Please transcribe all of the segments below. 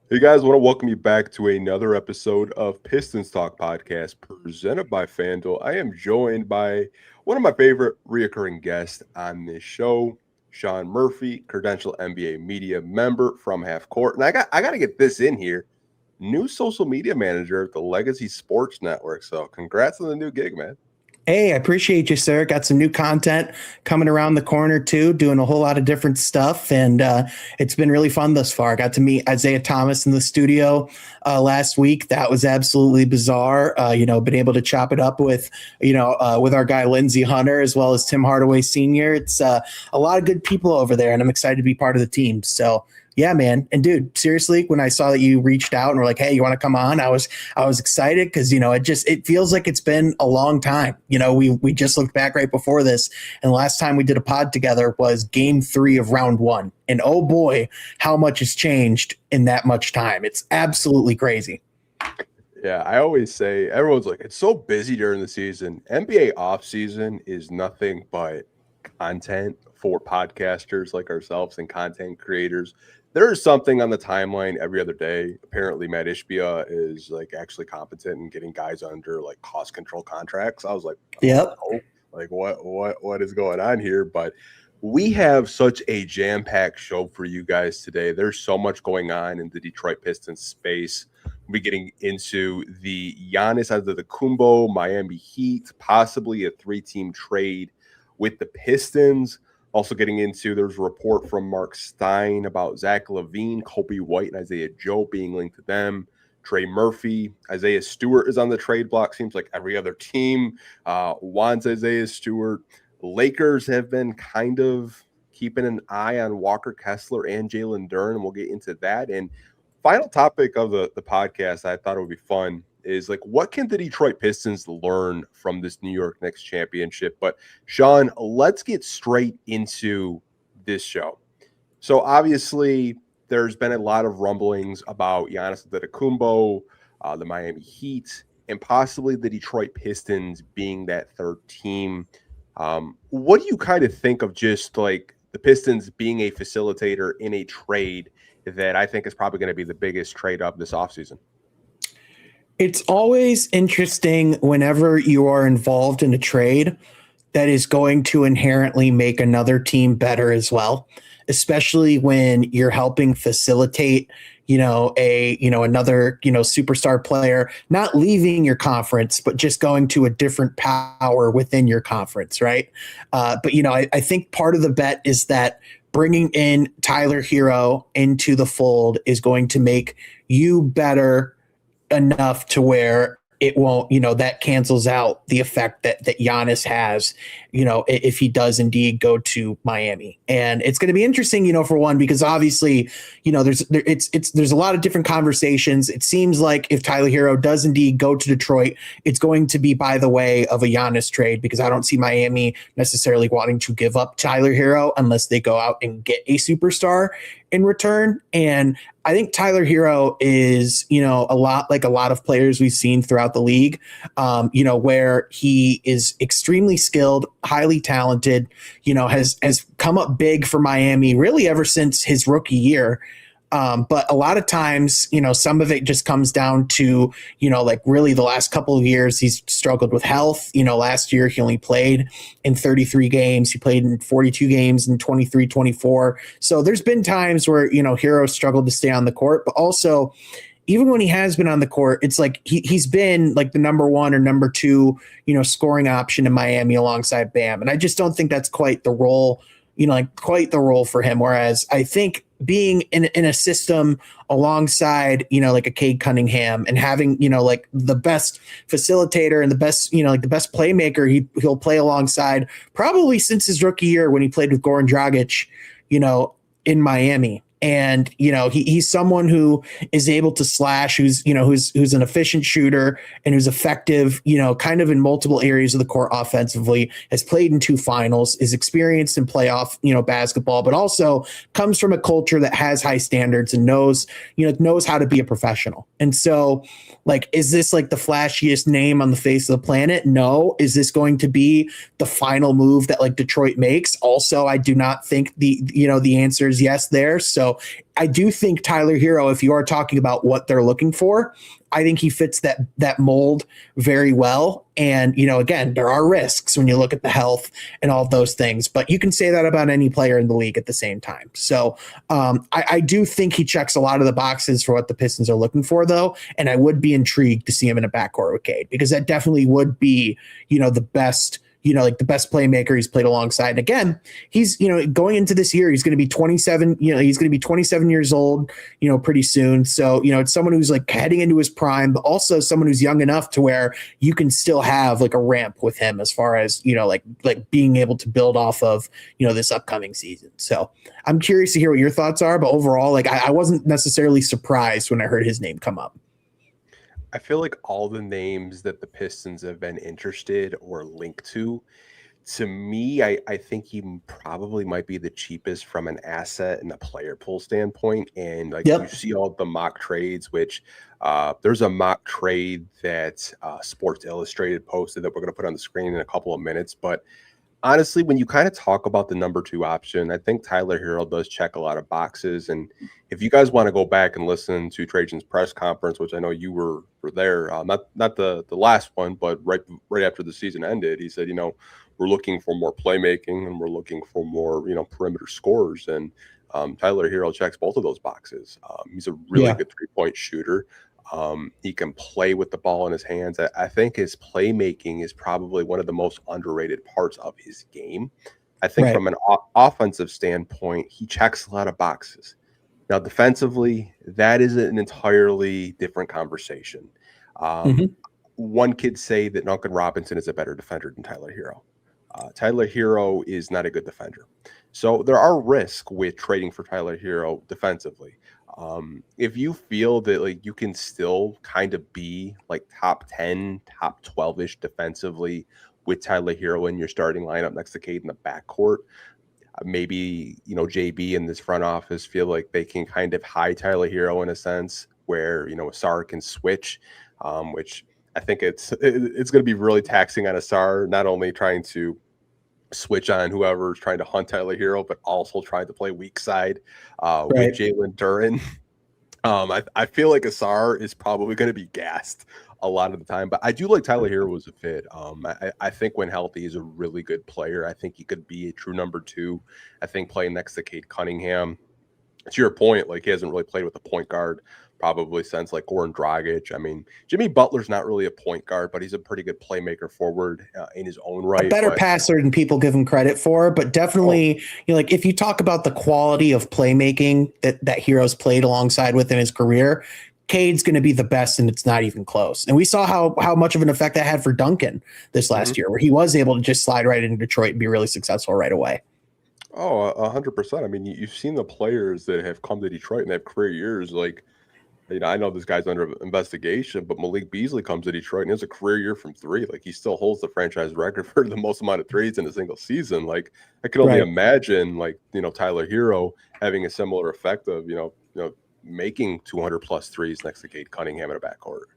Hey guys, want to welcome you back to another episode of Pistons Talk Podcast presented by FanDuel. I am joined by one of my favorite reoccurring guests on this show, Sean Murphy, credentialed NBA media member from Half Court. And I got to get this in here. New social media manager at the Legacy Sports Network. So congrats on the new gig, man. Hey, I appreciate you, sir. Got some new content coming around the corner, too, doing a whole lot of different stuff. And it's been really fun thus far. Got to meet Isaiah Thomas in the studio last week. That was absolutely bizarre. Been able to chop it up with our guy, Lindsey Hunter, as well as Tim Hardaway Sr. It's a lot of good people over there, and I'm excited to be part of the team. So, yeah, man. And dude, seriously, when I saw that you reached out and were like, hey, you want to come on? I was excited because, it feels like it's been a long time. We just looked back right before this, and the last time we did a pod together was game 3 of round 1. And oh boy, how much has changed in that much time. It's absolutely crazy. Yeah, I always say, everyone's like, it's so busy during the season. NBA offseason is nothing but content for podcasters like ourselves and content creators. There is something on the timeline every other day. Apparently, Matt Ishbia is like actually competent in getting guys under like cost control contracts. I was like, yep. Oh, like what is going on here? But we have such a jam-packed show for you guys today. There's so much going on in the Detroit Pistons space. We'll be getting into the Giannis Antetokounmpo Miami Heat, possibly a 3-team trade with the Pistons. Also getting into, there's a report from Mark Stein about Zach LaVine, Kobe White, and Isaiah Joe being linked to them. Trey Murphy, Isaiah Stewart is on the trade block. Seems like every other team wants Isaiah Stewart. Lakers have been kind of keeping an eye on Walker Kessler and Jaylen Duren, and we'll get into that. And final topic of the podcast, I thought it would be fun, is like, what can the Detroit Pistons learn from this New York Knicks championship? But Sean, let's get straight into this show. So obviously there's been a lot of rumblings about Giannis Antetokounmpo, the Miami Heat, and possibly the Detroit Pistons being that third team. What do you kind of think of just like the Pistons being a facilitator in a trade that I think is probably going to be the biggest trade of this offseason? It's always interesting whenever you are involved in a trade that is going to inherently make another team better as well, especially when you're helping facilitate, another, superstar player, not leaving your conference, but just going to a different power within your conference. Right. I think part of the bet is that bringing in Tyler Herro into the fold is going to make you better enough to where it won't, that cancels out the effect that Giannis has, if he does indeed go to Miami. And it's going to be interesting, for one, because obviously, there's a lot of different conversations. It seems like if Tyler Herro does indeed go to Detroit, it's going to be by the way of a Giannis trade, because I don't see Miami necessarily wanting to give up Tyler Herro unless they go out and get a superstar in return. And I think Tyler Herro is, a lot like a lot of players we've seen throughout the league, where he is extremely skilled, highly talented, has come up big for Miami really ever since his rookie year. But a lot of times, some of it just comes down to, really the last couple of years, he's struggled with health. Last year he only played in 33 games. He played in 42 games in 23, 24. So there's been times where, Herro struggled to stay on the court, but also even when he has been on the court, it's like he's been like the number 1 or number 2, scoring option in Miami alongside Bam. And I just don't think that's quite the role, quite the role for him. Whereas I think being in a system alongside, like a Cade Cunningham and having, like the best facilitator and the best, the best playmaker he'll play alongside probably since his rookie year when he played with Goran Dragic, in Miami. And, he's someone who is able to slash, who's an efficient shooter and who's effective, kind of in multiple areas of the court offensively, has played in 2 finals, is experienced in playoff, basketball, but also comes from a culture that has high standards and knows how to be a professional. And so, like, is this like the flashiest name on the face of the planet? No. Is this going to be the final move that like Detroit makes? Also, I do not think the answer is yes there. So So I do think Tyler Herro, if you are talking about what they're looking for, I think he fits that mold very well. And, again, there are risks when you look at the health and all of those things, but you can say that about any player in the league at the same time. So I do think he checks a lot of the boxes for what the Pistons are looking for, though. And I would be intrigued to see him in a backcourt with Cade, because that definitely would be, the best, like the best playmaker he's played alongside. And again, he's, going into this year, he's going to be 27, he's going to be 27 years old, pretty soon. So, it's someone who's like heading into his prime, but also someone who's young enough to where you can still have like a ramp with him as far as, like being able to build off of, this upcoming season. So I'm curious to hear what your thoughts are, but overall, like I wasn't necessarily surprised when I heard his name come up. I feel like all the names that the Pistons have been interested or linked to me, I think he probably might be the cheapest from an asset and a player pool standpoint. And like you see all the mock trades, which there's a mock trade that Sports Illustrated posted that we're going to put on the screen in a couple of minutes. But honestly, when you kind of talk about the number 2 option, I think Tyler Herro does check a lot of boxes. And if you guys want to go back and listen to Trajan's press conference, which I know you were there, not the last one, but right after the season ended, he said, we're looking for more playmaking and we're looking for more, perimeter scorers. And Tyler Herro checks both of those boxes. He's a really good 3-point shooter. He can play with the ball in his hands. I think his playmaking is probably one of the most underrated parts of his game. I think from an offensive standpoint, he checks a lot of boxes. Now, defensively, that is an entirely different conversation. One could say that Duncan Robinson is a better defender than Tyler Herro. Tyler Herro is not a good defender. So there are risks with trading for Tyler Herro defensively. If you feel that like you can still kind of be like top 10, top 12-ish defensively with Tyler Herro in your starting lineup next to Cade in the backcourt, maybe, JB in this front office feel like they can kind of hide Tyler Herro in a sense where, Asar can switch, which I think it's going to be really taxing on Asar, not only trying to switch on whoever's trying to hunt Tyler Herro, but also trying to play weak side with Jaylen Duren. I feel like Asar is probably going to be gassed a lot of the time, but I do like Tyler Herro as a fit. I think when healthy, he's a really good player. I think he could be a true number 2. I think playing next to Cade Cunningham, to your point, like he hasn't really played with a point guard probably since like Goran Dragic. I mean, Jimmy Butler's not really a point guard, but he's a pretty good playmaker forward in his own right. A better passer than people give him credit for, but definitely, like if you talk about the quality of playmaking that Herro's played alongside with in his career, Cade's going to be the best, and it's not even close. And we saw how much of an effect that had for Duncan this last year, where he was able to just slide right into Detroit and be really successful right away. Oh, 100%. I mean, you've seen the players that have come to Detroit and have career years. Like, I know this guy's under investigation, but Malik Beasley comes to Detroit and has a career year from 3. Like, he still holds the franchise record for the most amount of threes in a single season. Like, I can only imagine, like, Tyler Herro having a similar effect of, making 200 plus threes next to Cade Cunningham in a backcourt.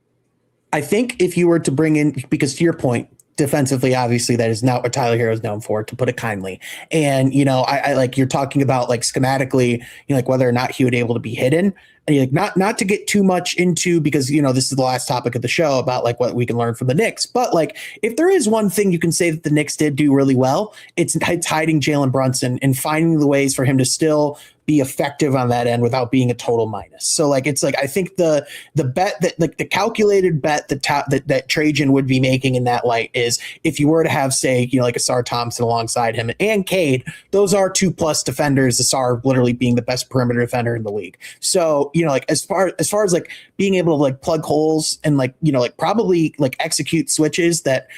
I think if you were to bring in, because to your point, defensively, obviously, that is not what Tyler Herro is known for, to put it kindly. And, I like you're talking about like schematically, like whether or not he would be able to be hidden. And like not to get too much into, because, this is the last topic of the show about like what we can learn from the Knicks. But like, if there is one thing you can say that the Knicks did do really well, it's hiding Jalen Brunson and finding the ways for him to still be effective on that end without being a total minus. So like, it's like, I think the bet that like the calculated bet that Trajan would be making in that light is if you were to have, say, like Asar Thompson alongside him and Cade, those are 2+ defenders, Asar literally being the best perimeter defender in the league. So, like as far as like being able to like plug holes and like, like probably like execute switches that,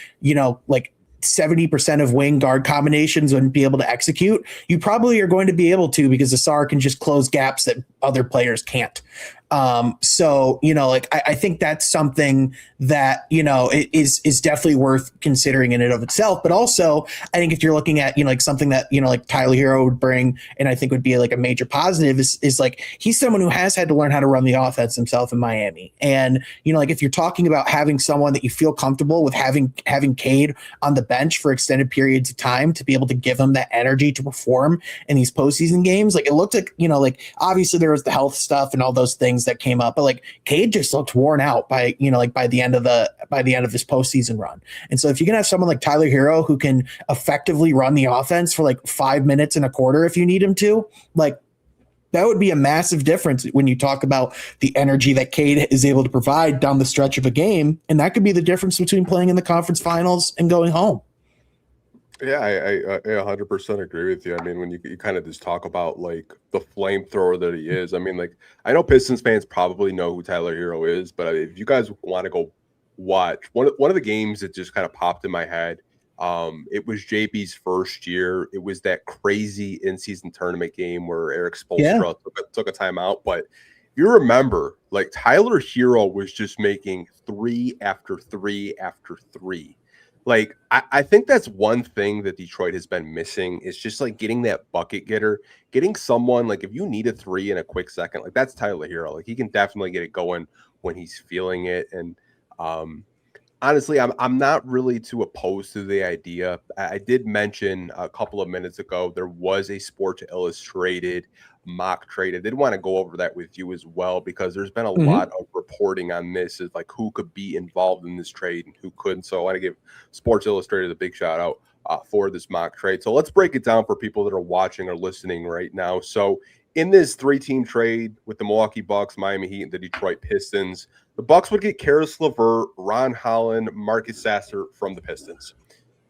like 70% of wing guard combinations wouldn't be able to execute, you probably are going to be able to, because Asar can just close gaps that other players can't. So, like, I think that's something that, is definitely worth considering in and of itself. But also, I think if you're looking at, like something that, like Tyler Herro would bring, and I think would be like a major positive is like, he's someone who has had to learn how to run the offense himself in Miami. And, like if you're talking about having someone that you feel comfortable with having Cade on the bench for extended periods of time to be able to give him that energy to perform in these postseason games, like it looked like, like obviously there was the health stuff and all those things that came up, but like Cade just looked worn out by, like by the end of this postseason run. And so if you can have someone like Tyler Herro who can effectively run the offense for like 5 minutes and a quarter if you need him to, like that would be a massive difference when you talk about the energy that Cade is able to provide down the stretch of a game. And that could be the difference between playing in the conference finals and going home. Yeah, I 100% agree with you. I mean, when you kind of just talk about like the flamethrower that he is, I mean, like I know Pistons fans probably know who Tyler Herro is, but if you guys want to go watch one of the games that just kind of popped in my head, it was JB's first year. It was that crazy in-season tournament game where Eric Spoelstra took a timeout. But if you remember, like Tyler Herro was just making 3 after 3 after 3. Like, I think that's one thing that Detroit has been missing is just like getting that bucket getter, getting someone like if you need a 3 in a quick second, like that's Tyler Herro. Like he can definitely get it going when he's feeling it. And honestly, I'm not really too opposed to the idea. I did mention a couple of minutes ago there was a Sports Illustrated mock trade. I did want to go over that with you as well because there's been a lot of reporting on this, is like who could be involved in this trade and who couldn't. So I want to give Sports Illustrated a big shout out for this mock trade. So let's break it down for people that are watching or listening right now. So in this 3-team trade with the Milwaukee Bucks, Miami Heat, and the Detroit Pistons, the Bucks would get Karis LeVert, Ron Holland, Marcus Sasser from the Pistons.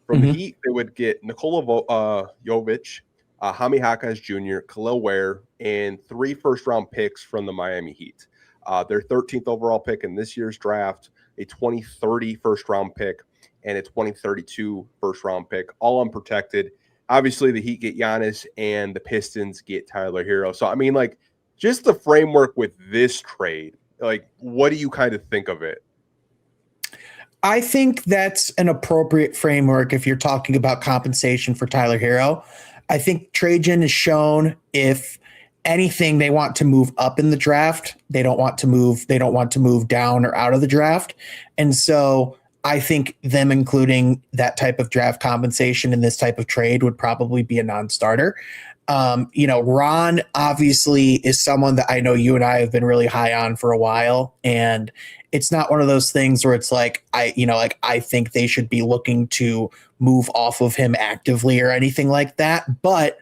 From the Heat, they would get Nikola Jovic, Jaime Jaquez Jr., Khalil Ware, and 3 first-round picks from the Miami Heat. Their 13th overall pick in this year's draft, a 2030 first-round pick, and a 2032 first-round pick, all unprotected. Obviously, the Heat get Giannis, and the Pistons get Tyler Herro. So, I mean, like, just the framework with this trade, like, what do you kind of think of it? I think that's an appropriate framework if you're talking about compensation for Tyler Herro. I think Trajan has shown if anything they want to move up in the draft, they don't want to move down or out of the draft. And so I think them including that type of draft compensation in this type of trade would probably be a non-starter. Ron obviously is someone that I know you and I have been really high on for a while. And it's not one of those things where it's like, I think they should be looking to move off of him actively or anything like that. But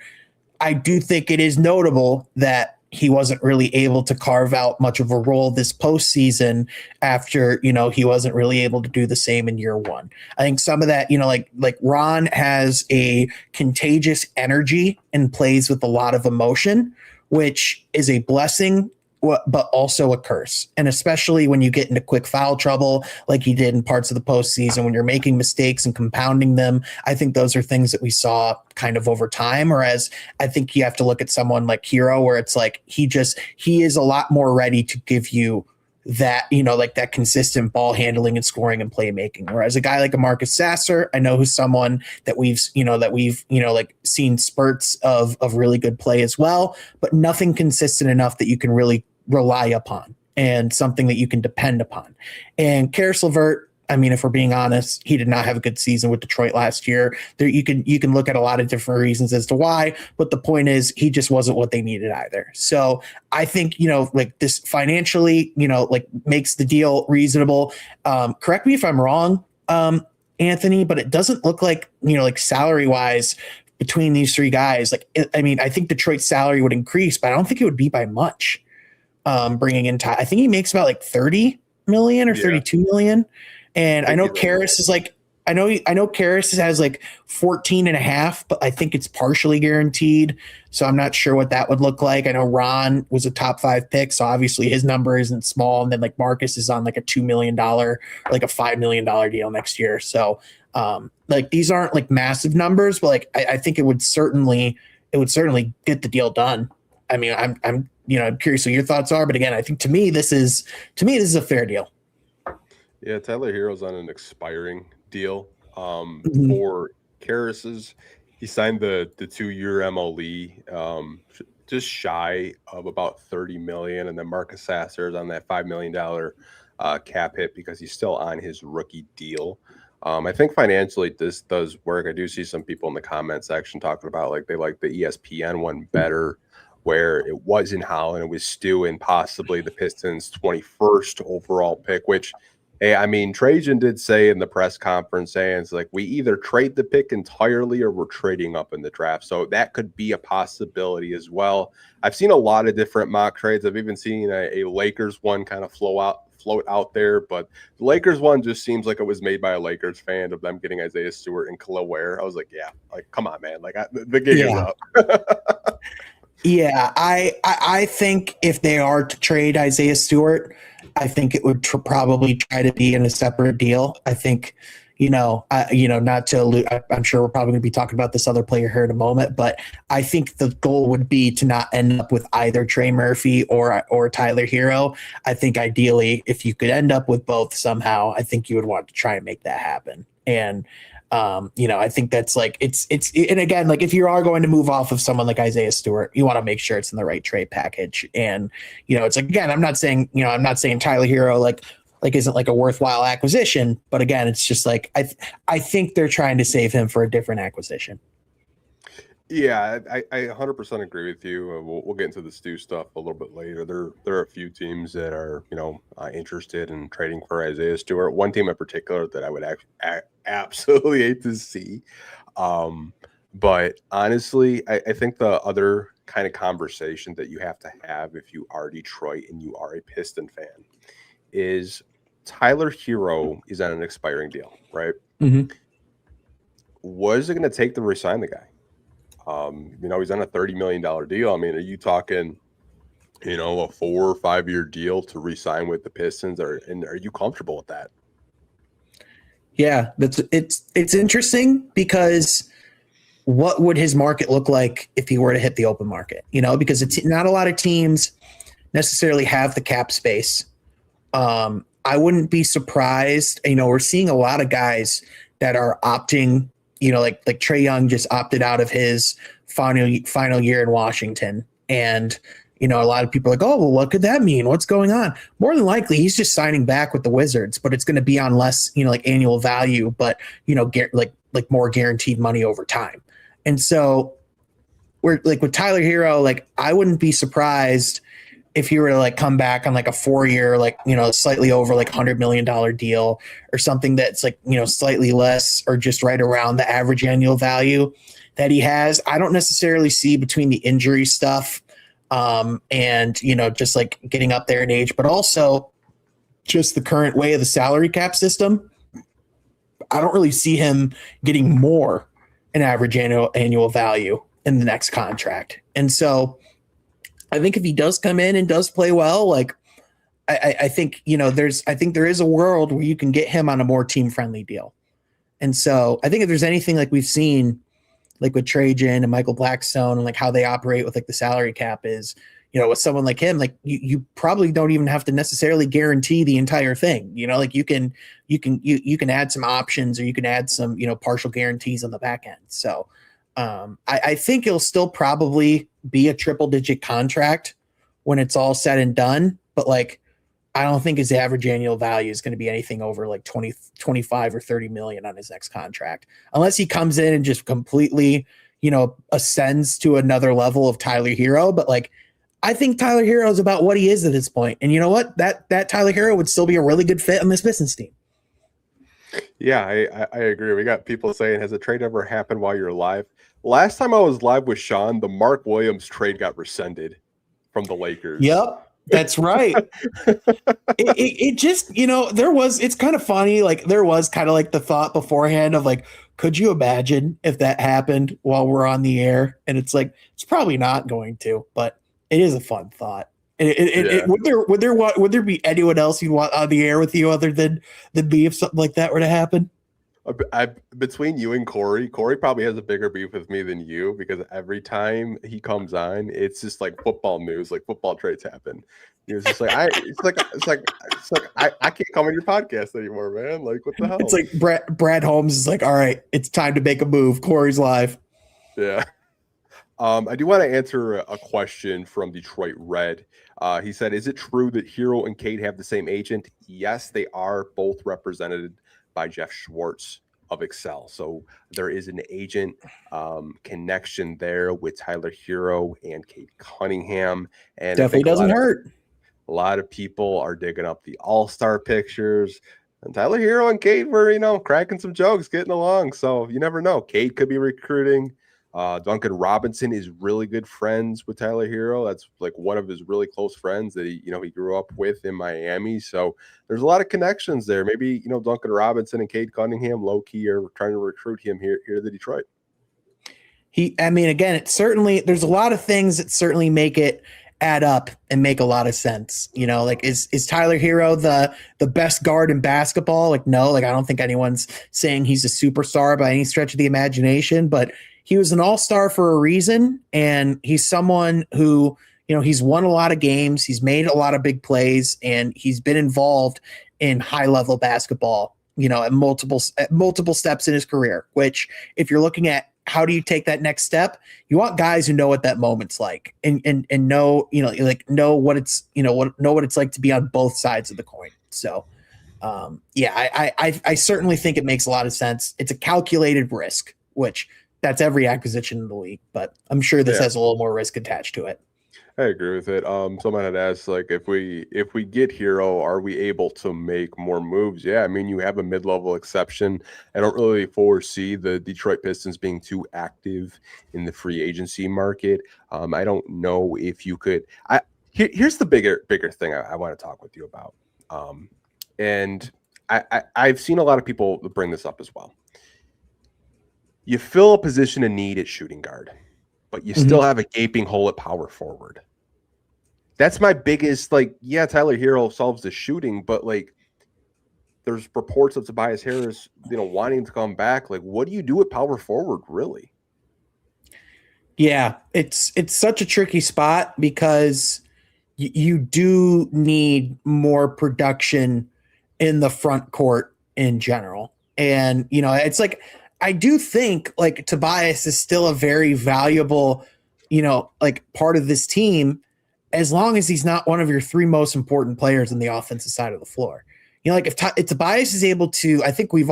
I do think it is notable that he wasn't really able to carve out much of a role this postseason after, he wasn't really able to do the same in year one. I think some of that, like Ron has a contagious energy and plays with a lot of emotion, which is a blessing, but also a curse. And especially when you get into quick foul trouble, like he did in parts of the postseason, when you're making mistakes and compounding them, I think those are things that we saw kind of over time. Whereas I think you have to look at someone like Herro, where it's like, he is a lot more ready to give you that, like that consistent ball handling and scoring and playmaking. Whereas a guy like a Marcus Sasser, I know who's someone that we've like seen spurts of really good play as well, but nothing consistent enough that you can really rely upon and something that you can depend upon. And Karis LeVert, I mean, if we're being honest, he did not have a good season with Detroit last year. There, you can look at a lot of different reasons as to why, but the point is he just wasn't what they needed either. So I think, like this financially, like makes the deal reasonable. Correct me if I'm wrong, Anthony, but it doesn't look like, like salary wise between these 3 guys. Like, I think Detroit's salary would increase, but I don't think it would be by much. Bringing in Ty, I think he makes about like 30 million or 32 million. And I know Karis is like, I know Karis has like 14 and a half, but I think it's partially guaranteed. So I'm not sure what that would look like. I know Ron was a top 5 pick, so obviously his number isn't small. And then like Marcus is on like a $2 million, like a $5 million deal next year. So like these aren't like massive numbers, but like I think it would certainly get the deal done. I mean, I'm I'm curious what your thoughts are. But again, I think to me, this is a fair deal. Yeah, Tyler Herro's on an expiring deal. Mhm. For Karas's, he signed the 2-year MLE, just shy of about 30 million, and then Marcus Sasser's on that $5 million cap hit because he's still on his rookie deal. I think financially this does work. I do see some people in the comment section talking about like they like the ESPN one better, where it was in Holland, it was Stu and possibly the Pistons' 21st overall pick, which, hey, I mean, Trajan did say in the press conference, saying it's like we either trade the pick entirely or we're trading up in the draft. So that could be a possibility as well. I've seen a lot of different mock trades. I've even seen a Lakers one kind of float out there, but the Lakers one just seems like it was made by a Lakers fan of them getting Isaiah Stewart and Khalil Ware. I was like, yeah, like come on, man, like the gig is up. Yeah, I think if they are to trade Isaiah Stewart, I think it would probably try to be in a separate deal. I think, not to allude, I'm sure we're probably going to be talking about this other player here in a moment, but I think the goal would be to not end up with either Trey Murphy or Tyler Herro. I think ideally, if you could end up with both somehow, I think you would want to try and make that happen. And I think that's like and again, like if you are going to move off of someone like Isaiah Stewart, you want to make sure it's in the right trade package. And it's like, again, I'm not saying Tyler Herro like isn't like a worthwhile acquisition, but again, it's just like I think they're trying to save him for a different acquisition. Yeah, I 100% agree with you. We'll get into the Stu stuff a little bit later. There are a few teams that are interested in trading for Isaiah Stewart. One team in particular that I would absolutely hate to see. But honestly, I think the other kind of conversation that you have to have if you are Detroit and you are a Piston fan is Tyler Herro is on an expiring deal, right? Mm-hmm. What is it going to take to resign the guy? He's on a $30 million deal. I mean, are you talking, a 4 or 5 year deal to re-sign with the Pistons, and are you comfortable with that? Yeah, it's interesting because what would his market look like if he were to hit the open market? Because it's not a lot of teams necessarily have the cap space. I wouldn't be surprised. We're seeing a lot of guys that are opting. Like Trae Young just opted out of his final year in Washington. And, a lot of people are like, oh, well, what could that mean? What's going on? More than likely, he's just signing back with the Wizards, but it's going to be on less, like annual value, but, like more guaranteed money over time. And so we're like with Tyler Herro, like I wouldn't be surprised if he were to like come back on like a 4-year, like, slightly over like $100 million deal or something that's like, slightly less or just right around the average annual value that he has. I don't necessarily see between the injury stuff and, just like getting up there in age, but also just the current way of the salary cap system. I don't really see him getting more in average annual value in the next contract. And so I think if he does come in and does play well, like I think, there is a world where you can get him on a more team friendly deal. And so I think if there's anything like we've seen, like with Trajan and Michael Blackstone and like how they operate with like the salary cap is, with someone like him, like you probably don't even have to necessarily guarantee the entire thing. Like you can add some options or you can add some, partial guarantees on the back end. So I think it'll still probably be a triple-digit contract when it's all said and done. But like, I don't think his average annual value is going to be anything over like 20, 25 or 30 million on his next contract, unless he comes in and just completely, ascends to another level of Tyler Herro. But like, I think Tyler Herro is about what he is at this point. And you know what? That Tyler Herro would still be a really good fit on this Pistons team. Yeah, I agree. We got people saying, has a trade ever happened while you're live? Last time I was live with Sean, the Mark Williams trade got rescinded from the Lakers. Yep, that's right. it just, it's kind of funny. Like there was kind of like the thought beforehand of like, could you imagine if that happened while we're on the air? And it's like, it's probably not going to, but it is a fun thought. Would there be anyone else you want on the air with you other than me if something like that were to happen? Between you and Corey probably has a bigger beef with me than you because every time he comes on, it's just like football news, like football trades happen. He was just like, I can't come on your podcast anymore, man. Like, what the hell? It's like Brad Holmes is like, all right, it's time to make a move. Corey's live. Yeah. I do want to answer a question from Detroit Red. He said, is it true that Herro and Cade have the same agent? Yes, they are both represented by Jeff Schwartz of Excel. So there is an agent connection there with Tyler Herro and Cade Cunningham. And definitely doesn't hurt. A lot of people are digging up the all-star pictures. And Tyler Herro and Cade were, cracking some jokes, getting along. So you never know. Cade could be recruiting. Duncan Robinson is really good friends with Tyler Herro. That's like one of his really close friends that he grew up with in Miami. So there's a lot of connections there. Maybe, Duncan Robinson and Cade Cunningham low key are trying to recruit him here to Detroit. Again, it's certainly, there's a lot of things that certainly make it add up and make a lot of sense. Is Tyler Herro the best guard in basketball? No, I don't think anyone's saying he's a superstar by any stretch of the imagination, but he was an all-star for a reason, and he's someone who, he's won a lot of games, he's made a lot of big plays, and he's been involved in high-level basketball, at multiple steps in his career, which if you're looking at how do you take that next step, you want guys who know what that moment's like and know, know what it's, know what it's like to be on both sides of the coin. So, I certainly think it makes a lot of sense. It's a calculated risk, which that's every acquisition in the league, but I'm sure this has a little more risk attached to it. I agree with it. Someone had asked, if we get Herro, are we able to make more moves? Yeah, you have a mid-level exception. I don't really foresee the Detroit Pistons being too active in the free agency market. I don't know if you could. Here's the bigger thing I want to talk with you about, and I've seen a lot of people bring this up as well. You fill a position of need at shooting guard, but you still have a gaping hole at power forward. That's my biggest, Tyler Herro solves the shooting, but there's reports of Tobias Harris, wanting to come back. What do you do at power forward, really? Yeah, it's such a tricky spot because you do need more production in the front court in general. And, it's I do think Tobias is still a very valuable, part of this team, as long as he's not one of your three most important players in the offensive side of the floor. If Tobias is able to, I think we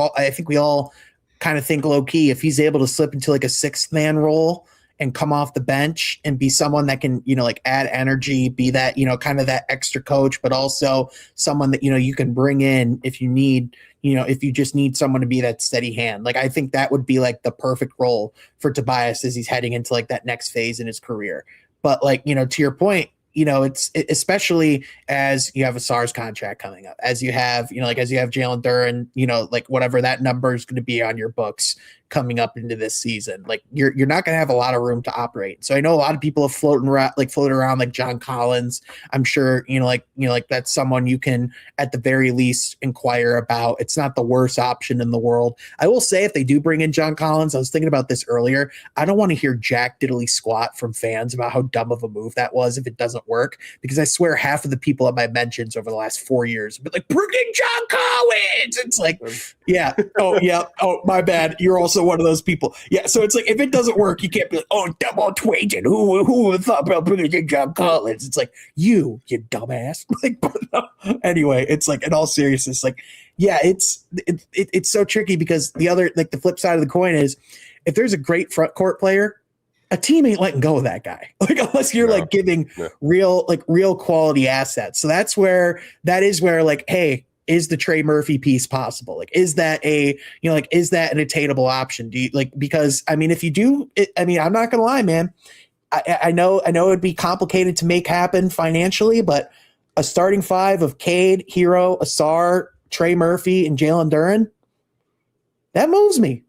all kind of think low key, if he's able to slip into a sixth man role and come off the bench and be someone that can, add energy, be that, kind of that extra coach, but also someone that, you can bring in if you need, if you just need someone to be that steady hand. I think that would be the perfect role for Tobias as he's heading into that next phase in his career. But to your point, it's especially as you have a SARS contract coming up, as you have, as you have Jaylen Duren, whatever that number is going to be on your books coming up into this season, you're not going to have a lot of room to operate. So I know a lot of people have floated around John Collins. I'm sure, that's someone you can at the very least inquire about. It's not the worst option in the world. I will say if they do bring in John Collins, I was thinking about this earlier. I don't want to hear jack diddly squat from fans about how dumb of a move that was if it doesn't work, because I swear half of the people at my mentions over the last 4 years have been bring in John Collins. It's yeah. Oh, yeah. Oh, my bad. You're also one of those people. Yeah. So it's if it doesn't work, you can't be double Twagen. Who would have thought about bringing in John Collins? It's you dumbass. Anyway, it's in all seriousness, it's so tricky because the other, the flip side of the coin is if there's a great front court player, a team ain't letting go of that guy, unless you're giving real quality assets. So that is where hey, is the Trey Murphy piece possible? Is that is that an attainable option? Do you because if you do, I'm not gonna lie, man. I know it'd be complicated to make happen financially, but a starting five of Cade, Herro, Asar, Trey Murphy, and Jaylen Duren, that moves me.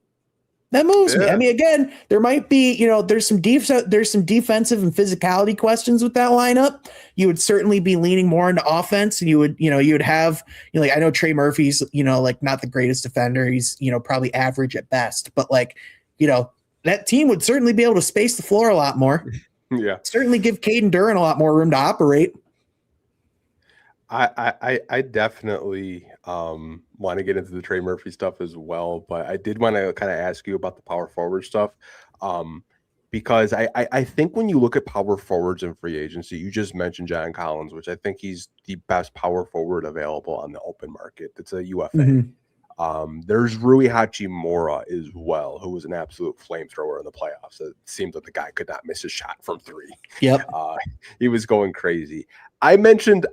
That moves me. I mean, again, there might be, there's some defensive and physicality questions with that lineup. You would certainly be leaning more into offense, and you would have, like, I know Trey Murphy's, like, not the greatest defender. He's, probably average at best, but like, that team would certainly be able to space the floor a lot more. Yeah. Certainly give Jaylen Duren a lot more room to operate. I definitely want to get into the Trey Murphy stuff as well, but I did want to kind of ask you about the power forward stuff, because I think when you look at power forwards in free agency, you just mentioned John Collins, which I think he's the best power forward available on the open market. It's a UFA. Mm-hmm. There's Rui Hachimura as well, who was an absolute flamethrower in the playoffs. It seemed that the guy could not miss a shot from three. Yep. He was going crazy. I've mentioned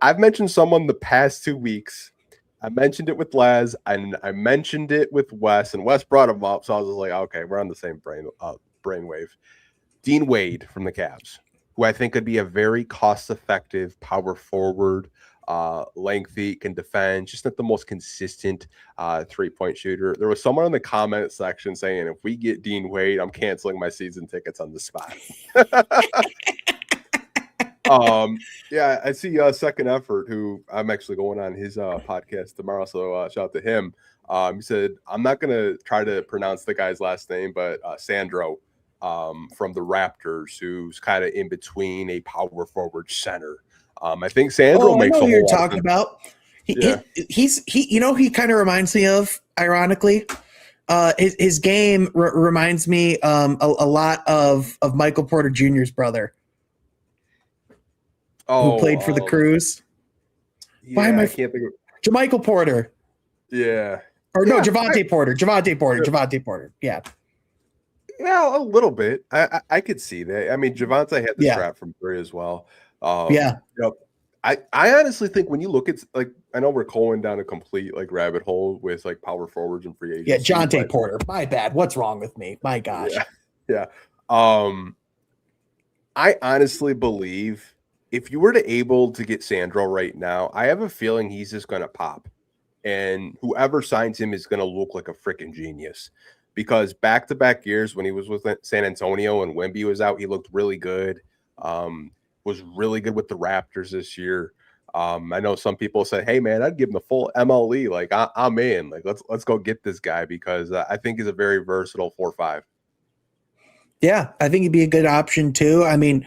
someone the past 2 weeks. I mentioned it with Laz, and I mentioned it with Wes, and Wes brought him up. So I was just like, okay, we're on the same brainwave. Dean Wade from the Cavs, who I think could be a very cost-effective power forward, lengthy, can defend, just not the most consistent three-point shooter. There was someone in the comment section saying, if we get Dean Wade, I'm canceling my season tickets on the spot. Yeah, I see Second Effort, who I'm actually going on his podcast tomorrow, so shout out to him. He said, I'm not going to try to pronounce the guy's last name, but Sandro from the Raptors, who's kind of in between a power forward center. I think Sandro makes a whole you're lot talking about. He kind of reminds me of, ironically, his game reminds me a lot of Michael Porter Jr.'s brother. Who played for the Crews? Yeah, I can't think of Jermichael Porter. Yeah. Javante Porter. Javante Porter. Yeah. Yeah, a little bit. I could see that. I mean, Javante had the strap from three as well. I honestly think when you look at, like, I know we're going down a complete like rabbit hole with like power forwards and free agents. Yeah, Javante Porter. My bad. What's wrong with me? My gosh. Yeah. I honestly believe if you were able to get Sandro right now, I have a feeling he's just going to pop. And whoever signs him is going to look like a freaking genius. Because back-to-back years when he was with San Antonio and Wemby was out, he looked really good. Was really good with the Raptors this year. I know some people said, hey, man, I'd give him the full MLE. Like, I'm in. Like, let's go get this guy because I think he's a very versatile 4-5. Yeah, I think he'd be a good option, too. I mean,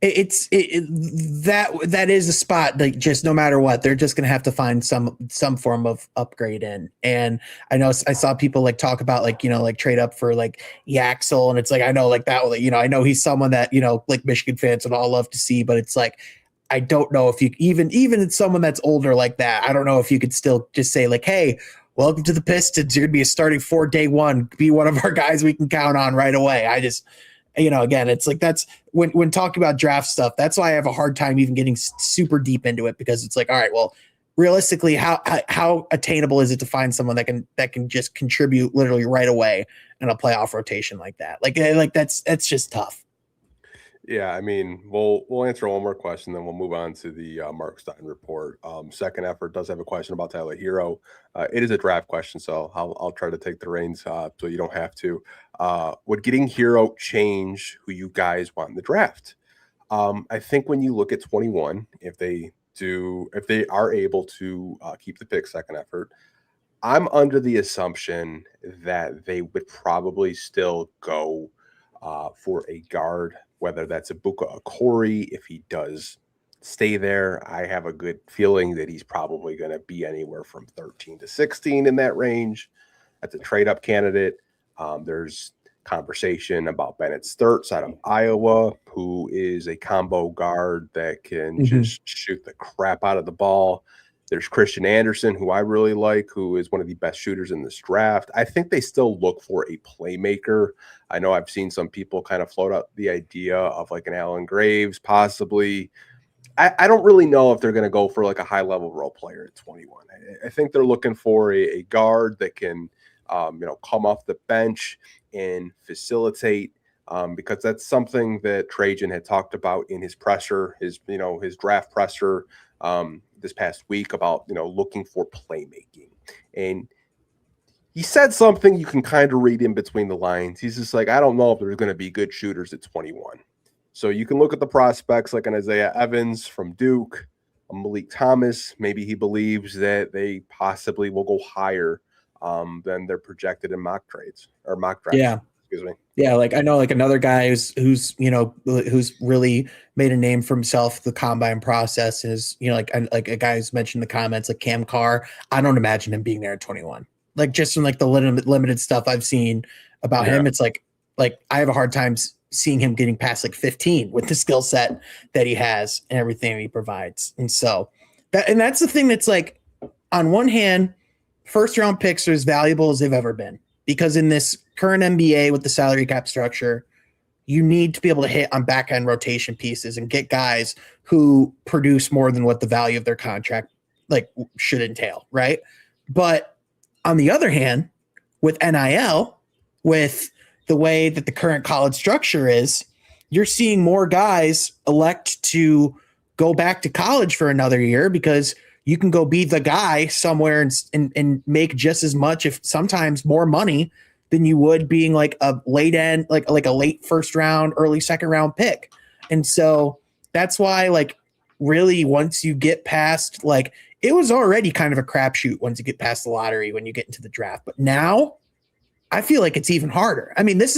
that is a spot that just no matter what, they're just going to have to find some form of upgrade in. And I know I saw people like talk about like trade up for like Yaxel, and it's like, I know like that, I know he's someone that, like Michigan fans would all love to see, but it's like, I don't know if you even it's someone that's older like that. I don't know if you could still just say like, hey, welcome to the Pistons. You're going to be a starting 4 day one, be one of our guys we can count on right away. I just, again, it's like that's when talking about draft stuff, that's why I have a hard time even getting super deep into it, because it's like, all right, well, realistically, how attainable is it to find someone that can just contribute literally right away in a playoff rotation like that? Like that's just tough. Yeah, I mean, we'll answer one more question, then we'll move on to the Mark Stein report. Second Effort does have a question about Tyler Herro. It is a draft question, so I'll try to take the reins so you don't have to. Would getting Herro change who you guys want in the draft? I think when you look at 21, if they are able to keep the pick, Second Effort, I'm under the assumption that they would probably still go for a guard, whether that's a Ibuka Okori. If he does stay there, I have a good feeling that he's probably going to be anywhere from 13 to 16 in that range. That's a trade-up candidate. There's conversation about Bennett Sturts out of Iowa, who is a combo guard that can just shoot the crap out of the ball. There's Christian Anderson, who I really like, who is one of the best shooters in this draft. I think they still look for a playmaker. I know I've seen some people kind of float out the idea of like an Alan Graves, possibly. I don't really know if they're going to go for like a high-level role player at 21. I think they're looking for a guard that can, come off the bench and facilitate, because that's something that Trajan had talked about in his presser, his draft presser this past week about, looking for playmaking. And he said something you can kind of read in between the lines. He's just like, I don't know if there's going to be good shooters at 21. So you can look at the prospects like an Isaiah Evans from Duke, a Malik Thomas. Maybe he believes that they possibly will go higher than they're projected in mock trades or mock drafts. Yeah. Excuse me. Yeah, like I know like another guy who's really made a name for himself the combine process is, like a guy who's mentioned in the comments like Cam Carr. I don't imagine him being there at 21. Like just from like the limited stuff I've seen about him, it's like I have a hard time seeing him getting past like 15 with the skill set that he has and everything he provides. And so that's the thing that's like, on one hand, first round picks are as valuable as they've ever been, because in this current NBA with the salary cap structure, you need to be able to hit on back end rotation pieces and get guys who produce more than what the value of their contract like should entail. Right. But on the other hand, with NIL, with the way that the current college structure is, you're seeing more guys elect to go back to college for another year because you can go be the guy somewhere and make just as much, if sometimes more money than you would being like a late end, like a late first round, early second round pick. And so that's why, like, really once you get past, like, it was already kind of a crapshoot once you get past the lottery when you get into the draft. But now I feel like it's even harder. I mean, this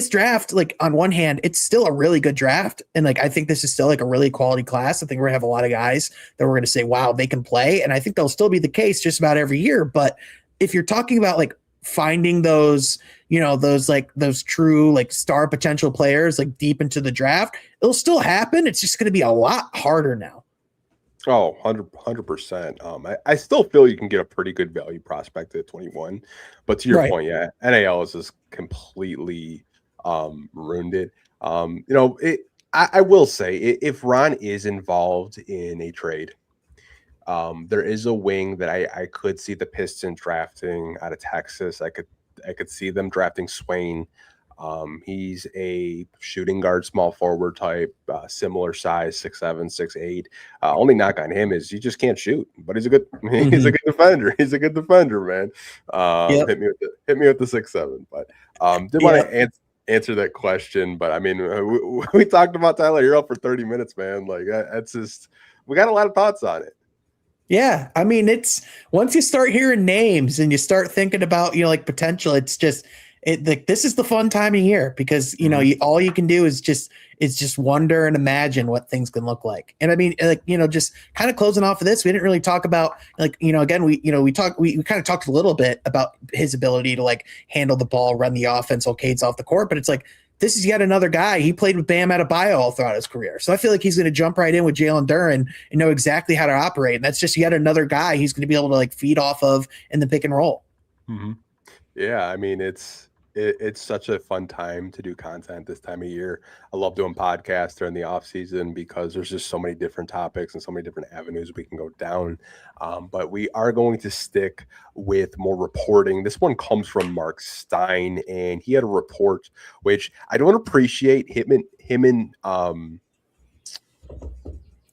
draft, like on one hand, it's still a really good draft. And like, I think this is still like a really quality class. I think we're gonna have a lot of guys that we're going to say, wow, they can play. And I think they'll still be the case just about every year. But if you're talking about like finding those, those true like star potential players like deep into the draft, it'll still happen. It's just going to be a lot harder now. Oh, 100%. I still feel you can get a pretty good value prospect at 21. But to your point, yeah, NAL has just completely ruined it. I will say, if Ron is involved in a trade, there is a wing that I could see the Pistons drafting out of Texas. I could see them drafting Swain. He's a shooting guard, small forward type, similar size, 6'7", 6'8". Only knock on him is he just can't shoot, but he's a good he's a good defender. He's a good defender, man. Hit me with the 6'7". But did want to answer that question. But I mean, we talked about Tyler Herro for 30 minutes, man. Like that's just, we got a lot of thoughts on it. Yeah, I mean, it's once you start hearing names and you start thinking about like potential, it's just. This is the fun time of year because all you can do is just wonder and imagine what things can look like. And I mean, like just kind of closing off of this, we didn't really talk about again we kind of talked a little bit about his ability to like handle the ball, run the offense, Cade's off the court, but it's like this is yet another guy. He played with Bam Adebayo all throughout his career, so I feel like he's going to jump right in with Jaylen Duren and know exactly how to operate. And that's just yet another guy he's going to be able to like feed off of in the pick and roll. Mm-hmm. Yeah, I mean it's such a fun time to do content this time of year. I love doing podcasts during the off season because there's just so many different topics and so many different avenues we can go down. But we are going to stick with more reporting. This one comes from Mark Stein, and he had a report which I don't appreciate him and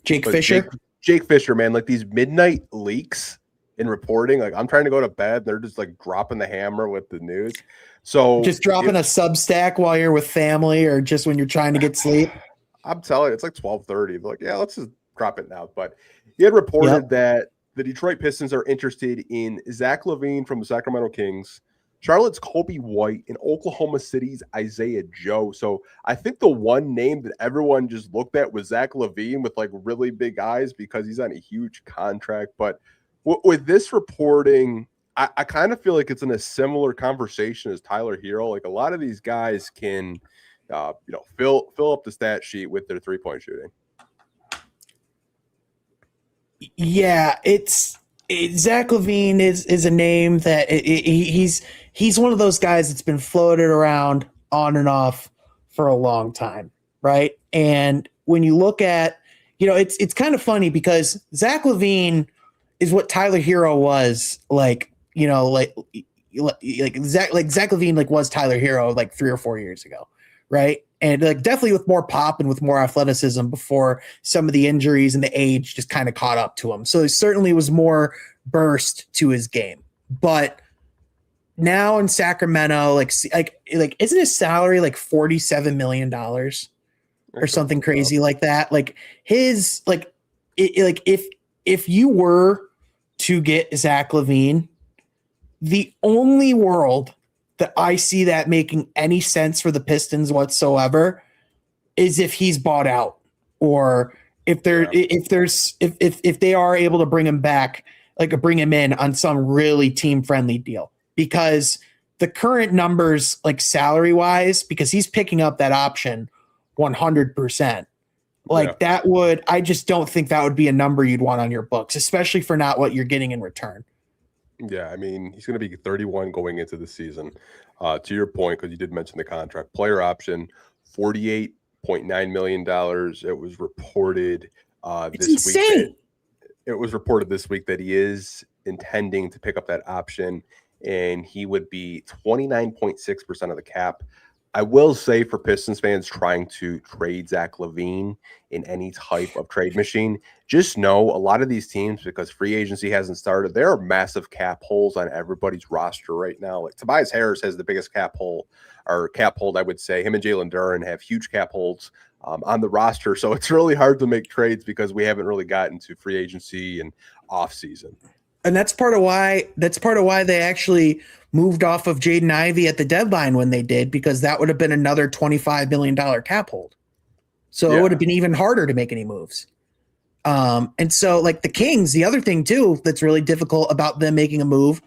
Jake Fisher. Jake Fisher, man, like these midnight leaks in reporting. Like I'm trying to go to bed, they're just like dropping the hammer with the news. So just dropping a Substack while you're with family or just when you're trying to get sleep. I'm telling you, it's like 12:30. They're like, yeah, let's just drop it now. But he had reported that the Detroit Pistons are interested in Zach LaVine from the Sacramento Kings, Charlotte's Kobe White, and Oklahoma City's Isaiah Joe. So I think the one name that everyone just looked at was Zach LaVine with like really big eyes because he's on a huge contract. But with this reporting, I kind of feel like it's in a similar conversation as Tyler Herro. Like a lot of these guys can, fill up the stat sheet with their 3-point shooting. Yeah, Zach LaVine is a name that he's one of those guys that's been floated around on and off for a long time, right? And when you look at, it's kind of funny because Zach LaVine is what Tyler Herro was like Zach LaVine like was Tyler Herro like 3 or 4 years ago, right? And like definitely with more pop and with more athleticism before some of the injuries and the age just kind of caught up to him. So he certainly was more burst to his game. But now in Sacramento, like isn't his salary like $47 million or something crazy like that? Like his if you were to get Zach LaVine, the only world that I see that making any sense for the Pistons whatsoever is if he's bought out, or if they are able to bring him back, like bring him in on some really team friendly deal, because the current numbers, like salary wise, because he's picking up that option 100%. Like that would, I just don't think that would be a number you'd want on your books, especially for not what you're getting in return. Yeah, I mean, he's going to be 31 going into the season. To your point, because you did mention the contract, player option, $48.9 million. It was reported this week. It was reported this week that he is intending to pick up that option, and he would be 29.6% of the cap. I will say, for Pistons fans trying to trade Zach LaVine in any type of trade machine, just know a lot of these teams, because free agency hasn't started, there are massive cap holes on everybody's roster right now. Like Tobias Harris has the biggest cap hold, I would say. Him and Jaylen Duren have huge cap holds on the roster. So it's really hard to make trades because we haven't really gotten to free agency and offseason. And that's part of why they actually moved off of Jaden Ivey at the deadline when they did, because that would have been another $25 million cap hold. So it would have been even harder to make any moves. And so like the Kings, the other thing too that's really difficult about them making a move,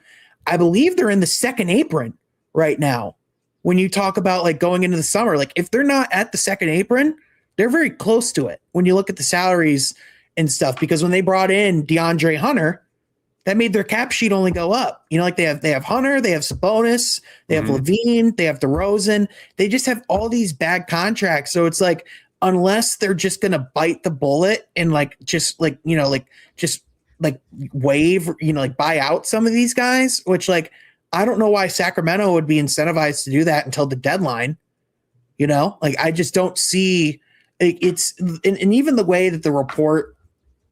I believe they're in the second apron right now. When you talk about like going into the summer, like if they're not at the second apron, they're very close to it when you look at the salaries and stuff, because when they brought in DeAndre Hunter, that made their cap sheet only go up. You know, like they have Hunter, they have Sabonis, they have LaVine, they have DeRozan. They just have all these bad contracts. So it's like, unless they're just going to bite the bullet and waive, like buy out some of these guys, which like, I don't know why Sacramento would be incentivized to do that until the deadline. You know, like I just don't see it's, and even the way that the report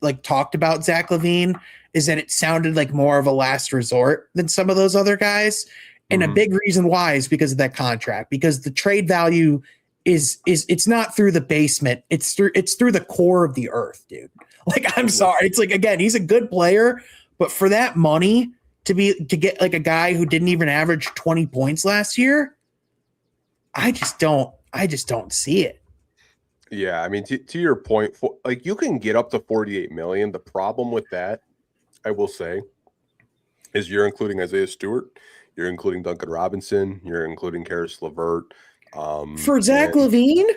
like talked about Zach LaVine is that it sounded like more of a last resort than some of those other guys. And a big reason why is because of that contract, because the trade value is it's not through the basement. It's through the core of the earth, dude. Like, I'm sorry. It's like, again, he's a good player, but for that money to get like a guy who didn't even average 20 points last year, I just don't see it. Yeah. I mean, to your point, like you can get up to 48 million. The problem with that, I will say, is you're including Isaiah Stewart, you're including Duncan Robinson, you're including Karis LeVert. For Zach LaVine?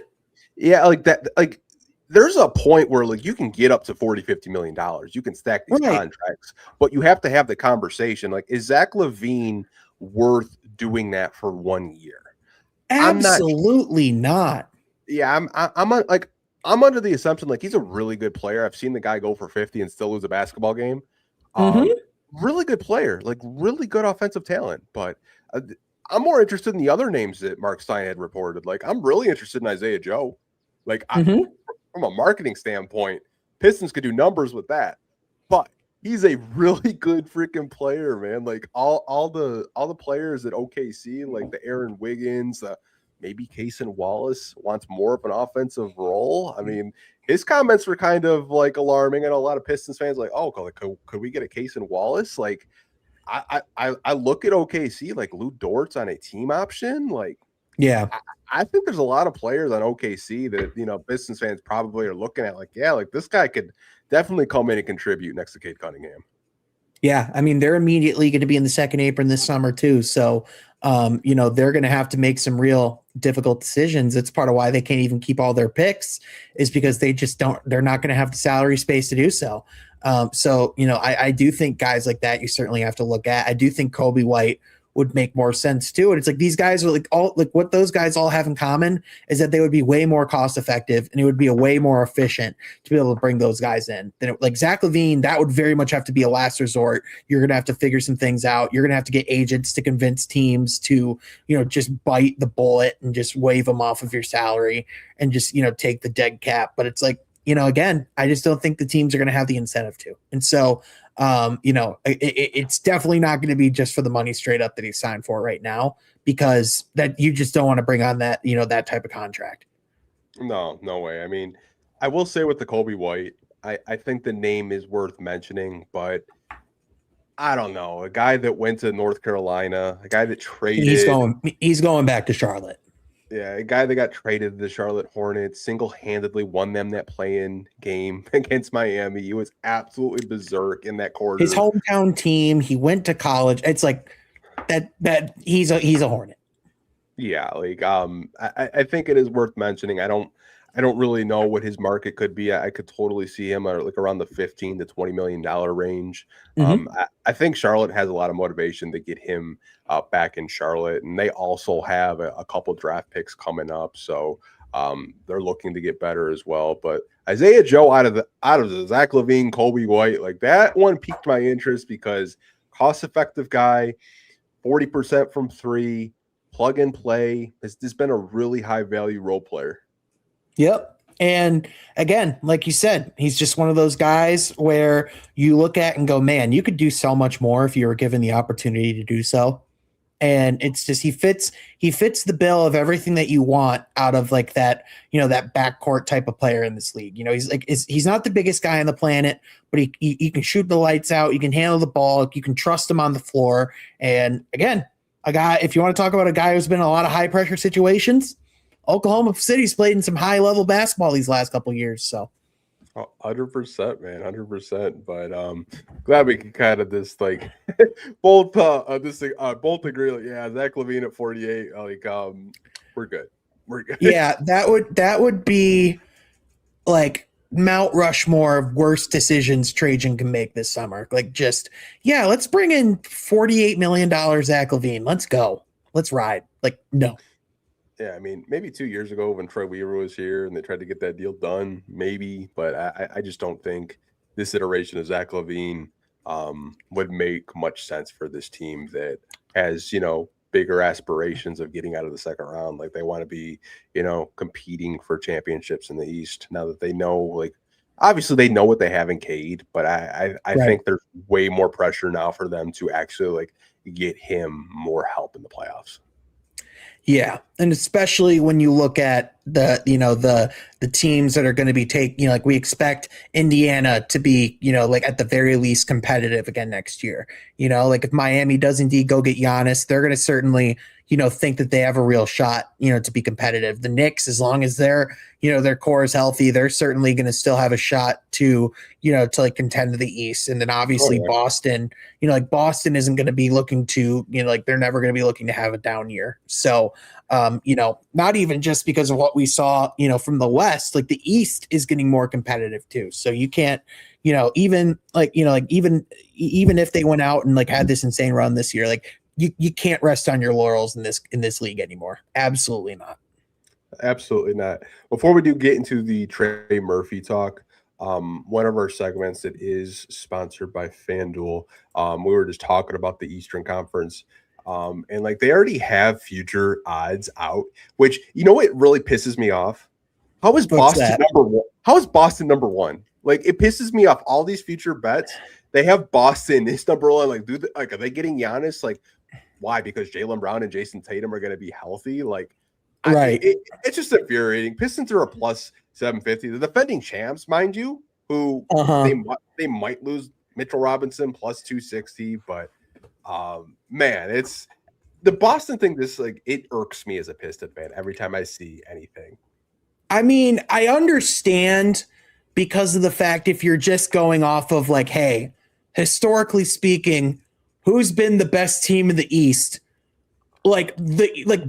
Yeah, like that. Like there's a point where like you can get up to $40-50 million. You can stack these contracts, but you have to have the conversation. Like, is Zach LaVine worth doing that for 1 year? Absolutely not. Yeah, I'm under the assumption like he's a really good player. I've seen the guy go for 50 and still lose a basketball game. Really good player, like really good offensive talent. But I'm more interested in the other names that Mark Stein had reported. Like I'm really interested in Isaiah Joe. Like from a marketing standpoint, Pistons could do numbers with that. But he's a really good freaking player, man. Like all the players at OKC, like the Aaron Wiggins, maybe Cason Wallace wants more of an offensive role. I mean, his comments were kind of like alarming. I know a lot of Pistons fans like, oh, could we get a Cason Wallace? Like, I look at OKC like Lou Dort's on a team option. Like, yeah, I think there's a lot of players on OKC that Pistons fans probably are looking at like, yeah, like this guy could definitely come in and contribute next to Cade Cunningham. Yeah, I mean, they're immediately going to be in the second apron this summer too. So, they're going to have to make some real difficult decisions. It's part of why they can't even keep all their picks, is because they're not going to have the salary space to do so. I do think guys like that you certainly have to look at. I do think Kobe White would make more sense too. And it's like these guys are like what those guys all have in common is that they would be way more cost effective and it would be a way more efficient to be able to bring those guys in. Then like Zach LaVine, that would very much have to be a last resort. You're going to have to figure some things out. You're going to have to get agents to convince teams to, just bite the bullet and just waive them off of your salary and just, take the dead cap. But it's like, again, I just don't think the teams are going to have the incentive to. And so, it's definitely not going to be just for the money straight up that he's signed for right now, because that you just don't want to bring on that, that type of contract. No way. I mean, I will say with the Kobe White, I think the name is worth mentioning, but I don't know. A guy that went to North Carolina, a guy that traded. He's going back to Charlotte. Yeah, a guy that got traded to the Charlotte Hornets, single-handedly won them that play-in game against Miami. He was absolutely berserk in that quarter. His hometown team. He went to college. It's like that. He's a Hornet. Yeah, like I think it is worth mentioning. I don't really know what his market could be. I could totally see him like around the $15 to $20 million range. Mm-hmm. I think Charlotte has a lot of motivation to get him back in Charlotte, and they also have a couple draft picks coming up, so they're looking to get better as well. But Isaiah Joe out of the Zach LaVine, Kobe White, like that one piqued my interest because cost-effective guy, 40% from three, plug and play. Has this been a really high value role player? Yep. And again, like you said, he's just one of those guys where you look at and go, man, you could do so much more if you were given the opportunity to do so. And it's just, he fits the bill of everything that you want out of like that, that backcourt type of player in this league. He's not the biggest guy on the planet, but he can shoot the lights out. You can handle the ball. You can trust him on the floor. And again, a guy, if you want to talk about a guy who's been in a lot of high pressure situations, Oklahoma City's played in some high level basketball these last couple of years. So 100%, man, 100%. But glad we could kind of just like both agree. Like, yeah, Zach LaVine at 48. Like, we're good. Yeah, that would be like Mount Rushmore of worst decisions Trajan can make this summer. Like, just let's bring in $48 million Zach LaVine. Let's go. Let's ride. Like, no. Yeah, I mean, maybe 2 years ago when Troy Weaver was here and they tried to get that deal done, maybe. But I just don't think this iteration of Zach LaVine would make much sense for this team that has, bigger aspirations of getting out of the second round. Like they want to be, competing for championships in the East now that they know, like, obviously they know what they have in Cade, but I think there's way more pressure now for them to actually like get him more help in the playoffs. Yeah, and especially when you look at the teams that are going to be taking, like we expect Indiana to be, like at the very least competitive again next year. Like if Miami does indeed go get Giannis, they're going to certainly, think that they have a real shot, to be competitive. The Knicks, as long as their core is healthy, they're certainly going to still have a shot to like contend to the East. And then obviously Boston, like Boston isn't going to be looking to, like they're never going to be looking to have a down year. So, not even just because of what we saw, from the West, like the East is getting more competitive too. So you can't, even if they went out and like had this insane run this year, like you can't rest on your laurels in this league anymore. Absolutely not. Absolutely not. Before we do get into the Trey Murphy talk, one of our segments that is sponsored by FanDuel, we were just talking about the Eastern Conference, and like they already have future odds out, which what really pisses me off. How is Boston number one? How is Boston number one? Like it pisses me off. All these future bets, they have Boston is number one. Like, are they getting Giannis? Like, why? Because Jaylen Brown and Jason Tatum are going to be healthy. Like, right? It's just infuriating. Pistons are a plus 750. The defending champs, mind you, who they might lose Mitchell Robinson plus 260, but man, it's the Boston thing. This like it irks me as a Piston fan every time I see anything. I mean, I understand because of the fact if you're just going off of like, hey, historically speaking, who's been the best team in the East? Like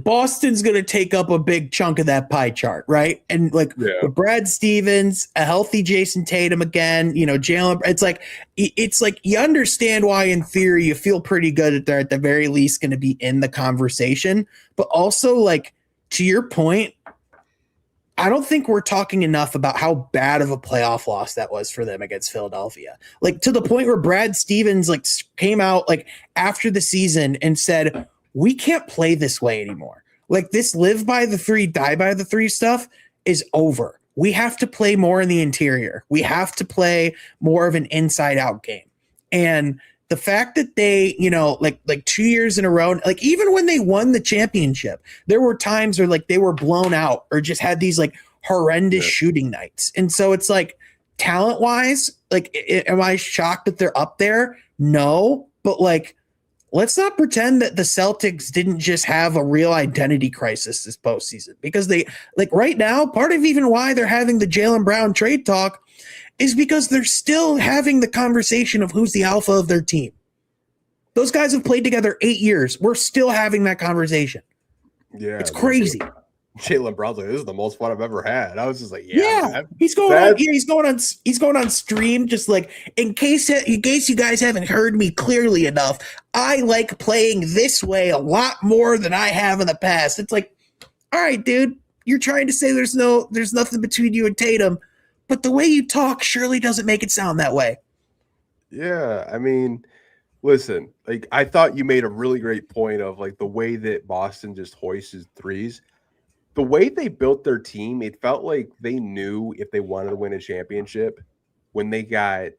Boston's going to take up a big chunk of that pie chart, right? And with Brad Stevens, a healthy Jason Tatum again, Jaylen. It's like you understand why in theory you feel pretty good that they're at the very least going to be in the conversation, but also like to your point, I don't think we're talking enough about how bad of a playoff loss that was for them against Philadelphia. Like to the point where Brad Stevens like came out like after the season and said, we can't play this way anymore. Like this live by the three, die by the three stuff is over. we have to play more in the interior. We have to play more of an inside out game. And the fact that they, like 2 years in a row, like even when they won the championship, there were times where like they were blown out or just had these like horrendous shooting nights. And so it's like talent wise, like, am I shocked that they're up there? No, but like, let's not pretend that the Celtics didn't just have a real identity crisis this postseason, because they, like, right now, part of even why they're having the Jaylen Brown trade talk is because they're still having the conversation of who's the alpha of their team. Those guys have played together 8 years. We're still having that conversation. Yeah, it's crazy. Jaylen Brown's like, this is the most fun I've ever had. I was just like, he's going on stream, just like, in case you guys haven't heard me clearly enough, I like playing this way a lot more than I have in the past. It's like, all right, dude, you're trying to say there's nothing between you and Tatum, but the way you talk surely doesn't make it sound that way. Yeah, I mean, listen, like, I thought you made a really great point of like the way that Boston just hoists threes. The way they built their team, it felt like they knew if they wanted to win a championship, when they got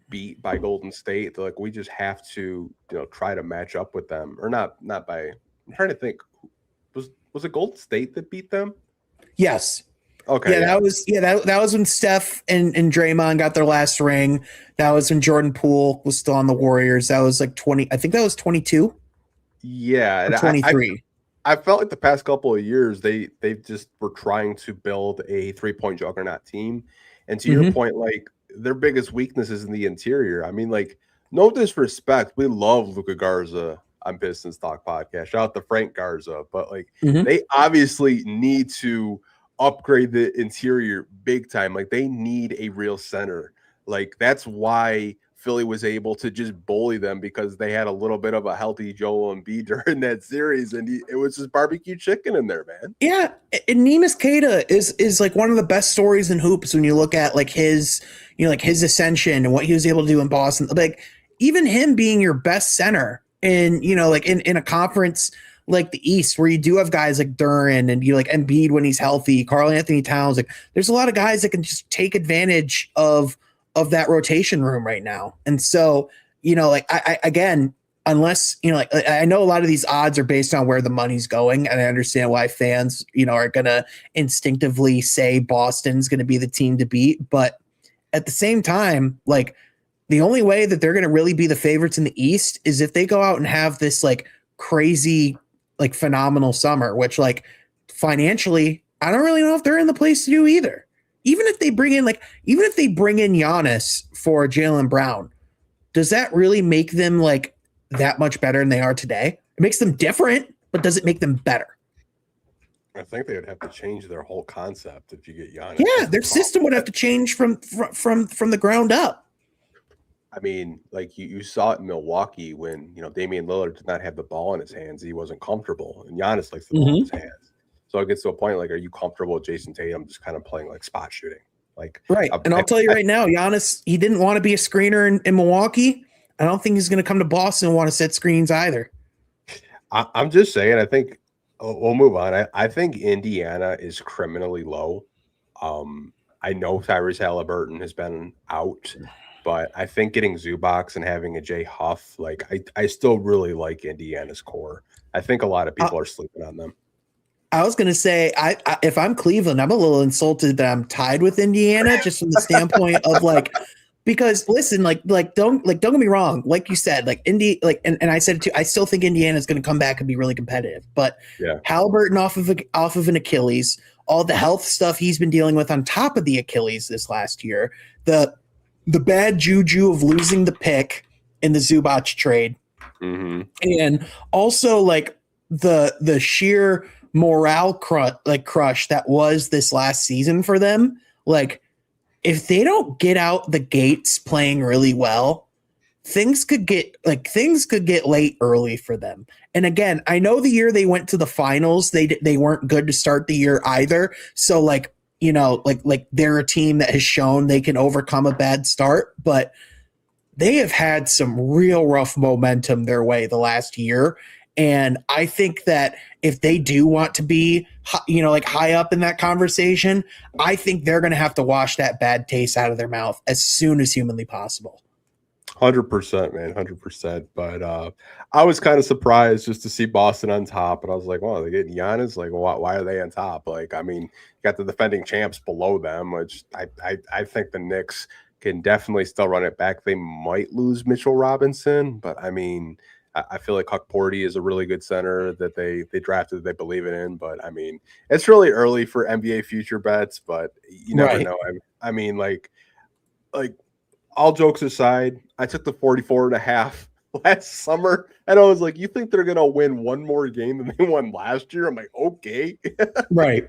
beat by Golden State, they're like, we just have to, try to match up with them. Or not by, I'm trying to think, was it Golden State that beat them? Yes. Okay. Yeah, that was when Steph and Draymond got their last ring. That was when Jordan Poole was still on the Warriors. That was like 20, I think that was 22. Yeah. Or 23. I felt like the past couple of years, they just were trying to build a 3-point juggernaut team. And to your point, like, their biggest weakness is in the interior. I mean, like, no disrespect, we love Luka Garza on Pistons Talk Podcast. Shout out to Frank Garza. But, like, they obviously need to upgrade the interior big time. Like, they need a real center. Like, that's why Philly was able to just bully them, because they had a little bit of a healthy Joel Embiid during that series, and it was just barbecue chicken in there, man. Yeah, and Neemias Queta is like one of the best stories in hoops when you look at like his, like his ascension and what he was able to do in Boston. Like, even him being your best center in, like in a conference like the East, where you do have guys like Duren and like Embiid when he's healthy, Karl Anthony Towns, like there's a lot of guys that can just take advantage of that rotation room right now. And so, like I again, unless, like, I know a lot of these odds are based on where the money's going, and I understand why fans, are going to instinctively say Boston's going to be the team to beat. But at the same time, like, the only way that they're going to really be the favorites in the East is if they go out and have this like crazy, like phenomenal summer, which like financially, I don't really know if they're in the place to do either. Even if they bring in Giannis for Jaylen Brown, does that really make them like that much better than they are today? It makes them different, but does it make them better? I think they would have to change their whole concept if you get Giannis. Yeah, their system would have to change from the ground up. I mean, like you saw it in Milwaukee when, Damian Lillard did not have the ball in his hands. He wasn't comfortable, and Giannis likes the ball in his hands. So it gets to a point like, are you comfortable with Jason Tatum just kind of playing like spot shooting? Like, right. And I'll tell you right now, Giannis, he didn't want to be a screener in Milwaukee. I don't think he's going to come to Boston and want to set screens either. I'm just saying, I think we'll move on. I think Indiana is criminally low. I know Tyrese Halliburton has been out, but I think getting Zubac and having a Jay Huff, like I still really like Indiana's core. I think a lot of people are sleeping on them. I was going to say, if I'm Cleveland, I'm a little insulted that I'm tied with Indiana, just from the standpoint of like, because listen, don't get me wrong. Like you said, like and I said it too, I still think Indiana is going to come back and be really competitive, but Halliburton off of an Achilles, all the health stuff he's been dealing with on top of the Achilles this last year, the bad juju of losing the pick in the Zubac trade. And also like the sheer morale crush that was this last season for them. Like, if they don't get out the gates playing really well, things could get late early for them. And again, I know the year they went to the finals, they weren't good to start the year either. So like, they're a team that has shown they can overcome a bad start, but they have had some real rough momentum their way the last year. And I think that if they do want to be like high up in that conversation, I think they're going to have to wash that bad taste out of their mouth as soon as humanly possible. 100%, man, 100%. But I was kind of surprised just to see Boston on top, and I was like, "Well, they're getting Giannis. Like, why are they on top? Like, I mean, you got the defending champs below them, which I think the Knicks can definitely still run it back. They might lose Mitchell Robinson, but I mean, I feel like Huck Porty is a really good center that they drafted, they believe it in. But I mean, it's really early for NBA future bets, but you never know. I mean, like all jokes aside, I took the 44.5 last summer, and I was like, you think they're going to win one more game than they won last year? I'm like, okay. Right.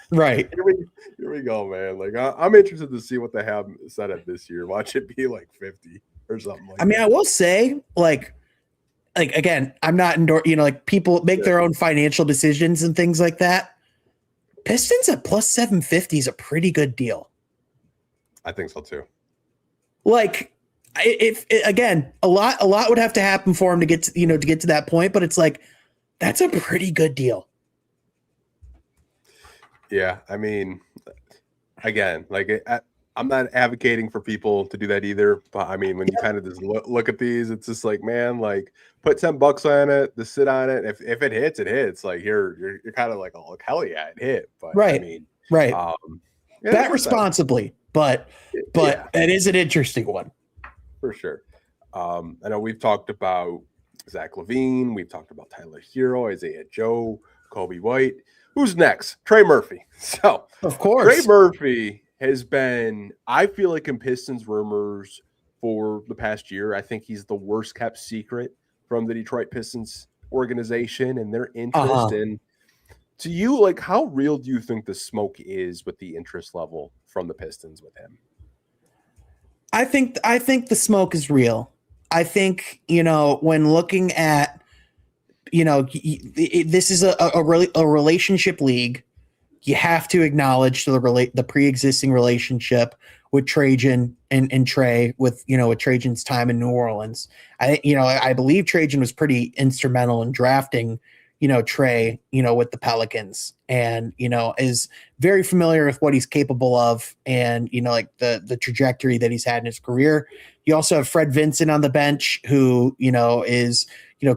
Here we go, man. Like, I'm interested to see what they have set at this year. Watch it be like 50 or something like that. I mean, I will say, like again, I'm not like people make their own financial decisions and things like that. Pistons at plus 750 is a pretty good deal. I think so too. Like, if again, a lot would have to happen for him to get to that point, but it's like that's a pretty good deal. Yeah, I mean, again, like I'm not advocating for people to do that either, but I mean, when you kind of just look at these, it's just like, man, like put $10 on it, to sit on it. If it hits, it hits. Like you're kind of like, oh, hell yeah, it hit. But right, I mean, right, bet responsibly. But it is an interesting one. For sure. I know we've talked about Zach LaVine. We've talked about Tyler Herro, Isaiah Joe, Kobe White. Who's next? Trey Murphy. So, of course, Trey Murphy has been, I feel like, in Pistons rumors for the past year. I think he's the worst kept secret from the Detroit Pistons organization and their interest in. To you, like, how real do you think the smoke is with the interest level from the Pistons with him? I think the smoke is real. I think, when looking at, this is a relationship league. You have to acknowledge the pre-existing relationship with Trajan and Trey with Trajan's time in New Orleans. I believe Trajan was pretty instrumental in drafting Trey, with the Pelicans, and, is very familiar with what he's capable of and, like the trajectory that he's had in his career. You also have Fred Vincent on the bench, who, is,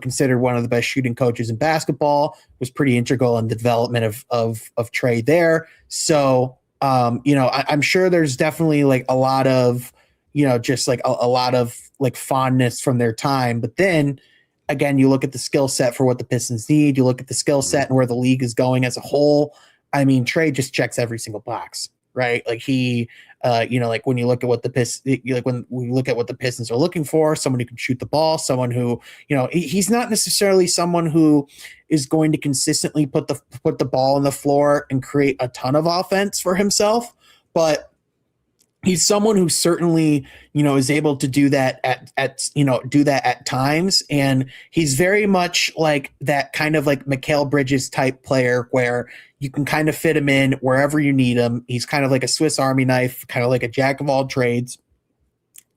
considered one of the best shooting coaches in basketball, was pretty integral in the development of Trey there. So, I'm sure there's definitely like a lot of, just like a lot of like fondness from their time. But then, again, you look at the skill set for what the Pistons need. You look at the skill set and where the league is going as a whole. I mean, Trey just checks every single box, right? Like he, like when you look at what the Pistons, like when we look at what the Pistons are looking for, someone who can shoot the ball, someone who, he's not necessarily someone who is going to consistently put the ball on the floor and create a ton of offense for himself, but he's someone who certainly, is able to do that at times. And he's very much like that kind of like Mikal Bridges type player where you can kind of fit him in wherever you need him. He's kind of like a Swiss Army knife, kind of like a jack of all trades,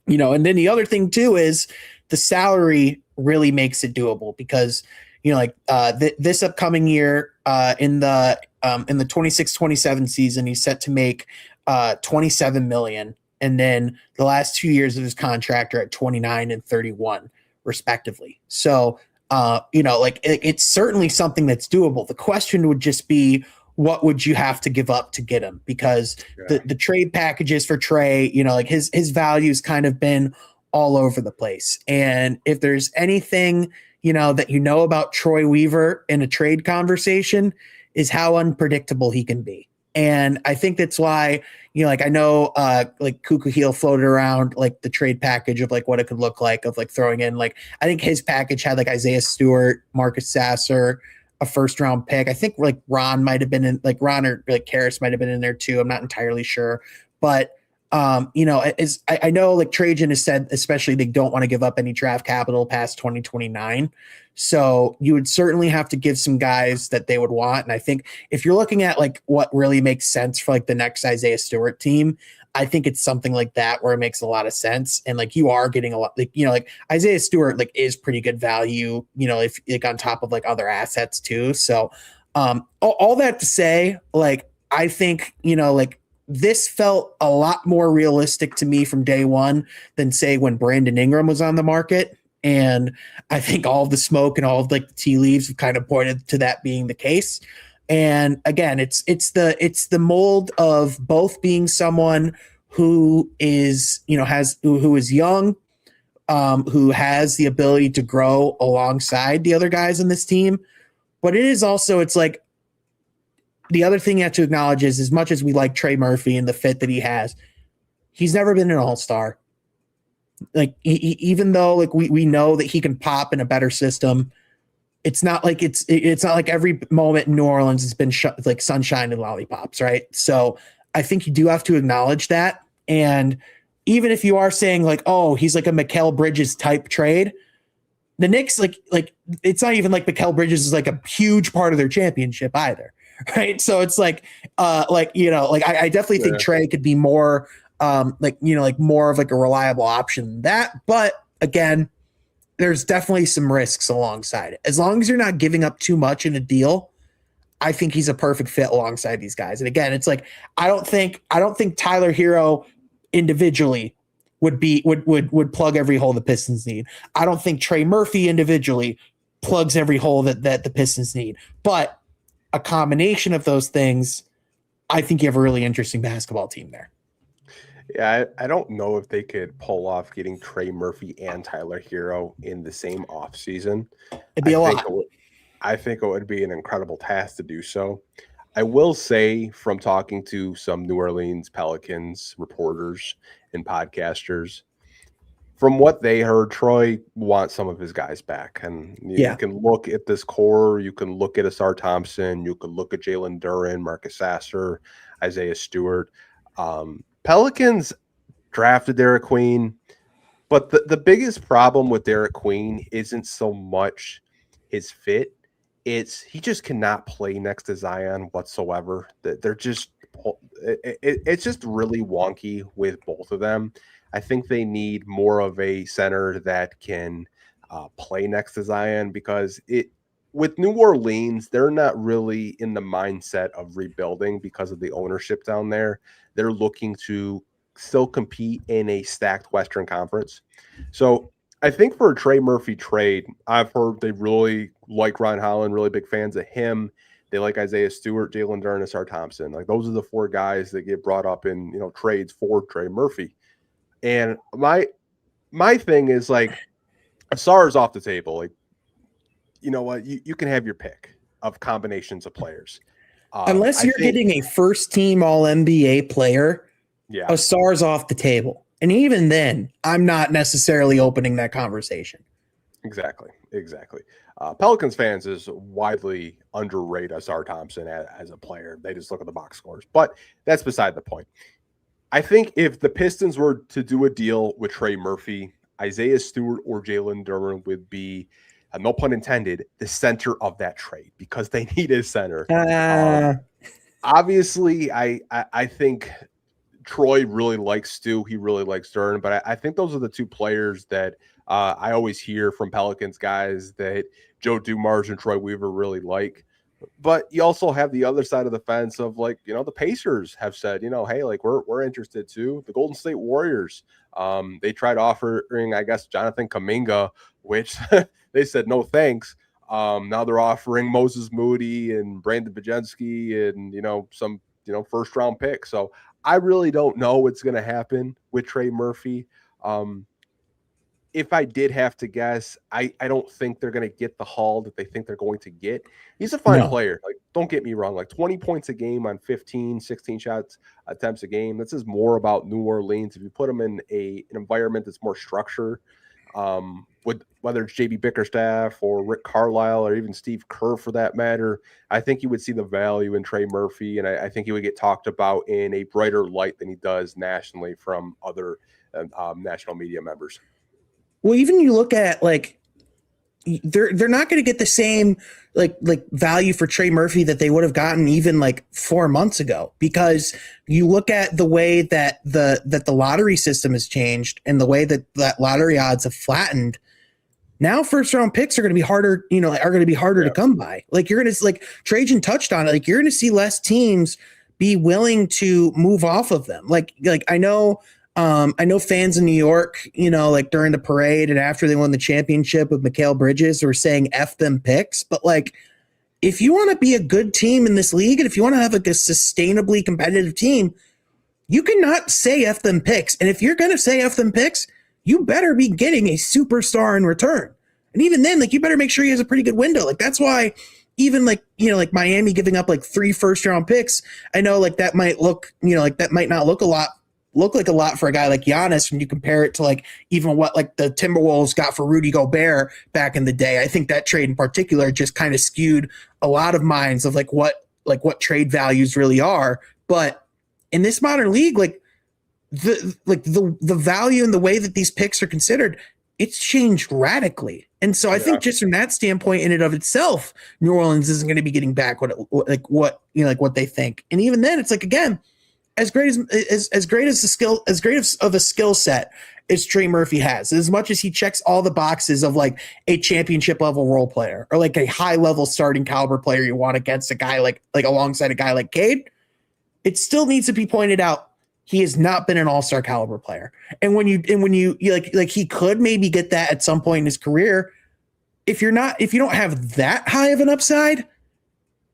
and then the other thing too is the salary really makes it doable because, this upcoming year in the 26-27 season, he's set to make $27 million, and then the last 2 years of his contract are at 29 and 31 respectively. So it's certainly something that's doable. The question would just be, what would you have to give up to get him? Because the trade packages for Trey, like his value's kind of been all over the place. And if there's anything, that about Troy Weaver in a trade conversation, is how unpredictable he can be. And I think that's why, I know like Kuka Heel floated around like the trade package of like what it could look like, of like throwing in, like, I think his package had like Isaiah Stewart, Marcus Sasser, a first round pick. I think like Ron might have been in, like Ron or like Karras might have been in there too. I'm not entirely sure, but as I know, like Trajan has said, especially they don't want to give up any draft capital past 2029. So you would certainly have to give some guys that they would want. And I think if you're looking at like what really makes sense for like the next Isaiah Stewart team, I think it's something like that where it makes a lot of sense. And like you are getting a lot, like, like Isaiah Stewart like is pretty good value, if like on top of like other assets too. So All that to say, like, I think, like, this felt a lot more realistic to me from day one than, say, when Brandon Ingram was on the market. And I think all of the smoke and all of, like, the tea leaves have kind of pointed to that being the case. And again, it's the mold of both being someone who is, who is young, who has the ability to grow alongside the other guys in this team. But it is also, it's like, the other thing you have to acknowledge is, as much as we like Trey Murphy and the fit that he has, he's never been an all-star. Like, even though, like, we know that he can pop in a better system, it's not like it's not like every moment in New Orleans has been like sunshine and lollipops, right? So I think you do have to acknowledge that. And even if you are saying, like, oh, he's like a Mikal Bridges type trade, the Knicks, like it's not even like Mikal Bridges is like a huge part of their championship either, right? So it's like I definitely think Trey could be more more of like a reliable option than that. But again, there's definitely some risks alongside it. As long as you're not giving up too much in a deal, I think he's a perfect fit alongside these guys. And again, it's like, I don't think Tyler Herro individually would plug every hole the Pistons need. I don't think Trey Murphy individually plugs every hole that the Pistons need. But a combination of those things, I think you have a really interesting basketball team there. Yeah, I don't know if they could pull off getting Trey Murphy and Tyler Herro in the same offseason. It'd be a lot. I think it would be an incredible task to do so. I will say, from talking to some New Orleans Pelicans reporters and podcasters, from what they heard, Troy wants some of his guys back. And you can look at this core. You can look at Asar Thompson. You can look at Jaylen Duren, Marcus Sasser, Isaiah Stewart. Pelicans drafted Derek Queen, but the biggest problem with Derek Queen isn't so much his fit. It's he just cannot play next to Zion whatsoever. They're just it's just really wonky with both of them. I think they need more of a center that can play next to Zion, because with New Orleans, they're not really in the mindset of rebuilding because of the ownership down there. They're looking to still compete in a stacked Western Conference. So I think for a Trey Murphy trade, I've heard they really like Ron Holland, really big fans of him. They like Isaiah Stewart, Jaylen Duren, Asar Thompson. Like, those are the four guys that get brought up in, trades for Trey Murphy. And my thing is, like, Asar is off the table. Like, you know what? You can have your pick of combinations of players. Unless you're getting a first-team All-NBA player, Asar's off the table. And even then, I'm not necessarily opening that conversation. Exactly. Pelicans fans is widely underrate Asar Thompson as a player. They just look at the box scores. But that's beside the point. I think if the Pistons were to do a deal with Trey Murphy, Isaiah Stewart or Jaylen Duren would be, no pun intended, the center of that trade, because they need a center. Obviously, I think Troy really likes Stu. He really likes Duren. But I think those are the two players that I always hear from Pelicans guys that Joe Dumars and Troy Weaver really like. But you also have the other side of the fence of, like, the Pacers have said, hey, like, we're interested too. The Golden State Warriors, they tried offering, I guess, Jonathan Kuminga, which they said no thanks. Now they're offering Moses Moody and Brandon Bajensky and, some, first round pick. So I really don't know what's going to happen with Trey Murphy. If I did have to guess, I don't think they're going to get the haul that they think they're going to get. He's a fine player. Like, don't get me wrong. Like, 20 points a game on 15, 16 shots attempts a game. This is more about New Orleans. If you put him in an environment that's more structured, with whether it's JB Bickerstaff or Rick Carlisle or even Steve Kerr for that matter, I think you would see the value in Trey Murphy, and I think he would get talked about in a brighter light than he does nationally from other national media members. Well, even you look at, like, they're not going to get the same like value for Trey Murphy that they would have gotten even like 4 months ago, because you look at the way that the lottery system has changed and the way that lottery odds have flattened. Now first round picks are going to be harder, to come by. Like you're going to, like Trajan touched on it, like you're going to see less teams be willing to move off of them. Like I know fans in New York, like during the parade and after they won the championship with Mikal Bridges were saying F them picks. But like, if you want to be a good team in this league and if you want to have like a sustainably competitive team, you cannot say F them picks. And if you're going to say F them picks, you better be getting a superstar in return. And even then, like, you better make sure he has a pretty good window. Like, that's why even like, like Miami giving up like 3 first-round picks, I know like that might look, like that might not look like a lot for a guy like Giannis when you compare it to like even what like the Timberwolves got for Rudy Gobert back in the day. I think that trade in particular just kind of skewed a lot of minds of like what trade values really are. But in this modern league, like the value and the way that these picks are considered, it's changed radically. And so I think just from that standpoint in and of itself, New Orleans isn't going to be getting back what they think. And even then it's like, again, as great of a skill set as Trey Murphy has, as much as he checks all the boxes of like a championship level role player or like a high level starting caliber player you want against a guy like alongside a guy like Cade, it still needs to be pointed out he has not been an all-star caliber player. And when you like he could maybe get that at some point in his career. If you don't have that high of an upside,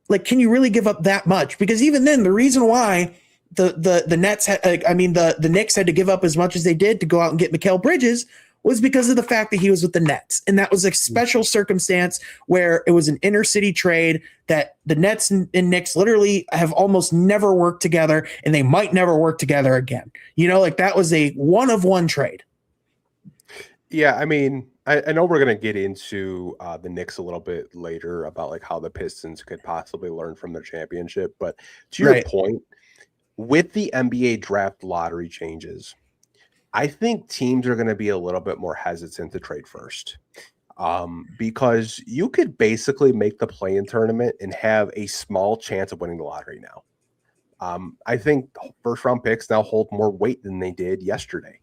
like, can you really give up that much? Because even then, the reason why the Nets the Knicks had to give up as much as they did to go out and get Mikal Bridges was because of the fact that he was with the Nets. And that was a special circumstance where it was an inner city trade that the Nets and Knicks literally have almost never worked together, and they might never work together again. Like that was a 1-of-1 trade. Yeah, I mean, I know we're going to get into the Knicks a little bit later about like how the Pistons could possibly learn from their championship. But to your point, with the NBA draft lottery changes, I think teams are going to be a little bit more hesitant to trade first because you could basically make the play-in tournament and have a small chance of winning the lottery now. I think first-round picks now hold more weight than they did yesterday.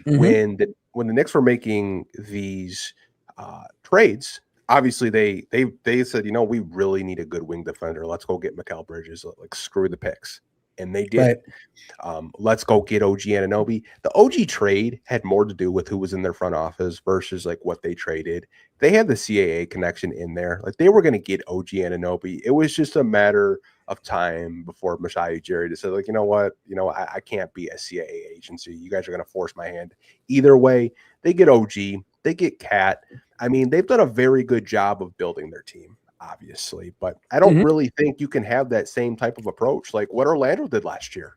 When the Knicks were making these trades, obviously they said, we really need a good wing defender. Let's go get Mikal Bridges. Like, screw the picks. And they did. Let's go get OG Anunoby. The OG trade had more to do with who was in their front office versus like what they traded. They had the CAA connection in there. Like, they were going to get OG Anunoby. It was just a matter of time before Masai Ujiri to say, like, you know what? I can't be a CAA agency. You guys are going to force my hand. Either way, they get OG. They get Cat. I mean, they've done a very good job of building their team, obviously, but I don't really think you can have that same type of approach like what Orlando did last year.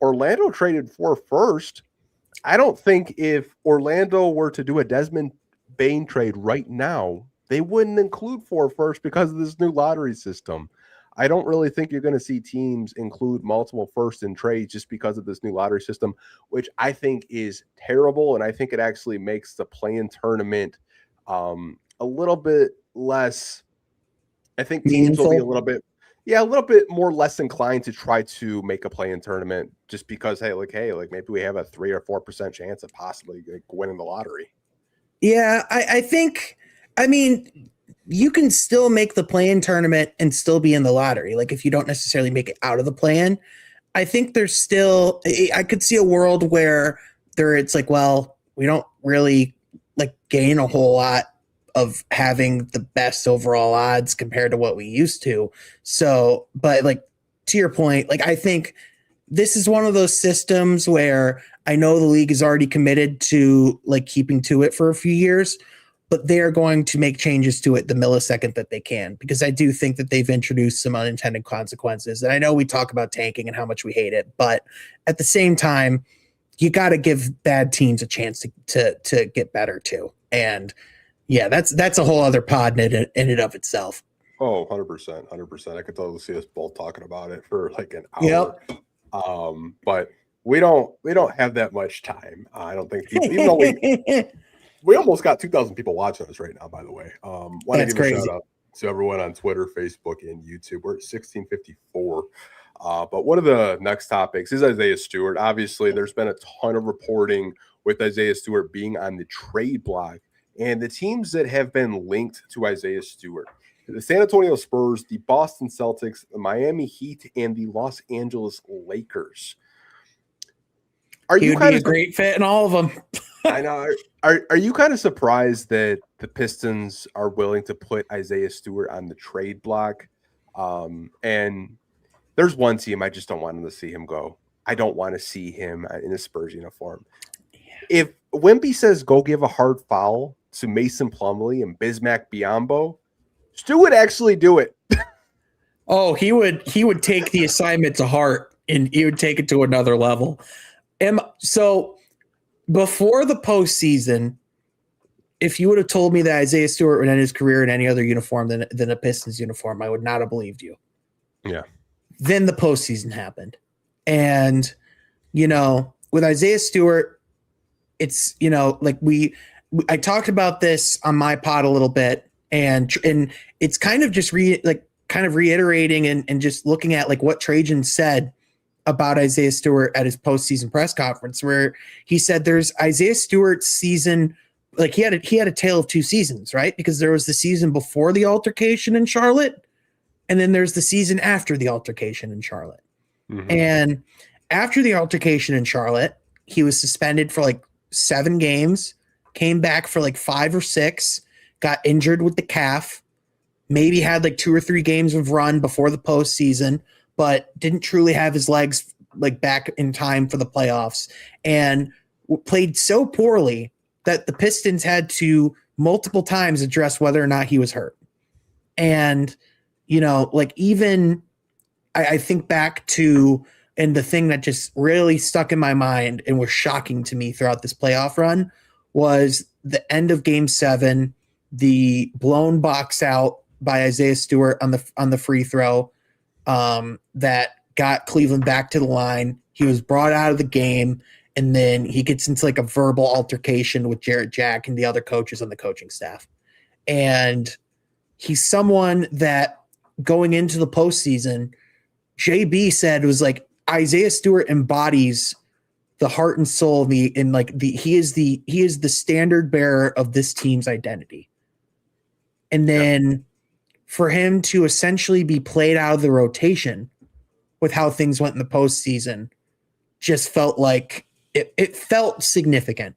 Orlando traded for first. I don't think if Orlando were to do a Desmond Bane trade right now, they wouldn't include 4 first because of this new lottery system. I don't really think you're going to see teams include multiple first in trades just because of this new lottery system, which I think is terrible. And I think it actually makes the play-in tournament a little bit less. I think teams will be a little bit more less inclined to try to make a play-in tournament just because, hey, maybe we have a 3 or 4% chance of possibly winning the lottery. Yeah, I think, you can still make the play-in tournament and still be in the lottery. Like, if you don't necessarily make it out of the play-in, I think there's still, I could see a world where it's like, well, we don't really like gain a whole lot of having the best overall odds compared to what we used to. So, but like, to your point, like, I think this is one of those systems where I know the league is already committed to like keeping to it for a few years, but they are going to make changes to it the millisecond that they can, because I do think that they've introduced some unintended consequences. And I know we talk about tanking and how much we hate it, but at the same time, you got to give bad teams a chance to get better too. And yeah, that's a whole other pod in and of itself. Oh, 100%. I could totally see us both talking about it for like an hour. Yep. But we don't have that much time. I don't think people, even though we almost got 2,000 people watching us right now, by the way. Want to give a shout out to everyone on Twitter, Facebook, and YouTube. We're at 1654. But one of the next topics is Isaiah Stewart. Obviously, there's been a ton of reporting with Isaiah Stewart being on the trade block and the teams that have been linked to Isaiah Stewart: the San Antonio Spurs, the Boston Celtics, the Miami Heat, and the Los Angeles Lakers. He would be a great fit in all of them. I know. Are you kind of surprised that the Pistons are willing to put Isaiah Stewart on the trade block? And there's one team I just don't want to see him go. I don't want to see him in a Spurs uniform. Yeah. If Wimpy says go give a hard foul to Mason Plumlee and Bismack Biyombo, Stu would actually do it. Oh, he would take the assignment to heart, and he would take it to another level. So before the postseason, if you would have told me that Isaiah Stewart would end his career in any other uniform than a Pistons uniform, I would not have believed you. Yeah. Then the postseason happened. And, with Isaiah Stewart, it's, I talked about this on my pod a little bit, and it's kind of just reiterating and just looking at like what Trajan said about Isaiah Stewart at his postseason press conference, where he said there's Isaiah Stewart's season. Like he had a tale of two seasons, right? Because there was the season before the altercation in Charlotte, and then there's the season after the altercation in Charlotte. Mm-hmm. And after the altercation in Charlotte, he was suspended for like 7 games, came back for like 5 or 6, got injured with the calf, maybe had like 2 or 3 games of run before the postseason, but didn't truly have his legs like back in time for the playoffs, and played so poorly that the Pistons had to multiple times address whether or not he was hurt. And, even I think back to, and the thing that just really stuck in my mind and was shocking to me throughout this playoff run was the end of Game 7, the blown box out by Isaiah Stewart on the free throw that got Cleveland back to the line. He was brought out of the game, and then he gets into like a verbal altercation with Jarrett Jack and the other coaches on the coaching staff. And he's someone that going into the postseason, JB said was like Isaiah Stewart embodies the heart and soul of he is the standard bearer of this team's identity. And then for him to essentially be played out of the rotation with how things went in the postseason just felt like it felt significant,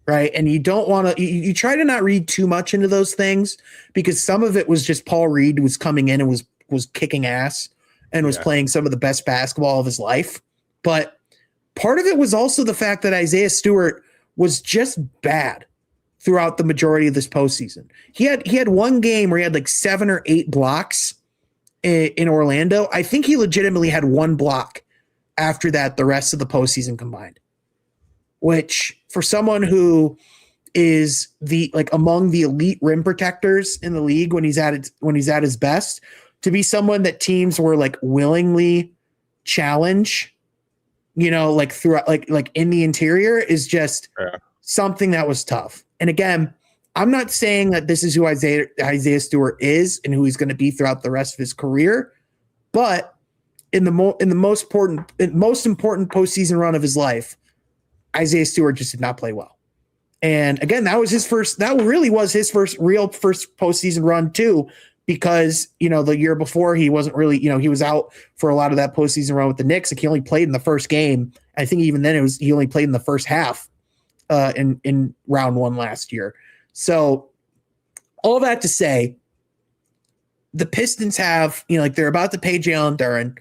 right? And you don't want to, you try to not read too much into those things, because some of it was just Paul Reed was coming in and was kicking ass and was playing some of the best basketball of his life. But part of it was also the fact that Isaiah Stewart was just bad throughout the majority of this postseason. He had one game where he had like 7 or 8 blocks in Orlando. I think he legitimately had 1 block after that the rest of the postseason combined, which for someone who is among the elite rim protectors in the league when he's at his best, to be someone that teams were like willingly challenge, throughout like in the interior is just something that was tough. And again, I'm not saying that this is who Isaiah Stewart is and who he's going to be throughout the rest of his career, but in the most important postseason run of his life, Isaiah Stewart just did not play well. And again, that really was his first postseason run too, because, the year before he wasn't really, he was out for a lot of that postseason run with the Knicks. Like he only played in the first game. I think even then he only played in the first half in round 1 last year. So all that to say, the Pistons have, they're about to pay Jaylen Duren.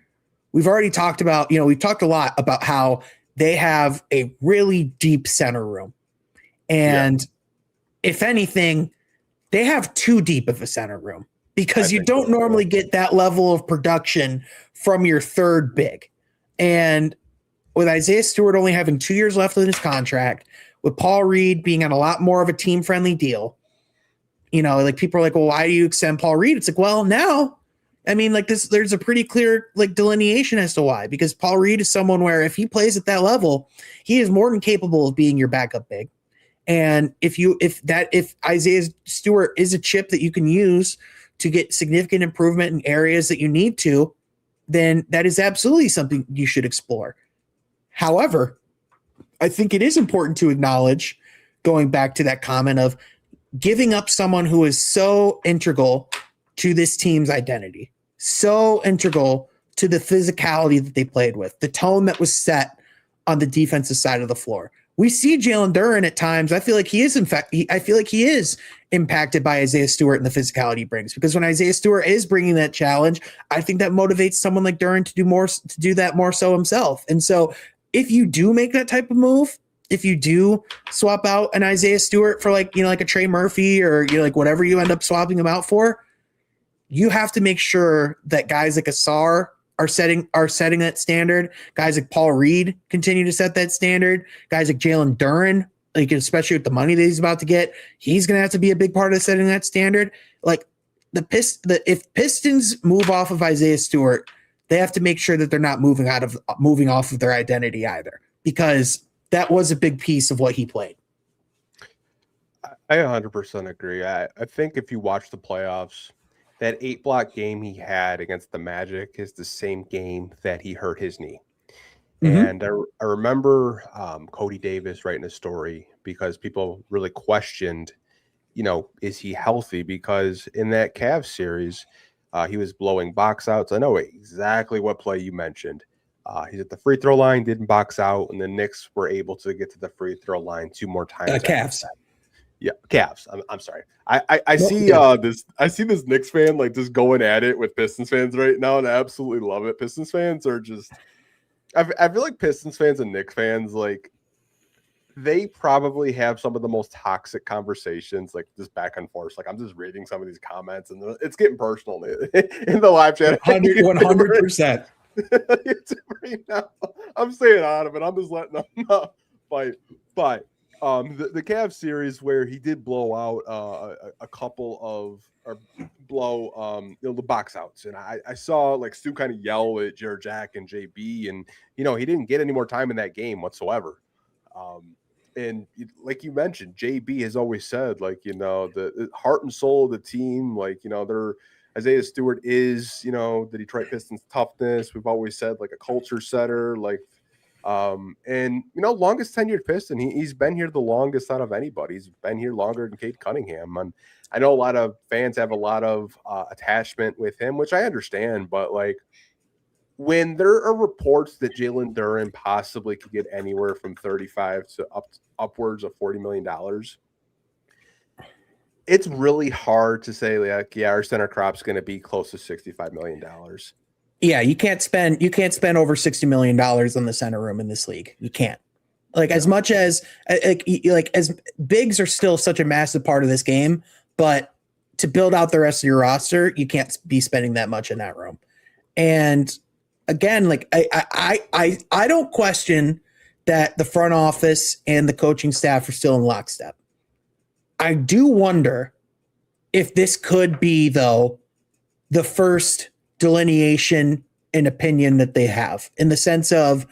We've already talked about, we've talked a lot about how they have a really deep center room. And if anything, they have too deep of a center room, because you don't normally get that level of production from your third big. And with Isaiah Stewart only having 2 years left in his contract, with Paul Reed being on a lot more of a team-friendly deal, people are like, well, why do you extend Paul Reed? It's like, well, now, there's a pretty clear delineation as to why, because Paul Reed is someone where if he plays at that level, he is more than capable of being your backup big. And if Isaiah Stewart is a chip that you can use to get significant improvement in areas that you need to, then that is absolutely something you should explore. However, I think it is important to acknowledge, going back to that comment of giving up someone who is so integral to this team's identity, so integral to the physicality that they played with, the tone that was set on the defensive side of the floor. We see Jaylen Duren at times. I feel like he is, impacted by Isaiah Stewart and the physicality he brings, because when Isaiah Stewart is bringing that challenge, I think that motivates someone like Duren to do that more so himself. And so if you do make that type of move, if you do swap out an Isaiah Stewart for like a Trey Murphy or like whatever you end up swapping him out for, you have to make sure that guys like Asar are setting that standard. Guys like Paul Reed continue to set that standard. Guys like Jaylen Duren, like especially with the money that he's about to get, he's going to have to be a big part of setting that standard. Like if Pistons move off of Isaiah Stewart, they have to make sure that they're not moving off of their identity either, because that was a big piece of what he played. I 100% agree. I think if you watch the playoffs, that 8-block game he had against the Magic is the same game that he hurt his knee. Mm-hmm. And I remember Cody Davis writing a story because people really questioned, is he healthy? Because in that Cavs series, he was blowing box outs. I know exactly what play you mentioned. He's at the free throw line, didn't box out, and the Knicks were able to get to the free throw line 2 more times. Cavs. Yeah, Cavs. I'm sorry. I see this Knicks fan like just going at it with Pistons fans right now, and I absolutely love it. Pistons fans are just I feel like Pistons fans and Knicks fans, like, they probably have some of the most toxic conversations, like just back and forth. Like, I'm just reading some of these comments, and it's getting personal in the live chat. 100%. Right now. I'm staying out of it. I'm just letting them fight. But the Cavs series where he did blow out a couple of the box outs, and I saw like Stu kind of yell at Jared Jack and JB, and he didn't get any more time in that game whatsoever. And like you mentioned, JB has always said, like, the heart and soul of the team, like, Isaiah Stewart is, the Detroit Pistons toughness. We've always said, like, a culture setter, like, and longest tenured Piston. He's been here the longest out of anybody. He's been here longer than Cade Cunningham. And I know a lot of fans have a lot of attachment with him, which I understand. But like, when there are reports that Jaylen Duren possibly could get anywhere from 35 to upwards of $40 million, it's really hard to say, like, yeah, our center crop's going to be close to $65 million. Yeah, you can't spend over $60 million on the center room in this league. You can't. Like, as much as as bigs are still such a massive part of this game, but to build out the rest of your roster, you can't be spending that much in that room. And again, like, I don't question that the front office and the coaching staff are still in lockstep. I do wonder if this could be, though, the first delineation and opinion that they have, in the sense of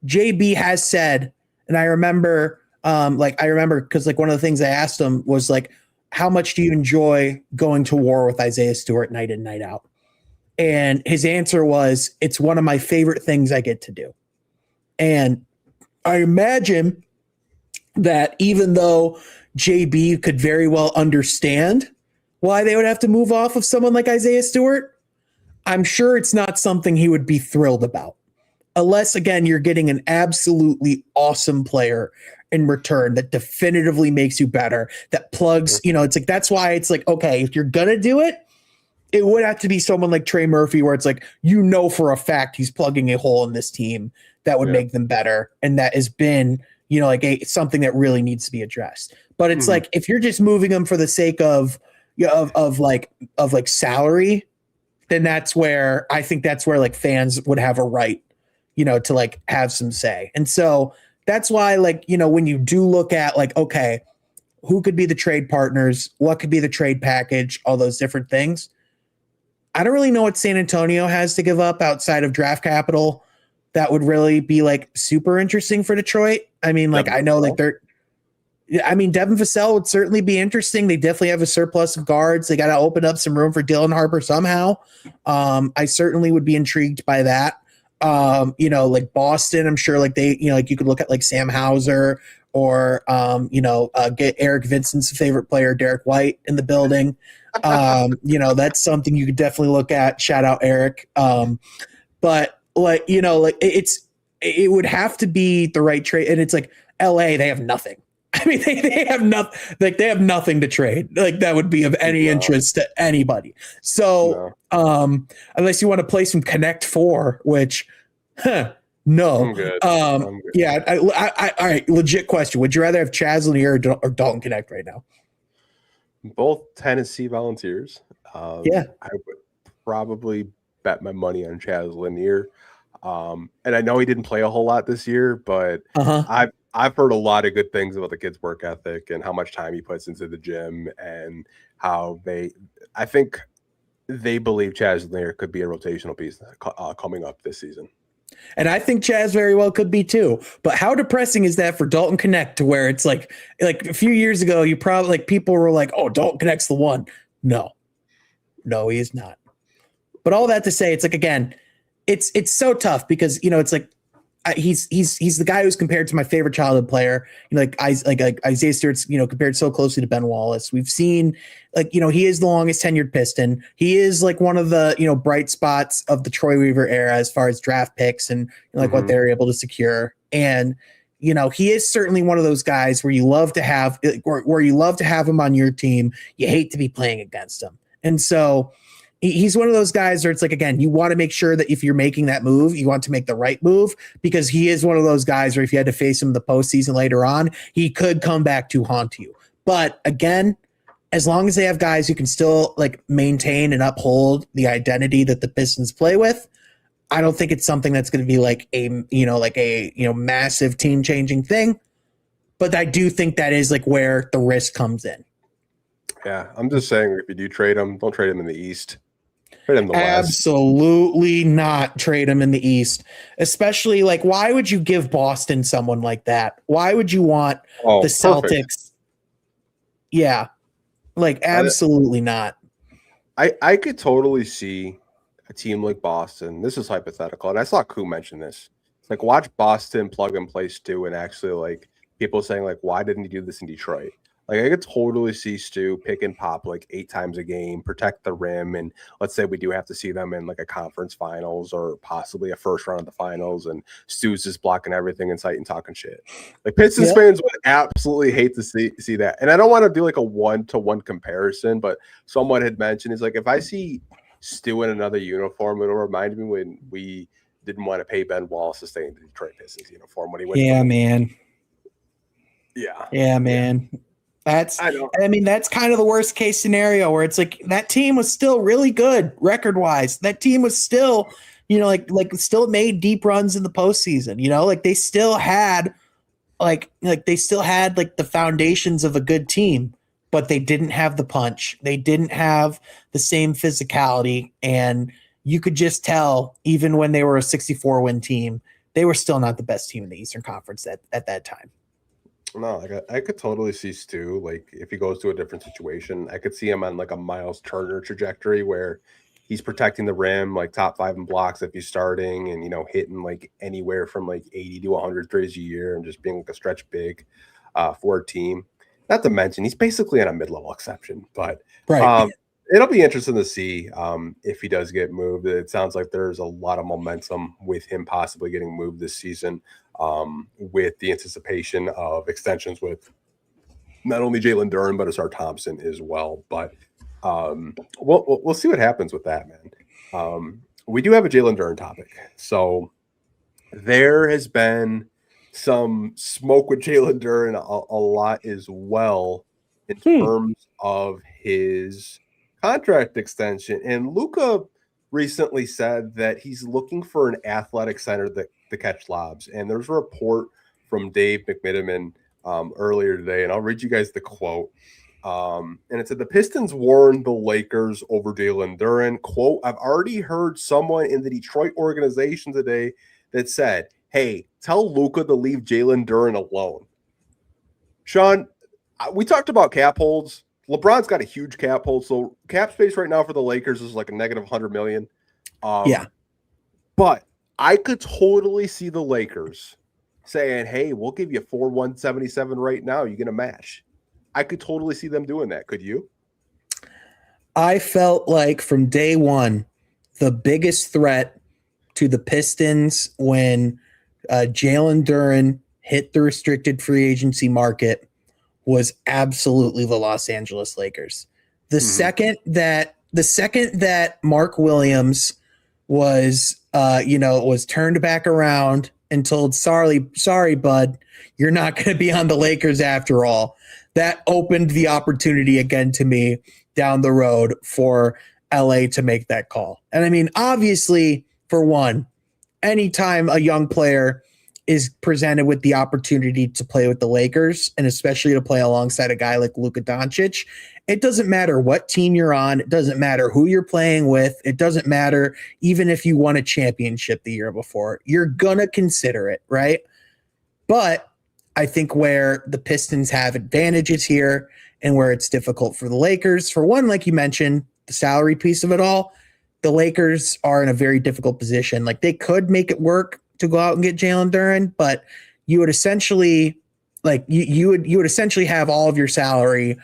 JB has said, and I remember because like one of the things I asked him was like, how much do you enjoy going to war with Isaiah Stewart night in, night out? And his answer was, it's one of my favorite things I get to do. And I imagine that even though JB could very well understand why they would have to move off of someone like Isaiah Stewart, I'm sure it's not something he would be thrilled about. Unless, again, you're getting an absolutely awesome player in return that definitively makes you better, that plugs, it's like, that's why it's like, okay, if you're going to do it, it would have to be someone like Trey Murphy, where it's like, for a fact he's plugging a hole in this team that would make them better. And that has been, something that really needs to be addressed. But it's like, if you're just moving them for the sake of salary, then that's where like fans would have a right, to like have some say. And so that's why, like, when you do look at like, okay, who could be the trade partners? What could be the trade package? All those different things. I don't really know what San Antonio has to give up outside of draft capital that would really be like super interesting for Detroit. I mean, like, I know like Devin Vassell would certainly be interesting. They definitely have a surplus of guards. They got to open up some room for Dylan Harper somehow. I certainly would be intrigued by that. Like Boston, I'm sure like they, like you could look at like Sam Hauser or, get Eric Vincent's favorite player, Derek White, in the building. That's something you could definitely look at. Shout out Eric. But like, it would have to be the right trade. And it's like LA, they have nothing. I mean, they have nothing. Like they have nothing to trade. Like that would be of any interest to anybody. So, unless you want to play some Connect 4, which, no. I'm good. I'm good. Yeah. All right. Legit question. Would you rather have Chaz Lanier or Dalton Connect right now? Both Tennessee Volunteers. Yeah. I would probably bet my money on Chaz Lanier. And I know he didn't play a whole lot this year, but I've heard a lot of good things about the kid's work ethic and how much time he puts into the gym and how I think they believe Chaz Lanier could be a rotational piece coming up this season. And I think Chaz very well could be too. But how depressing is that for Dalton Connect, to where it's like a few years ago, you probably like people were like, "Oh, Dalton Connect's the one." No, he is not. But all that to say, it's like, again, it's so tough because it's like he's the guy who's compared to my favorite childhood player. Like Isaiah Stewart's compared so closely to Ben Wallace. We've seen he is the longest tenured Piston. He is like one of the bright spots of the Troy Weaver era as far as draft picks and what they're able to secure. And he is certainly one of those guys where you love to have him on your team. You hate to be playing against him, and so. He's one of those guys where it's like, again, you want to make sure that if you're making that move, you want to make the right move, because he is one of those guys where if you had to face him in the postseason later on, he could come back to haunt you. But again, as long as they have guys who can still maintain and uphold the identity that the Pistons play with, I don't think it's something that's going to be like a massive team changing thing. But I do think that is where the risk comes in. Yeah, I'm just saying, if you do trade him, don't trade him in the East. Trade him in the West. Absolutely not trade him in the East. Especially, why would you give Boston someone like that? Why would you want the Celtics? Perfect. Yeah, absolutely not. I could totally see a team like Boston. This is hypothetical, and I saw Koo mention this. It's watch Boston plug and play Stu, and actually people saying why didn't he do this in Detroit? I could totally see Stu pick and pop 8 times a game, protect the rim, and let's say we do have to see them in a conference finals or possibly a first round of the finals, and Stu's just blocking everything in sight and talking shit. Pistons fans would absolutely hate to see that. And I don't want to do a 1-to-1 comparison, but someone had mentioned is if I see Stu in another uniform, it'll remind me when we didn't want to pay Ben Wallace to stay in the Detroit Pistons uniform when he went. Yeah, man. Yeah, man. That's kind of the worst case scenario where it's that team was still really good record wise. That team was still, still made deep runs in the postseason. They still had, the foundations of a good team, but they didn't have the punch. They didn't have the same physicality, and you could just tell even when they were a 64-win team, they were still not the best team in the Eastern Conference at that time. No, I could totally see Stu, if he goes to a different situation, I could see him on a Miles Turner trajectory where he's protecting the rim, top 5 in blocks if he's starting, and hitting anywhere from 80 to 100 threes a year, and just being a stretch big for a team. Not to mention he's basically on a mid-level exception, but it'll be interesting to see if he does get moved. It sounds like there's a lot of momentum with him possibly getting moved this season. With the anticipation of extensions with not only Jaylen Duren, but Asar Thompson as well. But we'll see what happens with that, man. We do have a Jaylen Duren topic. So there has been some smoke with Jaylen Duren a lot as well in terms of his contract extension. And Luka recently said that he's looking for an athletic center that to catch lobs. And there's a report from Dave McMenamin earlier today, and I'll read you guys the quote. And it said, the Pistons warned the Lakers over Jaylen Duren. Quote, I've already heard someone in the Detroit organization today that said, hey, tell Luka to leave Jaylen Duren alone. Sean, we talked about cap holds. LeBron's got a huge cap hold. So cap space right now for the Lakers is a negative $100 million. Yeah. But I could totally see the Lakers saying, hey, we'll give you 4,177 right now. You get a match. I could totally see them doing that. Could you? I felt like from day one, the biggest threat to the Pistons when Jaylen Duren hit the restricted free agency market was absolutely the Los Angeles Lakers. The second that Mark Williams was turned back around and told, sorry, bud, you're not going to be on the Lakers after all. That opened the opportunity again to me down the road for LA to make that call. And I mean, obviously, for one, anytime a young player is presented with the opportunity to play with the Lakers, and especially to play alongside a guy like Luka Doncic, it doesn't matter what team you're on. It doesn't matter who you're playing with. It doesn't matter even if you won a championship the year before. You're going to consider it, right? But I think where the Pistons have advantages here and where it's difficult for the Lakers, for one, like you mentioned, the salary piece of it all, the Lakers are in a very difficult position. Like, they could make it work to go out and get Jaylen Duren, but you would essentially you would essentially have all of your salary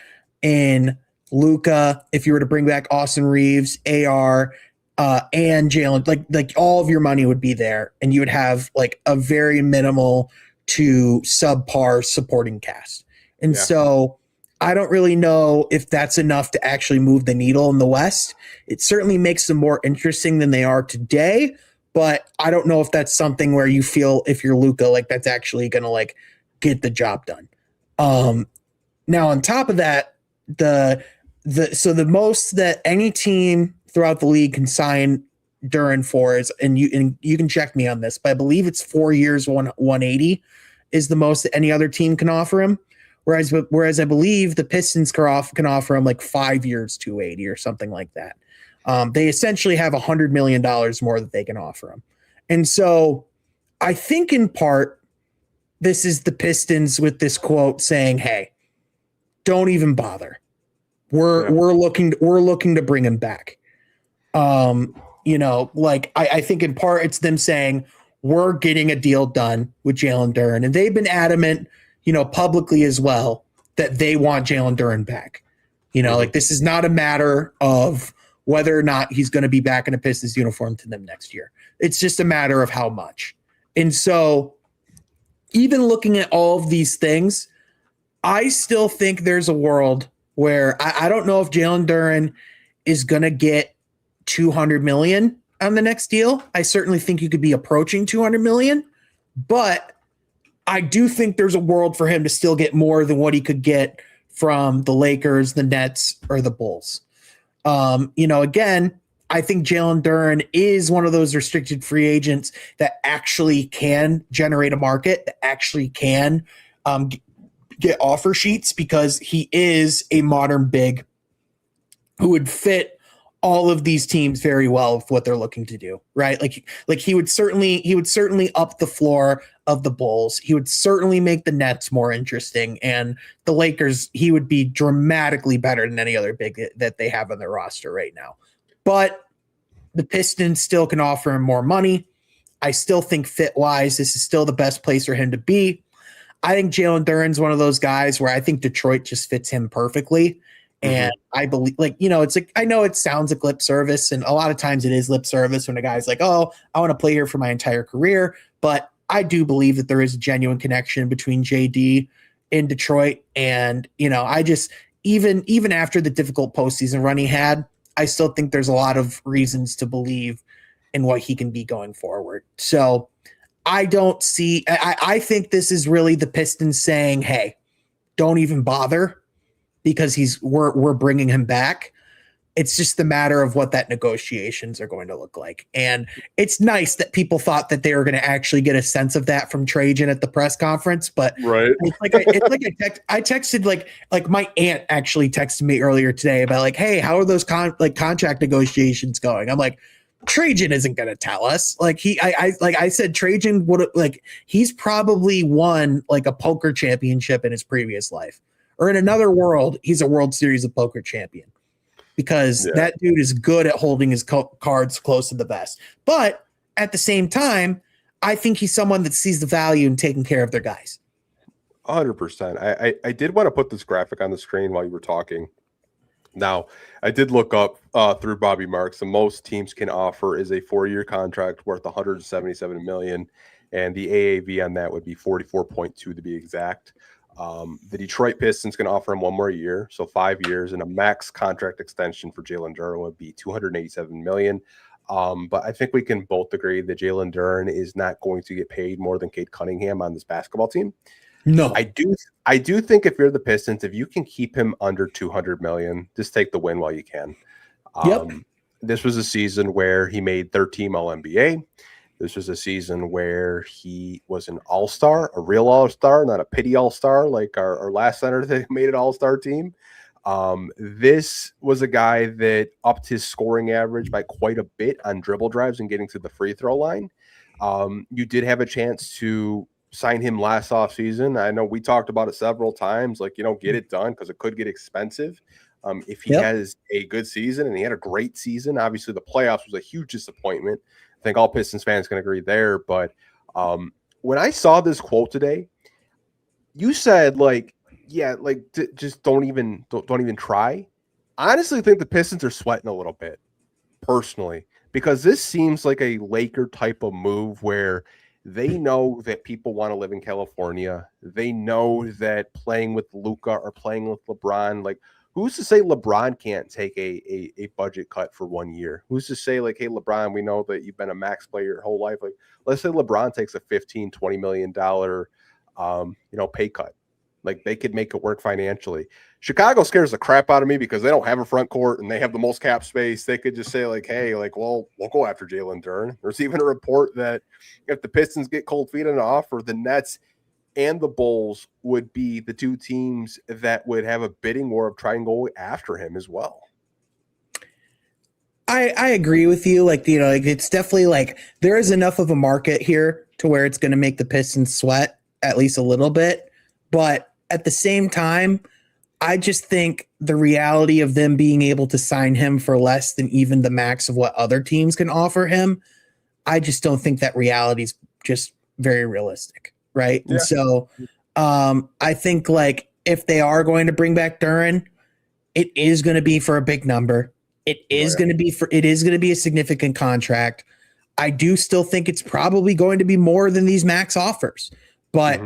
in Luka if you were to bring back Austin Reeves, AR, and Jaylen. Like all of your money would be there, and you would have like a very minimal to subpar supporting cast. And so I don't really know if that's enough to actually move the needle in the West. It certainly makes them more interesting than they are today, but I don't know if that's something where you feel, if you're Luka, like that's actually going to like get the job done. Now on top of that, the most that any team throughout the league can sign Duren for is, and you can check me on this, but I believe it's 4 years, 180 is the most that any other team can offer him. Whereas I believe the Pistons can offer him like 5 years, 280 or something like that. They essentially have $100 million more that they can offer him. And so I think in part, this is the Pistons with this quote saying, hey, don't even bother. We're looking to bring him back. I think in part it's them saying we're getting a deal done with Jaylen Duren, and they've been adamant, publicly as well, that they want Jaylen Duren back. Like, this is not a matter of whether or not he's going to be back in a Pistons uniform to them next year. It's just a matter of how much. And so even looking at all of these things, I still think there's a world where I don't know if Jaylen Duren is going to get $200 million on the next deal. I certainly think you could be approaching $200 million, but I do think there's a world for him to still get more than what he could get from the Lakers, the Nets, or the Bulls. Again, I think Jaylen Duren is one of those restricted free agents that actually can generate a market, that actually can get offer sheets, because he is a modern big who would fit all of these teams very well with what they're looking to do, right? Like he would certainly up the floor of the Bulls. He would certainly make the Nets more interesting, and the Lakers, he would be dramatically better than any other big that they have on their roster right now. But the Pistons still can offer him more money. I still think fit-wise, this is still the best place for him to be. I think Jaylen Duren's one of those guys where I think Detroit just fits him perfectly. And I believe, it's like, I know it sounds like lip service, and a lot of times it is lip service when a guy's like, oh, I want to play here for my entire career. But I do believe that there is a genuine connection between JD and Detroit. And, I just, even after the difficult postseason run he had, I still think there's a lot of reasons to believe in what he can be going forward. So I think this is really the Pistons saying, hey, don't even bother, because we're bringing him back. It's just the matter of what that negotiations are going to look like. And it's nice that people thought that they were going to actually get a sense of that from Trajan at the press conference. But right. I texted like my aunt actually texted me earlier today about like, hey, how are those contract negotiations going? I'm like, Trajan isn't going to tell us. Like I said, Trajan would he's probably won like a poker championship in his previous life. Or in another world, he's a World Series of Poker champion, because that dude is good at holding his cards close to the vest. But at the same time, I think he's someone that sees the value in taking care of their guys. 100%. I did want to put this graphic on the screen while you were talking. Now, I did look up through Bobby Marks. The most teams can offer is a 4-year contract worth $177 million, and the AAV on that would be 44.2 to be exact. The Detroit Pistons can offer him 1 more year, so 5 years, and a max contract extension for Jaylen Duren would be $287 million. But I think we can both agree that Jaylen Duren is not going to get paid more than Cade Cunningham on this basketball team. No, I do think if you're the Pistons, if you can keep him under $200 million, just take the win while you can. This was a season where he made third team All NBA. This was a season where he was an all-star, a real all-star, not a pity all-star like our last center that made an all-star team. This was a guy that upped his scoring average by quite a bit on dribble drives and getting to the free throw line. You did have a chance to sign him last offseason. I know we talked about it several times, like, get it done because it could get expensive. If he has a good season, and he had a great season, obviously the playoffs was a huge disappointment. I think all Pistons fans can agree there. But when I saw this quote today, you said just don't even try. I honestly think the Pistons are sweating a little bit personally, because this seems like a Laker type of move where they know that people want to live in California. They know that playing with Luka or playing with LeBron, like, who's to say LeBron can't take a budget cut for 1 year? Who's to say, like, hey, LeBron, we know that you've been a max player your whole life. Like, let's say LeBron takes a $15-20 million, pay cut. Like, they could make it work financially. Chicago scares the crap out of me because they don't have a front court and they have the most cap space. They could just say, like, hey, like, well, we'll go after Jaylen Duren. There's even a report that if the Pistons get cold feet on an offer, the Nets and the Bulls would be the two teams that would have a bidding war of trying to go after him as well. I agree with you. Like, it's definitely like there is enough of a market here to where it's going to make the Pistons sweat at least a little bit. But at the same time, I just think the reality of them being able to sign him for less than even the max of what other teams can offer him, I just don't think that reality is just very realistic. Right. Yeah. And so I think, like, if they are going to bring back Duren, it is going to be for a big number. It is going to be a significant contract. I do still think it's probably going to be more than these max offers, but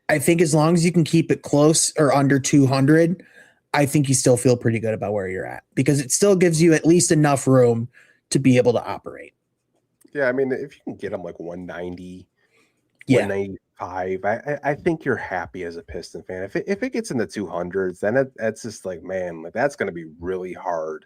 I think as long as you can keep it close or under 200, I think you still feel pretty good about where you're at, because it still gives you at least enough room to be able to operate. Yeah. I mean, if you can get them like 190, 195, I think you're happy as a Piston fan. If it gets in the 200s, then that's just like, man, like, that's going to be really hard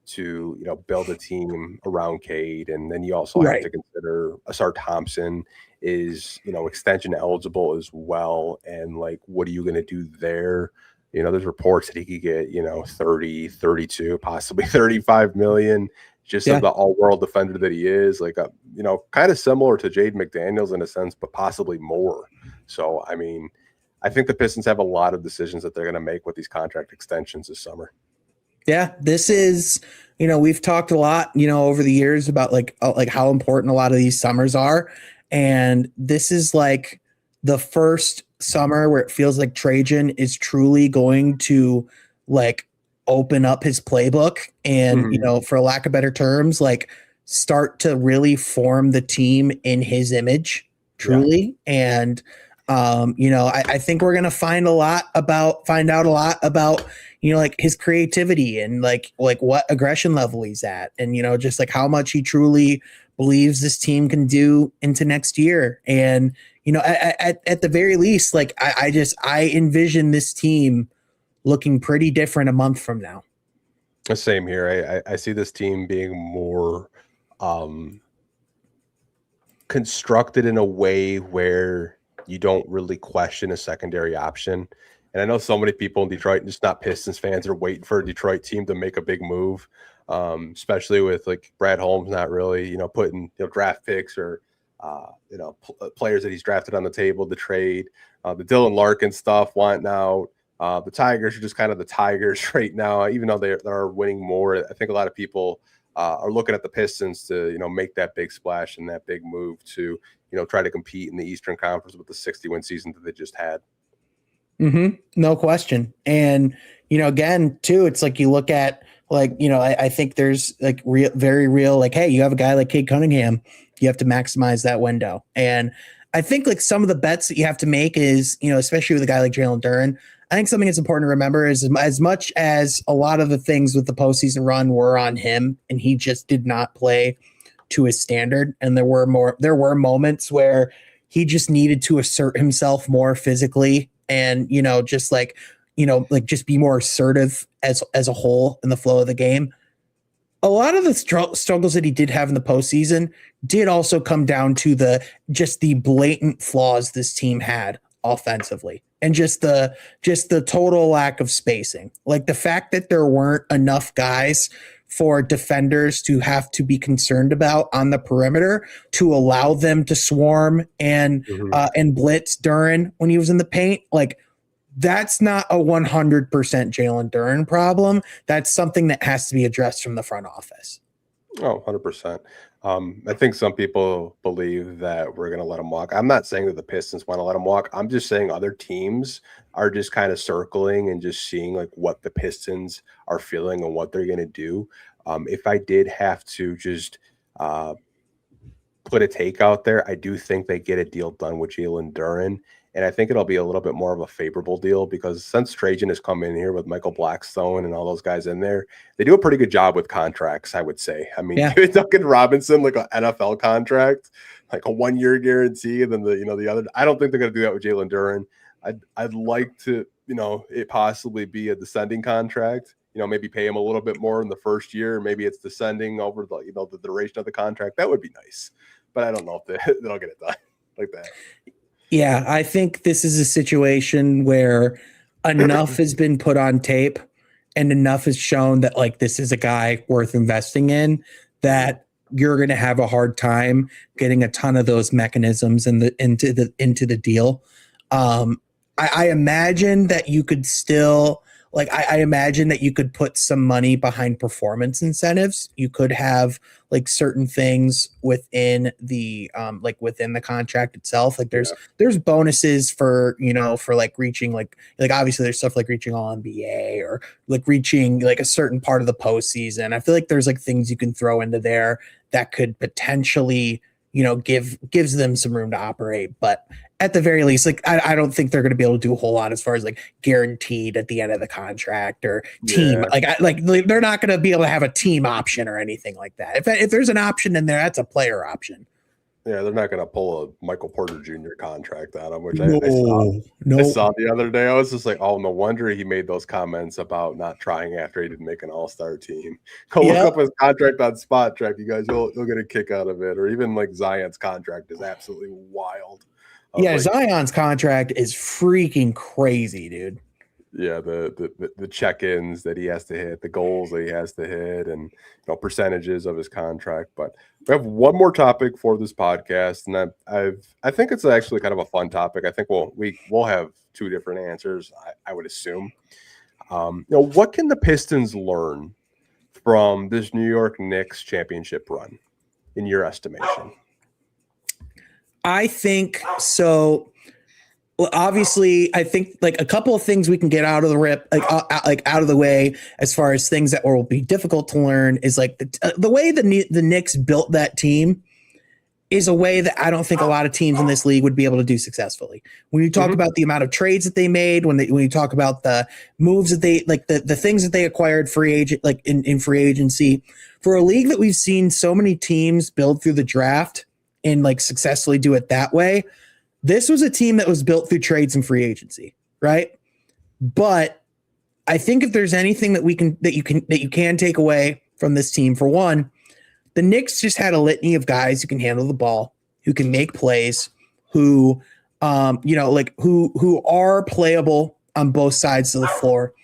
to build a team around Cade. And then you also have to consider Asar Thompson is extension eligible as well, and like, what are you going to do there? There's reports that he could get 30, 32, possibly 35 million just of the all-world defender that he is, like, kind of similar to Jaden McDaniels in a sense, but possibly more. So I mean, I think the Pistons have a lot of decisions that they're going to make with these contract extensions this summer. Yeah, this is, we've talked a lot, over the years about like how important a lot of these summers are. And this is like the first summer where it feels like Trajan is truly going to, like, open up his playbook and, for lack of better terms, like, start to really form the team in his image truly. Yeah. And, I think we're going to find out a lot about, like, his creativity and like what aggression level he's at, and, just like how much he truly believes this team can do into next year. And, at the very least, like, I envision this team looking pretty different a month from now. The same here. I see this team being more constructed in a way where you don't really question a secondary option. And I know so many people in Detroit, just not Pistons fans, are waiting for a Detroit team to make a big move, especially with, like, Brad Holmes not really, putting draft picks or players that he's drafted on the table to trade. The Dylan Larkin stuff wanting out. The Tigers are just kind of the Tigers right now, even though they are winning more. I think a lot of people are looking at the Pistons to, make that big splash and that big move to, try to compete in the Eastern Conference with the 60-win season that they just had. No question. And, again, too, it's like you look at I think there's like very real, like, hey, you have a guy like Cade Cunningham, you have to maximize that window. And I think like some of the bets that you have to make is, especially with a guy like Jaylen Duren, I think something that's important to remember is as much as a lot of the things with the postseason run were on him and he just did not play to his standard. And there were moments where he just needed to assert himself more physically and, just be more assertive as a whole in the flow of the game. A lot of the struggles that he did have in the postseason did also come down to the blatant flaws this team had offensively and just the total lack of spacing. Like the fact that there weren't enough guys for defenders to have to be concerned about on the perimeter to allow them to swarm and blitz Duren when he was in the paint. Like that's not a 100% Jaylen Duren problem. That's something that has to be addressed from the front office. Oh, 100%. I think some people believe that we're going to let him walk. I'm not saying that the Pistons want to let him walk. I'm just saying other teams are just kind of circling and just seeing like what the Pistons are feeling and what they're going to do. If I did have to just put a take out there, I do think they get a deal done with Jaylen Duren. And I think it'll be a little bit more of a favorable deal because since Trajan has come in here with Michael Blackstone and all those guys in there, they do a pretty good job with contracts, I would say. I mean, Duncan Robinson, like an NFL contract, like a 1-year guarantee, and then the other. I don't think they're going to do that with Jaylen Duren. I'd like to, it possibly be a descending contract. Maybe pay him a little bit more in the first year. Maybe it's descending over the duration of the contract. That would be nice, but I don't know if they'll get it done like that. Yeah, I think this is a situation where enough has been put on tape and enough has shown that like this is a guy worth investing in that you're going to have a hard time getting a ton of those mechanisms into the deal. I imagine that you could still I imagine that you could put some money behind performance incentives. You could have like certain things within the within the contract itself. Like there's bonuses for for like reaching like obviously there's stuff like reaching all NBA or like reaching like a certain part of the postseason. I feel like there's like things you can throw into there that could potentially gives them some room to operate. But at the very least, like I don't think they're going to be able to do a whole lot as far as like guaranteed at the end of the contract or team. They're not going to be able to have a team option or anything like that. If there's an option in there, that's a player option. Yeah, they're not going to pull a Michael Porter Jr. contract on him, which I saw the other day. I was just like, oh, no wonder he made those comments about not trying after he didn't make an all-star team. Go look up his contract on Spot Track, you guys. You'll get a kick out of it. Or even like Zion's contract is absolutely wild. Zion's contract is freaking crazy, dude. Yeah, the check-ins that he has to hit, the goals that he has to hit, and percentages of his contract. But we have one more topic for this podcast, and I think it's actually kind of a fun topic. I think we'll have two different answers. I would assume. What can the Pistons learn from this New York Knicks championship run, in your estimation? I think so. Well, obviously, I think like a couple of things we can get out of the rip, out of the way, as far as things that will be difficult to learn is like the way the Knicks built that team is a way that I don't think a lot of teams in this league would be able to do successfully. When you talk about the amount of trades that they made, when you talk about the moves that they like, the things that they acquired in free agency, for a league that we've seen so many teams build through the draft and like successfully do it that way. This was a team that was built through trades and free agency, right? But I think if there's anything that you can take away from this team, for one, the Knicks just had a litany of guys who can handle the ball, who can make plays, who are playable on both sides of the floor.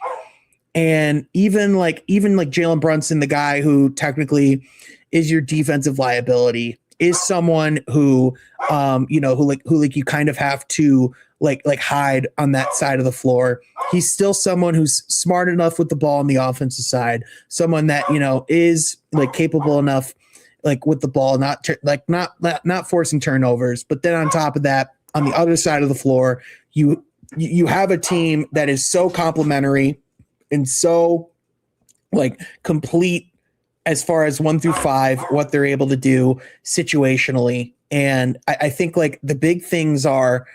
And even like Jalen Brunson, the guy who technically is your defensive liability, is someone who you kind of have to like hide on that side of the floor. he's still someone who's smart enough with the ball on the offensive side, someone that, is like capable enough, like with the ball, not forcing turnovers. But then on top of that, on the other side of the floor, you have a team that is so complementary and so like complete as far as 1 through 5, what they're able to do situationally. And I think like the big things are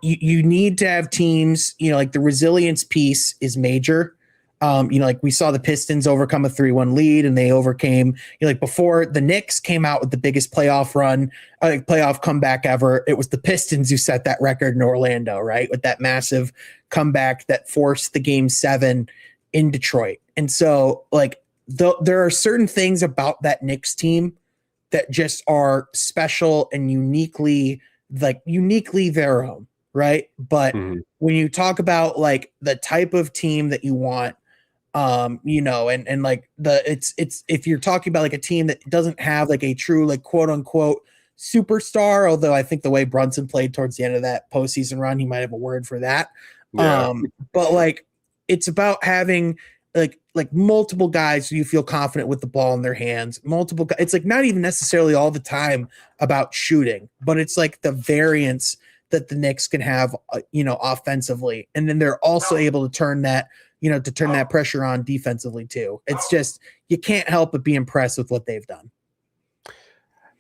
you need to have teams, like the resilience piece is major. Like we saw the Pistons overcome a 3-1 lead, and they overcame, like before the Knicks came out with the biggest playoff run, playoff comeback ever. It was the Pistons who set that record in Orlando, right? With that massive comeback that forced the Game 7 in Detroit. And so like there are certain things about that Knicks team that just are special and uniquely their own, right? But when you talk about like the type of team that you want, and like it's if you're talking about like a team that doesn't have like a true like quote unquote superstar, although I think the way Brunson played towards the end of that postseason run, he might have a word for that. Yeah. But like it's about having like multiple guys who you feel confident with the ball in their hands. It's like not even necessarily all the time about shooting, but it's like the variance that the Knicks can have, offensively, and then they're also able to turn that pressure on defensively too. It's just you can't help but be impressed with what they've done.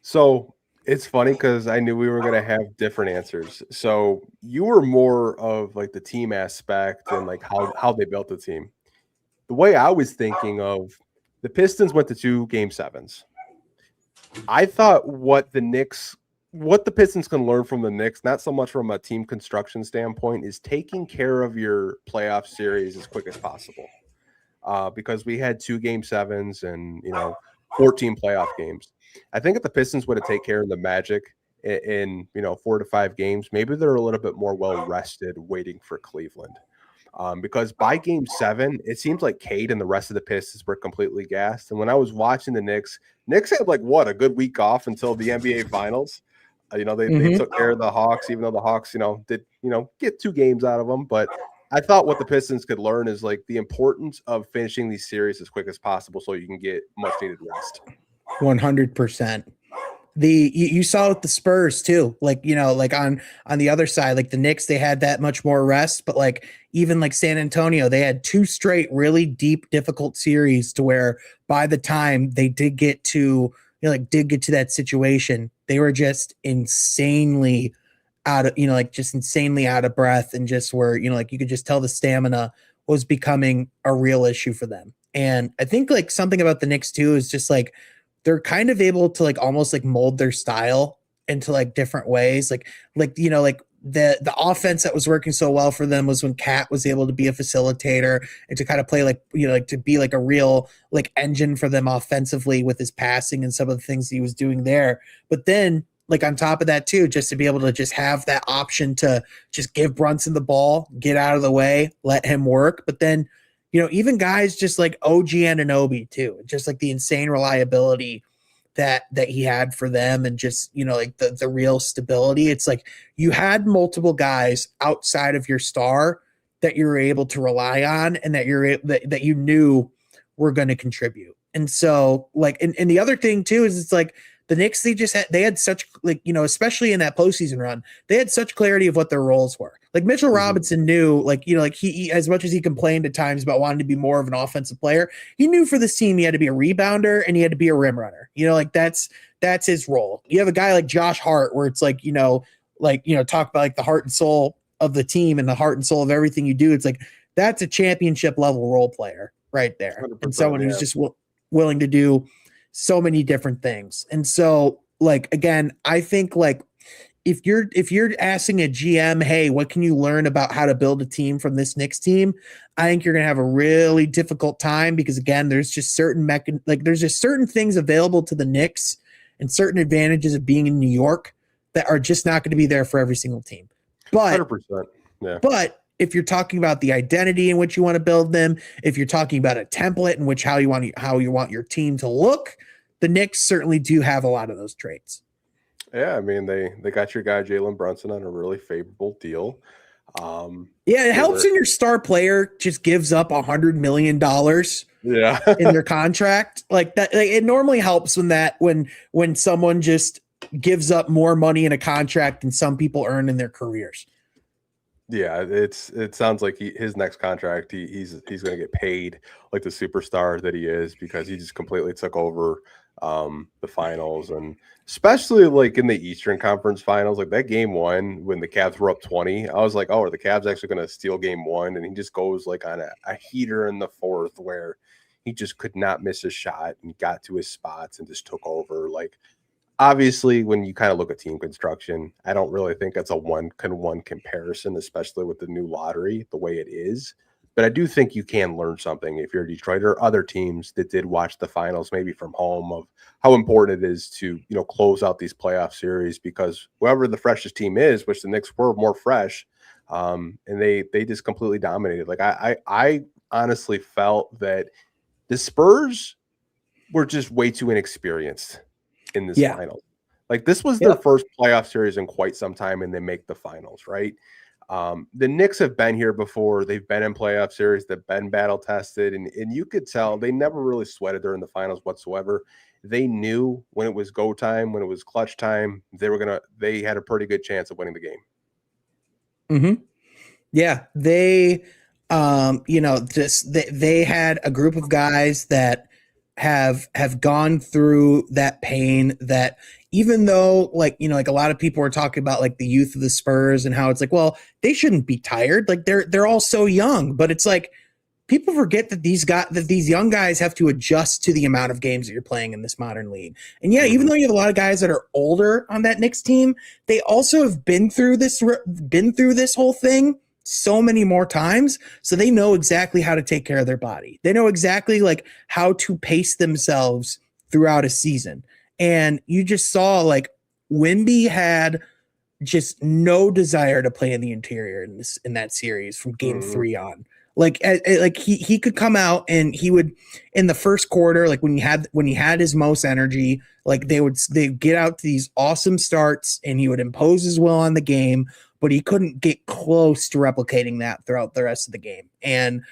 So it's funny because I knew we were going to have different answers. So you were more of like the team aspect and like how they built the team. The way I was thinking of the Pistons went to 2 Game 7s. I thought what the Pistons can learn from the Knicks, not so much from a team construction standpoint, is taking care of your playoff series as quick as possible. Because we had 2 Game 7s and 14 playoff games. I think if the Pistons would have taken care of the Magic in 4 to 5 games, maybe they're a little bit more well rested waiting for Cleveland. Because by Game 7, it seems like Cade and the rest of the Pistons were completely gassed. And when I was watching the Knicks had a good week off until the NBA Finals. They took care of the Hawks, even though the Hawks, did get 2 games out of them. But I thought what the Pistons could learn is like the importance of finishing these series as quick as possible so you can get much needed rest. 100%. You saw with the Spurs too, like on the other side, like the Knicks, they had that much more rest, but like even like San Antonio, they had 2 straight really deep, difficult series to where by the time they did get to that situation, they were just insanely out of breath, and just where you could just tell the stamina was becoming a real issue for them. And I think like something about the Knicks too is just like they're kind of able to like almost like mold their style into like different ways. Like the offense that was working so well for them was when Cat was able to be a facilitator and to kind of play to be like a real like engine for them offensively with his passing and some of the things he was doing there. But then like on top of that too, just to be able to just have that option to just give Brunson the ball, get out of the way, let him work. But then even guys just like OG Anunoby too, just like the insane reliability that he had for them, and just like the real stability. It's like you had multiple guys outside of your star that you were able to rely on, and that you knew were going to contribute. And so like and the other thing too is it's like the Knicks, they had such like especially in that postseason run, they had such clarity of what their roles were. Like Mitchell Robinson knew, like he as much as he complained at times about wanting to be more of an offensive player, he knew for this team he had to be a rebounder and he had to be a rim runner. Like that's his role. You have a guy like Josh Hart, where it's like talk about like the heart and soul of the team and the heart and soul of everything you do. It's like that's a championship level role player right there, and someone who's just willing to do so many different things. And so like again, I think like if you're asking a GM, hey, what can you learn about how to build a team from this Knicks team? I think you're going to have a really difficult time, because again, there's just certain things available to the Knicks and certain advantages of being in New York that are just not going to be there for every single team. But 100%. Yeah. But if you're talking about the identity in which you want to build them, if you're talking about a template in which how you want your team to look, the Knicks certainly do have a lot of those traits. Yeah, I mean they got your guy Jalen Brunson on a really favorable deal. It helps when your star player just gives up $100 million in their contract. Like that, like, it normally helps when someone just gives up more money in a contract than some people earn in their careers. Yeah, it sounds like his next contract, he's going to get paid like the superstar that he is, because he just completely took over the finals, and especially like in the Eastern Conference Finals, like that game one when the Cavs were up 20, I was like, oh, are the Cavs actually going to steal game one? And he just goes like on a heater in the fourth where he just could not miss a shot and got to his spots and just took over. Like, obviously, when you kind of look at team construction, I don't really think it's a one-to-one comparison, especially with the new lottery, the way it is. But I do think you can learn something if you're Detroit or other teams that did watch the finals, maybe from home, of how important it is to, close out these playoff series, because whoever the freshest team is, which the Knicks were more fresh, and they just completely dominated. Like I honestly felt that the Spurs were just way too inexperienced in this final. Like, this was their first playoff series in quite some time, and they make the finals, right? The Knicks have been here before. They've been in playoff series. They've been battle tested, and you could tell they never really sweated during the finals whatsoever. They knew when it was go time, when it was clutch time, they had a pretty good chance of winning the game. Mm-hmm. Yeah, they they had a group of guys that have gone through that pain, that even though like a lot of people are talking about like the youth of the Spurs and how it's like, well, they shouldn't be tired. Like they're all so young, but it's like people forget that these young guys have to adjust to the amount of games that you're playing in this modern league. And even though you have a lot of guys that are older on that Knicks team, they also have been through this whole thing so many more times, so they know exactly how to take care of their body. They know exactly like how to pace themselves throughout a season. And you just saw like Wemby had just no desire to play in the interior in that series from game 3 on. Like he could come out and he would, in the first quarter, like when he had his most energy, like they'd get out to these awesome starts and he would impose his will on the game, but he couldn't get close to replicating that throughout the rest of the game. And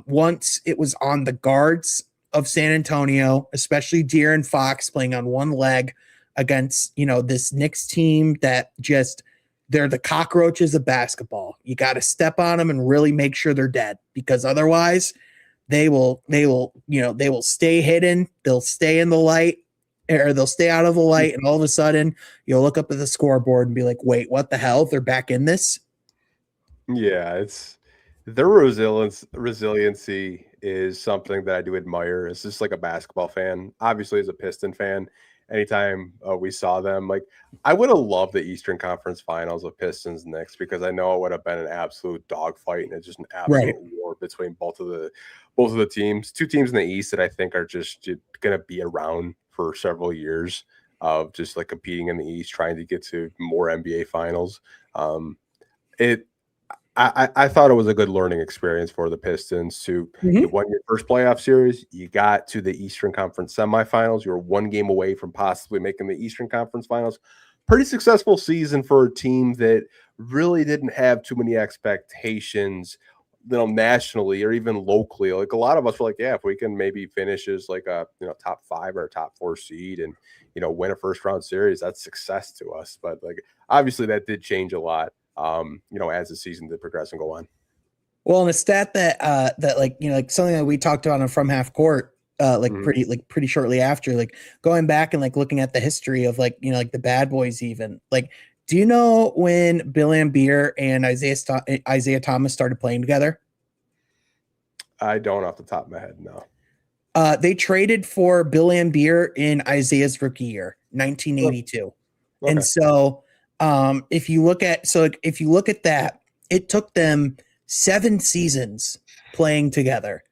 once it was on the guards of San Antonio, especially De'Aaron Fox playing on one leg against, this Knicks team that just, they're the cockroaches of basketball. You got to step on them and really make sure they're dead, because otherwise they will stay hidden. They'll stay in the light, or they'll stay out of the light. And all of a sudden you'll look up at the scoreboard and be like, wait, what the hell? They're back in this. Yeah. It's their resiliency is something that I do admire. It's just like a basketball fan, obviously as a Piston fan. Anytime we saw them, like I would have loved the Eastern Conference Finals of Pistons Knicks, because I know it would have been an absolute dogfight and it's just an absolute war between both of the teams. Two teams in the East that I think are just going to be around for several years, of just like competing in the East, trying to get to more NBA Finals. I thought it was a good learning experience for the Pistons to you won your first playoff series. You got to the Eastern Conference semifinals. You were one game away from possibly making the Eastern Conference Finals. Pretty successful season for a team that really didn't have too many expectations, nationally or even locally. Like a lot of us were like, yeah, if we can maybe finish as like a top 5 or a top 4 seed and win a first round series, that's success to us. But like obviously that did change a lot. As the season did progress and go on. Well, and a stat that like something that we talked about on From Half Court, pretty shortly after, like going back and like looking at the history of like the Bad Boys, even like, do you know when Bill Laimbeer and Isaiah Thomas started playing together? I don't off the top of my head, no. They traded for Bill Laimbeer in Isaiah's rookie year, 1982, okay. And so. If you look at that, it took them 7 seasons playing together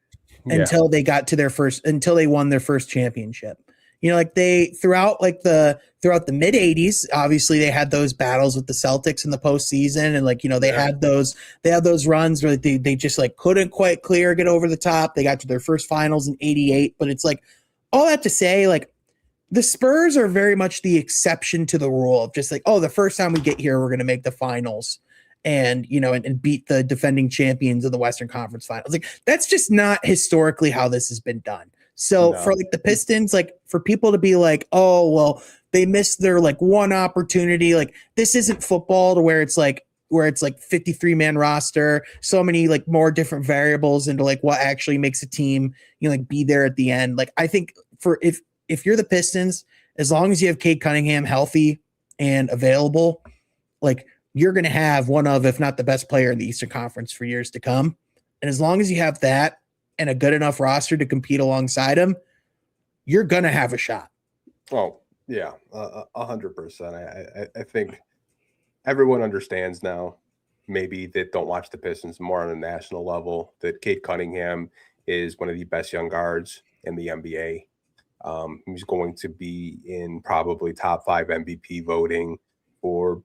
until they won their first championship. Like throughout the mid 80s, obviously they had those battles with the Celtics in the postseason. And they had those runs where they just like couldn't quite get over the top. They got to their first finals in 88, but it's like all that to say, like, the Spurs are very much the exception to the rule of just like, oh, the first time we get here, we're going to make the finals. and and beat the defending champions of the Western Conference Finals. Like, that's just not historically how this has been done. So for like the Pistons, like for people to be like, oh, well, they missed their like one opportunity. Like, this isn't football to where it's like 53-man roster, so many like more different variables into like what actually makes a team, like be there at the end. Like, I think if you're the Pistons, as long as you have Cade Cunningham healthy and available, like you're going to have one of, if not the best player in the Eastern Conference for years to come. And as long as you have that and a good enough roster to compete alongside him, you're going to have a shot. Oh, yeah, 100%. I think everyone understands now, maybe that don't watch the Pistons more on a national level, that Cade Cunningham is one of the best young guards in the NBA. He's going to be in probably top 5 MVP voting for,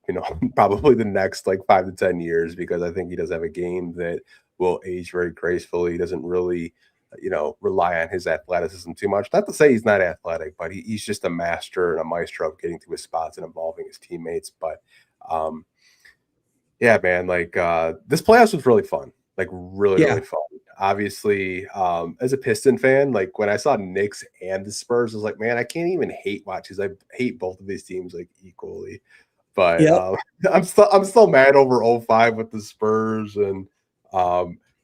probably the next like 5 to 10 years, because I think he does have a game that will age very gracefully. He doesn't really, rely on his athleticism too much. Not to say he's not athletic, but he's just a master and a maestro of getting to his spots and involving his teammates. But yeah, man, like this playoffs was really fun, like really fun. Obviously, as a Piston fan, like when I saw Knicks and the Spurs, I was like, man, I can't even hate watches. I hate both of these teams like equally. But I'm still mad over 05 with the Spurs, and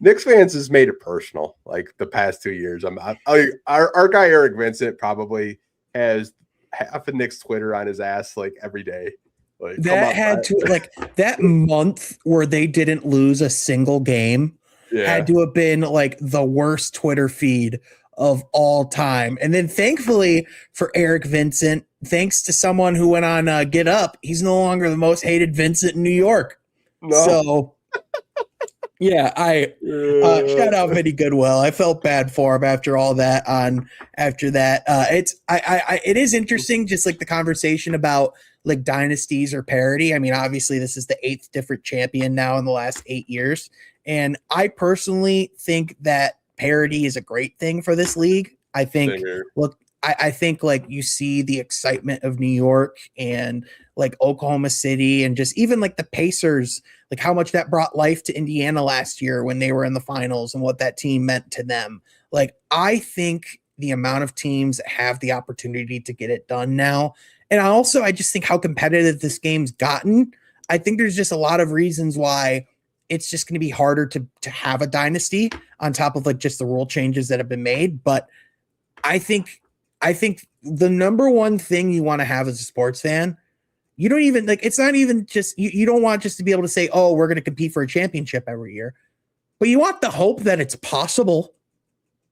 Knicks fans has made it personal. Like the past 2 years, our guy Eric Vincent probably has half of Knicks Twitter on his ass like every day. Like, that had to like that month where they didn't lose a single game had to have been like the worst Twitter feed of all time. And then thankfully for Eric Vincent, thanks to someone who went on Get Up, he's no longer the most hated Vincent in New York. No. So yeah, shout out Vinny Goodwill. I felt bad for him after all that. After that, it is interesting, just like the conversation about like dynasties or parity. I mean, obviously, this is the 8th different champion now in the last 8 years, and I personally think that parity is a great thing for this league. I think. Look, I think like you see the excitement of New York and like Oklahoma City and just even like the Pacers, like how much that brought life to Indiana last year when they were in the finals and what that team meant to them. Like, I think the amount of teams that have the opportunity to get it done now. And I just think how competitive this game's gotten. I think there's just a lot of reasons why it's just going to be harder to have a dynasty on top of like just the rule changes that have been made. But I think the number one thing you want to have as a sports fan, you don't even like, it's not even just, you don't want just to be able to say, oh, we're going to compete for a championship every year, but you want the hope that it's possible.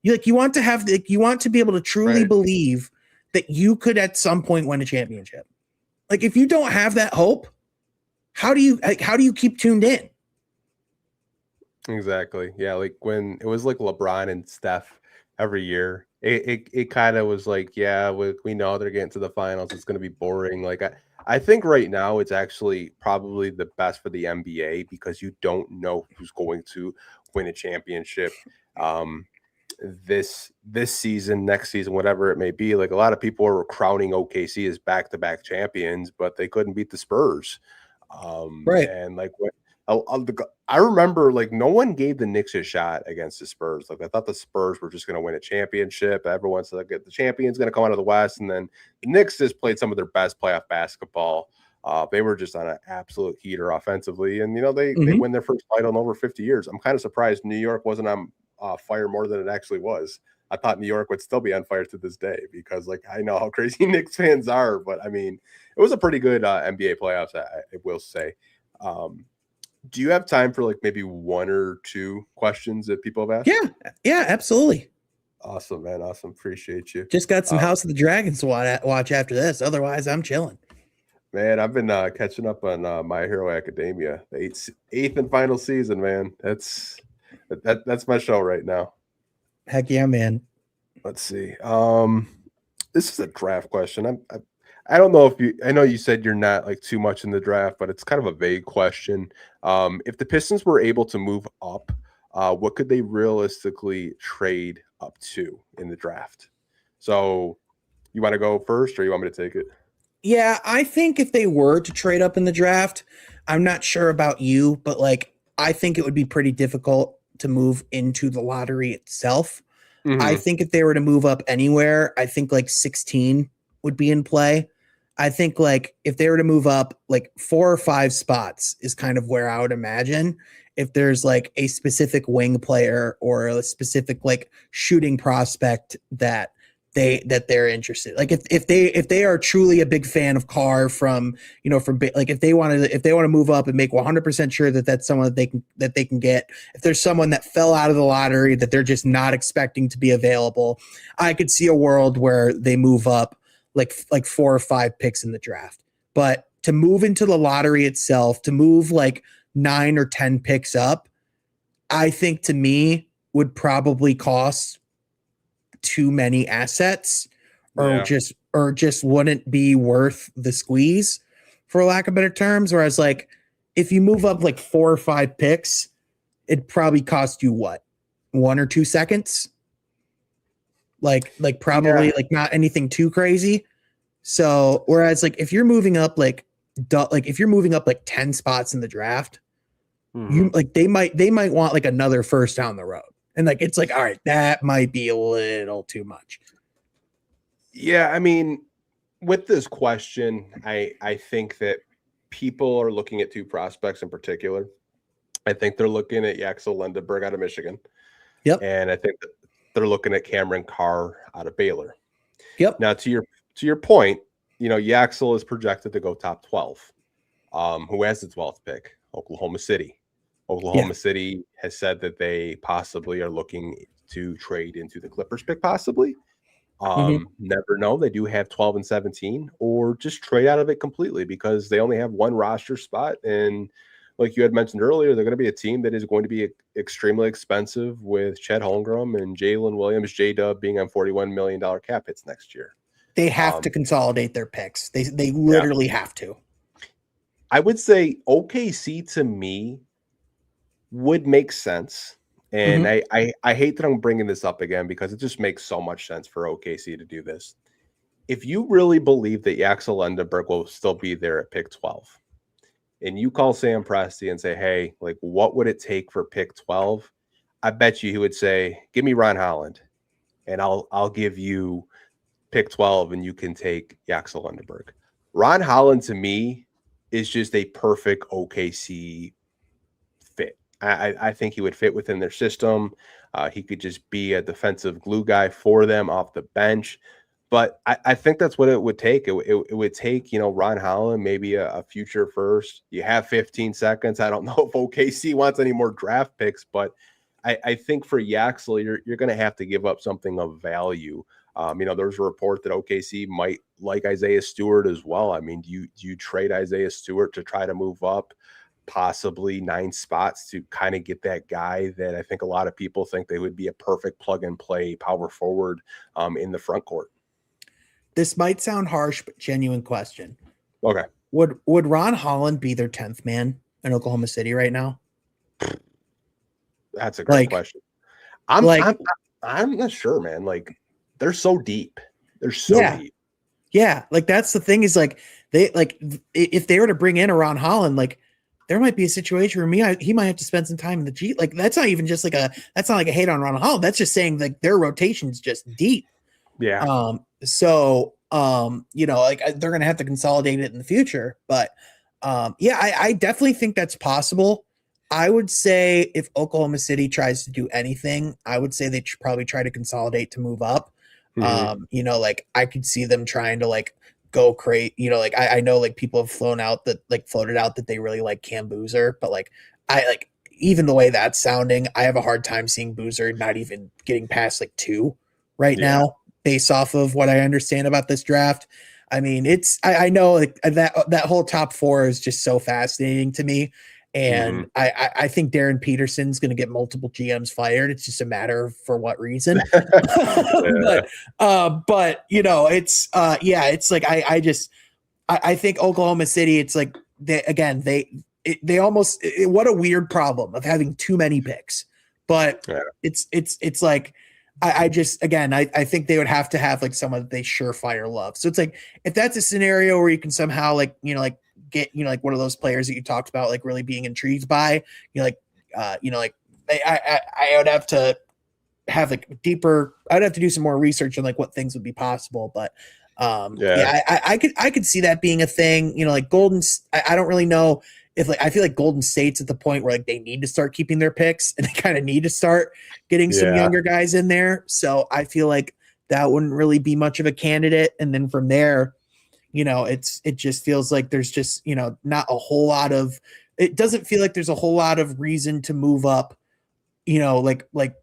You want to be able to truly believe that you could at some point win a championship. Like, if you don't have that hope, how do you keep tuned in? Exactly. Yeah. Like when it was like LeBron and Steph every year, it kind of was like, yeah, we know they're getting to the finals. It's going to be boring. Like I think right now it's actually probably the best for the NBA because you don't know who's going to win a championship this season, next season, whatever it may be. Like a lot of people are crowning OKC as back-to-back champions, but they couldn't beat the Spurs. And like what I remember, like no one gave the Knicks a shot against the Spurs. Like I thought the Spurs were just going to win a championship. Everyone said like, the champion's going to come out of the West, and then the Knicks just played some of their best playoff basketball. They were just on an absolute heater offensively, and they win their first title in over 50 years. I'm kind of surprised New York wasn't on fire more than it actually was. I thought New York would still be on fire to this day because, like, I know how crazy Knicks fans are, but I mean, it was a pretty good NBA playoffs, I will say. Do you have time for like maybe one or two questions that people have asked? Yeah, absolutely. Awesome, man. Awesome. Appreciate you. Just got some House of the Dragons to watch after this. Otherwise, I'm chilling. Man, I've been catching up on My Hero Academia, the eighth and final season, man. That's my show right now. Heck yeah, man. Let's see. This is a draft question. I don't know I know you said you're not like too much in the draft, but it's kind of a vague question. If the Pistons were able to move up, what could they realistically trade up to in the draft? So you want to go first or you want me to take it? Yeah, I think if they were to trade up in the draft, I'm not sure about you, but like I think it would be pretty difficult to move into the lottery itself. I Hmm. think if they were to move up anywhere, I think like 16 would be in play. I think like if they were to move up like 4 or 5 spots is kind of where I would imagine if there's like a specific wing player or a specific like shooting prospect that they're interested. Like if they are truly a big fan of Carr from like if they want to move up and make 100% sure that that's someone that they can get. If there's someone that fell out of the lottery that they're just not expecting to be available, I could see a world where they move up like 4 or 5 picks in the draft. But to move into the lottery itself, to move like 9 or 10 picks up, I think to me would probably cost too many assets or Yeah. just wouldn't be worth the squeeze, for lack of better terms. Whereas like if you move up like 4 or 5 picks, it'd probably cost you what, 1 or 2 seconds, like probably Yeah. like not anything too crazy. So whereas like if you're moving up like if you're moving up like 10 spots in the draft, you Mhm. like they might want like another first down the road. And like it's like, all right, that might be a little too much. Yeah, I mean, with this question, I think that people are looking at two prospects in particular. I think they're looking at Yaxel Lendeberg out of Michigan, Yep. and I think that they're looking at Cameron Carr out of Baylor. Yep. Now, to your point, Yaxel is projected to go top 12. Who has the 12th pick? Oklahoma City. Yeah. Oklahoma City has said that they possibly are looking to trade into the Clippers pick, possibly. Mhm. Never know. They do have 12 and 17, or just trade out of it completely because they only have one roster spot. And like you had mentioned earlier, they're going to be a team that is going to be extremely expensive with Chet Holmgren and Jalen Williams, J-Dub being on $41 million cap hits next year. They have to Um, consolidate their picks. They yeah, literally have to. I would say OKC to me would make sense. And Mhm. I hate that I'm bringing this up again because it just makes so much sense for OKC to do this. If you really believe that Yaxel Lendeberg will still be there at pick 12, and you call Sam Presti and say, hey, like, what would it take for pick 12? I bet you he would say, give me Ron Holland, and I'll give you pick 12, and you can take Yaxel Lendeberg. Ron Holland, to me, is just a perfect OKC fit. I think he would fit within their system. He could just be a defensive glue guy for them off the bench. But I think that's what it would take. It would take, Ron Holland, maybe a future first. You have 15 seconds. I don't know if OKC wants any more draft picks, but I think for Yaxel, you're going to have to give up something of value. There's a report that OKC might like Isaiah Stewart as well. I mean, do you trade Isaiah Stewart to try to move up possibly 9 spots to kind of get that guy that I think a lot of people think they would be a perfect plug and play power forward in the front court? This might sound harsh, but genuine question. Okay. Would Ron Holland be their 10th man in Oklahoma City right now? That's a great question. I'm like I'm I'm not sure, man. Like, they're so deep. They're so yeah. deep. Yeah, like that's the thing is like if they were to bring in a Ron Holland, like there might be a situation where he might have to spend some time in the G. Like that's not even just that's not like a hate on Ron Holland. That's just saying like their rotation's just deep. Yeah. Like they're gonna have to consolidate it in the future. But I definitely think that's possible. I would say if Oklahoma City tries to do anything, I would say they probably try to consolidate to move up. Mhm. Like I could see them trying to like go create, like I know like people have floated out that they really like Cam Boozer, but like I like even the way that's sounding, I have a hard time seeing Boozer not even getting past like 2 right Yeah. now, based off of what I understand about this draft. I mean, I know like that whole top 4 is just so fascinating to me. And Mhm. I think Darren Peterson's going to get multiple GMs fired. It's just a matter of for what reason. Yeah. But it's like I think Oklahoma City. It's like they almost what a weird problem of having too many picks. But Yeah. it's like I just, again, I think they would have to have like someone that they surefire love. So it's like, if that's a scenario where you can somehow like, get, like one of those players that you talked about, like really being intrigued by, like I would have to have like deeper, I'd have to do some more research on like what things would be possible. But I could see that being a thing, like I don't really know if like, I feel like Golden State's at the point where like they need to start keeping their picks and they kind of need to start getting some younger guys in there. So I feel like that wouldn't really be much of a candidate. And then from there, it just feels like there's just, not a whole lot of, it doesn't feel like there's a whole lot of reason to move up, like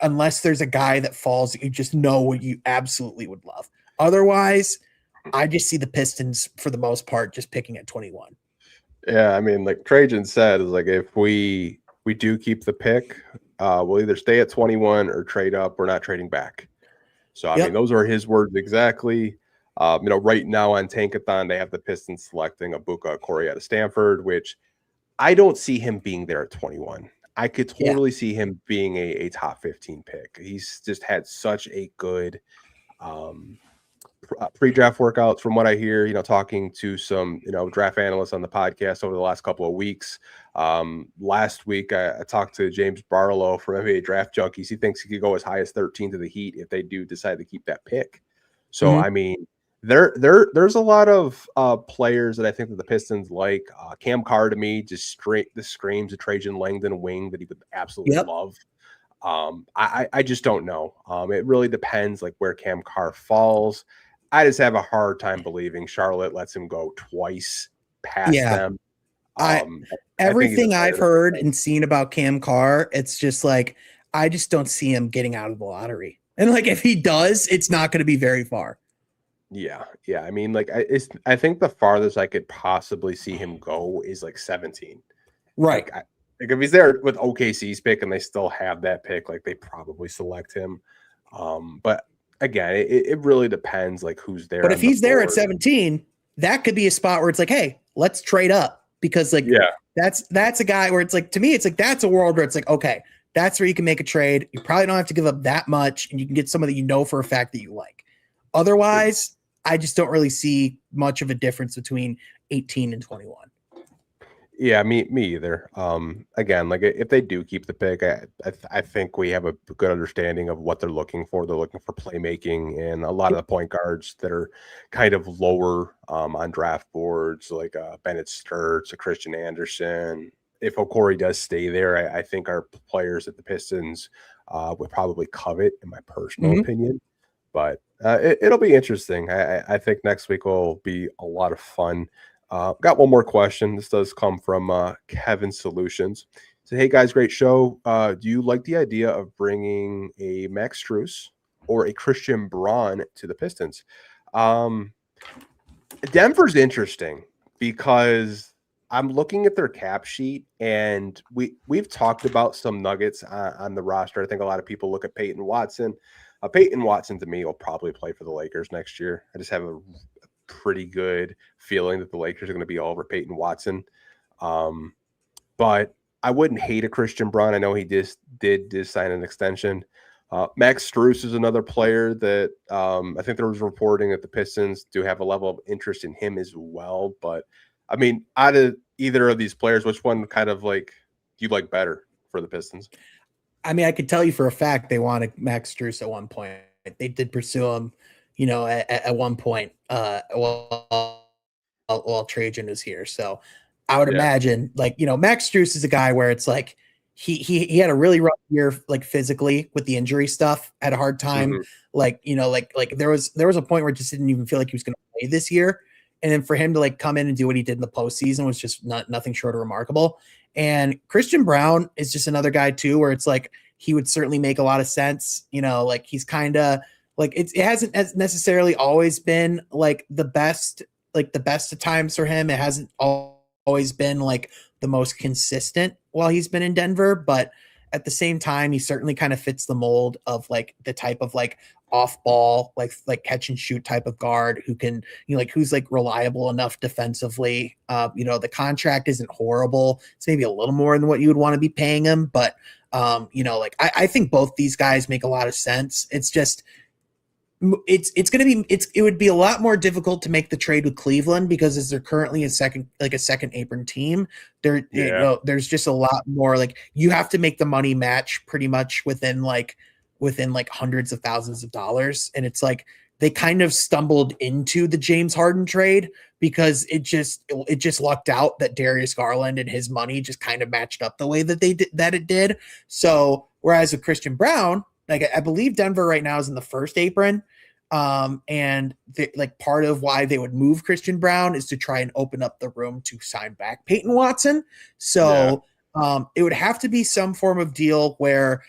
unless there's a guy that falls that you just know what you absolutely would love. Otherwise, I just see the Pistons for the most part just picking at 21. Yeah, I mean, like Trajan said, is like if we do keep the pick, we'll either stay at 21 or trade up. We're not trading back. So I mean, those are his words exactly. Right now on Tankathon, they have the Pistons selecting Abuka Corey out of Stanford, which I don't see him being there at 21. I could totally see him being a top 15 pick. He's just had such a good pre-draft workouts from what I hear, talking to some, draft analysts on the podcast over the last couple of weeks. Last week, I talked to James Barlow from NBA Draft Junkies. He thinks he could go as high as 13 to the Heat if they do decide to keep that pick. So, I mean, there's a lot of players that I think that the Pistons like. Cam Carr to me just screams a Trajan Langdon wing that he would absolutely love. I just don't know. It really depends like where Cam Carr falls. I just have a hard time believing Charlotte lets him go twice past them. Everything I've heard and seen about Cam Carr, it's just like, I just don't see him getting out of the lottery. And like, if he does, it's not going to be very far. Yeah. I mean, like, I think the farthest I could possibly see him go is like 17. Right. Like if he's there with OKC's pick and they still have that pick, like they probably select him. But again, it really depends like who's there. But if he's there at 17, that could be a spot where it's like, hey, let's trade up, because like, that's a guy where it's like, to me, it's like, that's a world where it's like, okay, that's where you can make a trade. You probably don't have to give up that much, and you can get someone that for a fact that you like. Otherwise, I just don't really see much of a difference between 18 and 21. Yeah, me either. Again, like if they do keep the pick, I think we have a good understanding of what they're looking for. They're looking for playmaking, and a lot of the point guards that are kind of lower on draft boards, like Bennett Sturts, a Christian Anderson. If Okori does stay there, I think our players at the Pistons would probably covet, in my personal opinion. But it'll be interesting. I think next week will be a lot of fun. Got one more question. This does come from Kevin Solutions. So, hey guys, great show. Do you like the idea of bringing a Max Strus or a Christian Braun to the Pistons? Denver's interesting because I'm looking at their cap sheet, and we've talked about some nuggets on the roster. I think a lot of people look at Peyton Watson. Peyton Watson to me will probably play for the Lakers next year. I just have a pretty good feeling that the Lakers are going to be all over Peyton Watson. But I wouldn't hate a Christian Braun. I know he did sign an extension. Max Strus is another player that I think there was reporting that the Pistons do have a level of interest in him as well. But I mean, out of either of these players, which one kind of like do you like better for the Pistons? I mean, I could tell you for a fact they wanted Max Strus at one point. They did pursue him, at one point while Trajan was here. So I would imagine, like, Max Strus is a guy where it's like he had a really rough year, like physically with the injury stuff, had a hard time. Like there was a point where it just didn't even feel like he was going to play this year. And then for him to like come in and do what he did in the postseason was just nothing short of remarkable. And Christian Braun is just another guy too, where it's like, he would certainly make a lot of sense. Like he's kind of like, it hasn't necessarily always been like the best of times for him. It hasn't always been like the most consistent while he's been in Denver, but at the same time, he certainly kind of fits the mold of like the type of like off ball, like catch and shoot type of guard who can, who's like reliable enough defensively. The contract isn't horrible. It's maybe a little more than what you would want to be paying him, but Like I think both these guys make a lot of sense. It's just it would be a lot more difficult to make the trade with Cleveland because as they're currently a second apron team, there's just a lot more like you have to make the money match pretty much within hundreds of thousands of dollars. And it's like they kind of stumbled into the James Harden trade because it just lucked out that Darius Garland and his money just kind of matched up the way that it did. So whereas with Christian Braun, like I believe Denver right now is in the first apron. And like part of why they would move Christian Braun is to try and open up the room to sign back Peyton Watson. So it would have to be some form of deal where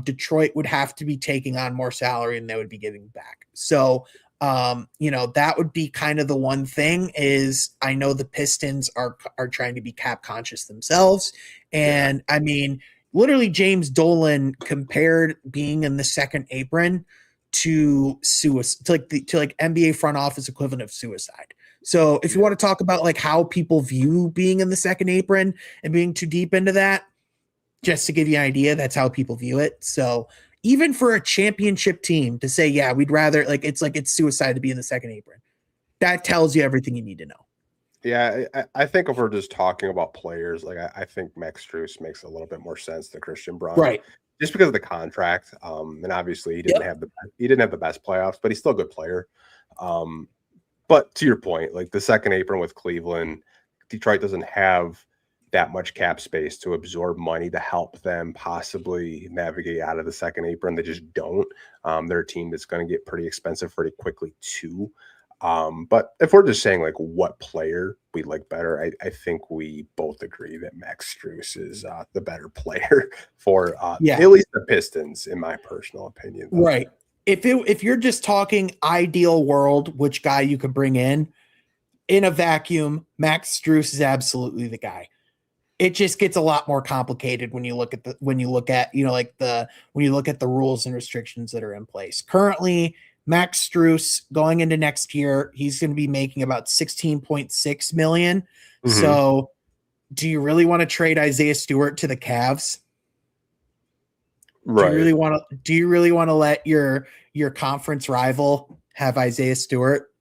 Detroit would have to be taking on more salary and they would be giving back. So that would be kind of the one thing is I know the Pistons are trying to be cap conscious themselves. And I mean, literally James Dolan compared being in the second apron to suicide, to like NBA front office equivalent of suicide. So if you want to talk about like how people view being in the second apron and being too deep into that, just to give you an idea, that's how people view it. So even for a championship team to say, yeah, we'd rather it's suicide to be in the second apron. That tells you everything you need to know. Yeah, I think if we're just talking about players, like I think Max Strus makes a little bit more sense than Christian Braun, right? Just because of the contract, and obviously he didn't have the best playoffs, but he's still a good player. But to your point, like the second apron with Cleveland, Detroit doesn't have that much cap space to absorb money to help them possibly navigate out of the second apron. They just don't. They're a team that's going to get pretty expensive pretty quickly too. But if we're just saying like what player we like better, I think we both agree that Max Strus is the better player for at least the Pistons, in my personal opinion. Though. Right. If you're just talking ideal world, which guy you could bring in a vacuum, Max Strus is absolutely the guy. It just gets a lot more complicated when you look at the rules and restrictions that are in place. Currently, Max Strus going into next year, he's going to be making about $16.6 million. Mm-hmm. So do you really want to trade Isaiah Stewart to the Cavs? Right. Do you really want to let your conference rival have Isaiah Stewart?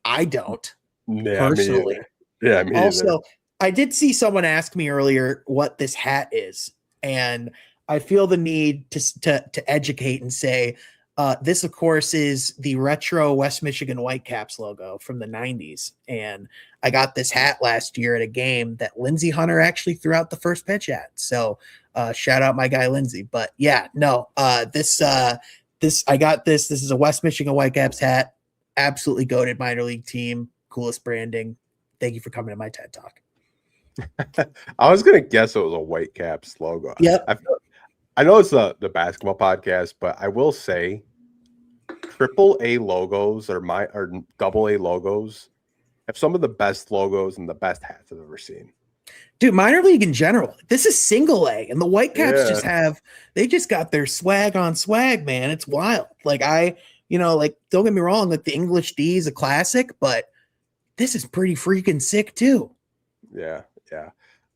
I don't. Yeah, personally. Me also, I did see someone ask me earlier what this hat is, and I feel the need to educate and say, this, of course, is the retro West Michigan Whitecaps logo from the 90s. And I got this hat last year at a game that Lindsey Hunter actually threw out the first pitch at. So shout out my guy, Lindsey. But yeah, no, I got this. This is a West Michigan Whitecaps hat. Absolutely goated minor league team. Coolest branding. Thank you for coming to my TED Talk. I was going to guess it was a Whitecaps logo. Yep. I know it's the basketball podcast, but I will say AAA logos or double A logos have some of the best logos and the best hats I've ever seen. Dude, minor league in general. This is single A, and the Whitecaps just got their swag on swag, man. It's wild. Like don't get me wrong, like the English D is a classic, but this is pretty freaking sick too. Yeah.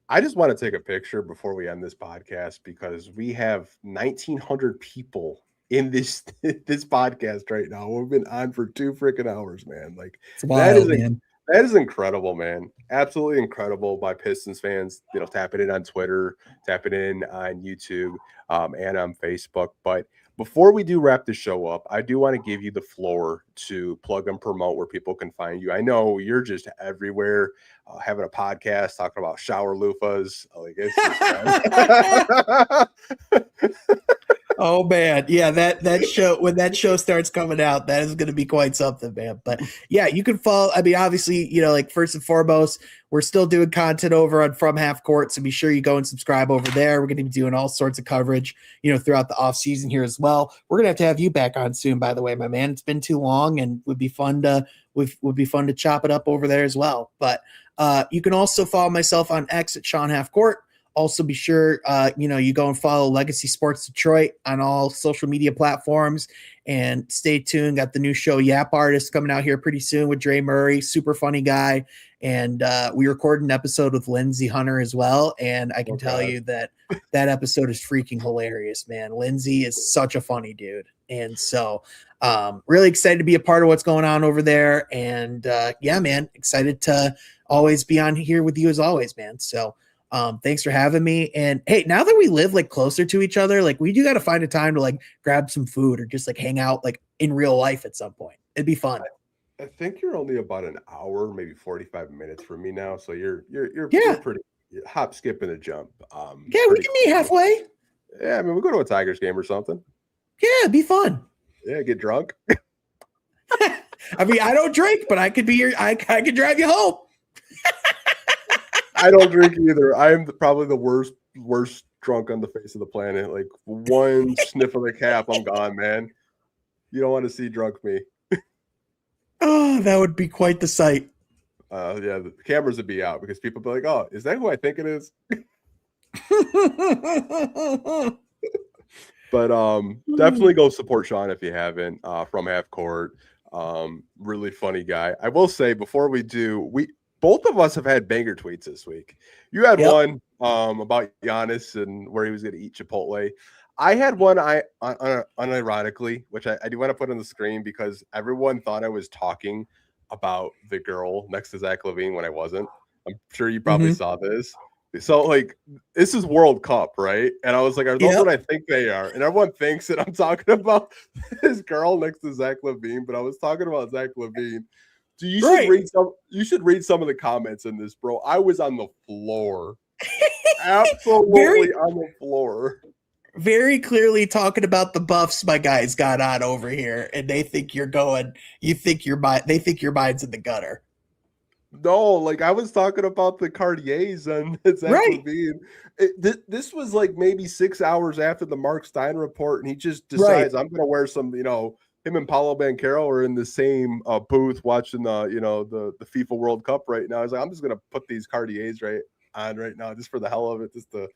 I just want to take a picture before we end this podcast because we have 1,900 people in this podcast right now. We've been on for 2 freaking hours, man. Like that is incredible, man. Absolutely incredible by Pistons fans. Tapping in on Twitter, tapping in on YouTube, and on Facebook. But before we do wrap the show up, I do want to give you the floor to plug and promote where people can find you. I know you're just everywhere, having a podcast talking about shower loofahs. Like it's just Oh man, yeah, that show, when that show starts coming out, that is going to be quite something, man. But yeah, you can follow. I mean, obviously, first and foremost, we're still doing content over on From Half Court, so be sure you go and subscribe over there. We're going to be doing all sorts of coverage, throughout the off season here as well. We're going to have you back on soon, by the way, my man. It's been too long, and would be fun to chop it up over there as well. But you can also follow myself on X at Sean Half Court. Also be sure, you go and follow Legacy Sports Detroit on all social media platforms, and stay tuned. Got the new show Yap Artist coming out here pretty soon with Trey Murphy, super funny guy. And we recorded an episode with Lindsey Hunter as well. And I can tell you that episode is freaking hilarious, man. Lindsey is such a funny dude. And so really excited to be a part of what's going on over there. And yeah, man, excited to always be on here with you as always, man. So thanks for having me. And hey, now that we live like closer to each other, like we do got to find a time to like grab some food or just like hang out like in real life at some point. It'd be fun. I think you're only about an hour, maybe 45 minutes from me now. So you're pretty hop, skip, and a jump. Yeah, we can meet halfway. Yeah, I mean, we'll go to a Tigers game or something. Yeah, it'd be fun. Yeah, get drunk. I mean, I don't drink, but I could be I could drive you home. I don't drink either. I am probably the worst drunk on the face of the planet. Like one sniff of the cap, I'm gone, man. You don't want to see drunk me. Oh, that would be quite the sight. Yeah, the cameras would be out because people would be like, "Oh, is that who I think it is?" But definitely go support Sean if you haven't. From Half Court, really funny guy. I will say before we do, both of us have had banger tweets this week. You had one about Giannis and where he was going to eat Chipotle. I had one unironically, which I do want to put on the screen because everyone thought I was talking about the girl next to Zach LaVine when I wasn't. I'm sure you probably saw this. So, like, this is World Cup, right? And I was like, are those what I think they are? And everyone thinks that I'm talking about this girl next to Zach LaVine, but I was talking about Zach LaVine. You should read some of the comments in this, bro. I was on the floor. Absolutely on the floor. Very clearly talking about the buffs my guys got on over here, and they think they think your mind's in the gutter. No, like I was talking about the Cartiers and Zach LaVine. This was like maybe 6 hours after the Mark Stein report, and he just decides I'm going to wear some, him and Paolo Banchero are in the same booth watching the FIFA World Cup right now. He's like, I'm just going to put these Cartiers on right now just for the hell of it, just to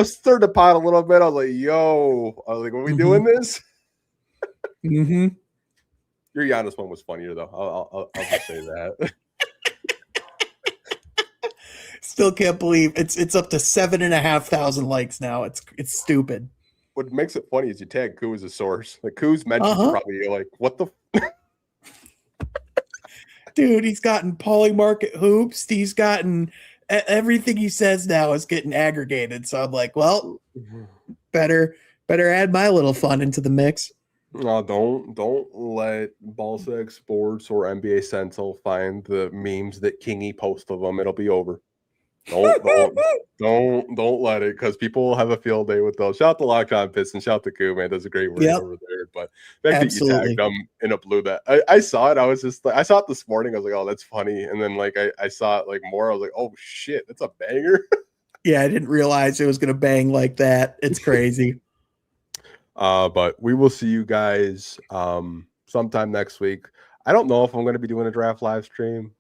stir the pot a little bit. I was like, are we doing this? Your Giannis one was funnier though. I'll just say that. Still can't believe it's up to 7,500 likes now. It's stupid. What makes it funny is you tag Koo as a source. Like Koo's mentioned probably like, what the dude, he's gotten Polymarket hoops. He's gotten everything he says now is getting aggregated. So I'm like, well, better add my little fun into the mix. No, don't let Ballsack Sports or NBA Central find the memes that Kingy post of them. It'll be over. Don't let it, because people will have a field day with those. Shout out to Locked On Pistons. Shout out to Koo, man. Does a great work over there. But the fact that you tagged them in a blue that I saw it, I was just like, I saw it this morning. I was like, oh, that's funny. And then like I saw it like more. I was like, oh shit, that's a banger. Yeah, I didn't realize it was gonna bang like that. It's crazy. But we will see you guys sometime next week. I don't know if I'm going to be doing a draft live stream.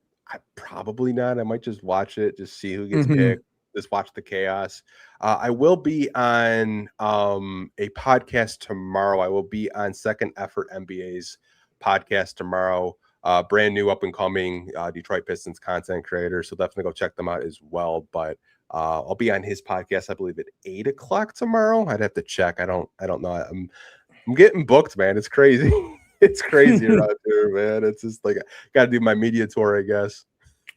Probably not. I might just watch it, just see who gets picked, just watch the chaos. I will be on a podcast tomorrow. I will be on Second Effort NBA's podcast tomorrow. Brand new, up and coming Detroit Pistons content creator. So definitely go check them out as well. But I'll be on his podcast, I believe, at 8:00 tomorrow. I'd have to check. I don't know. I'm getting booked, man. It's crazy. It's crazy around here, man. It's just like I got to do my media tour, I guess.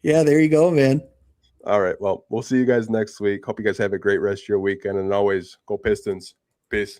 Yeah, there you go, man. All right. Well, we'll see you guys next week. Hope you guys have a great rest of your weekend. And always, go Pistons. Peace.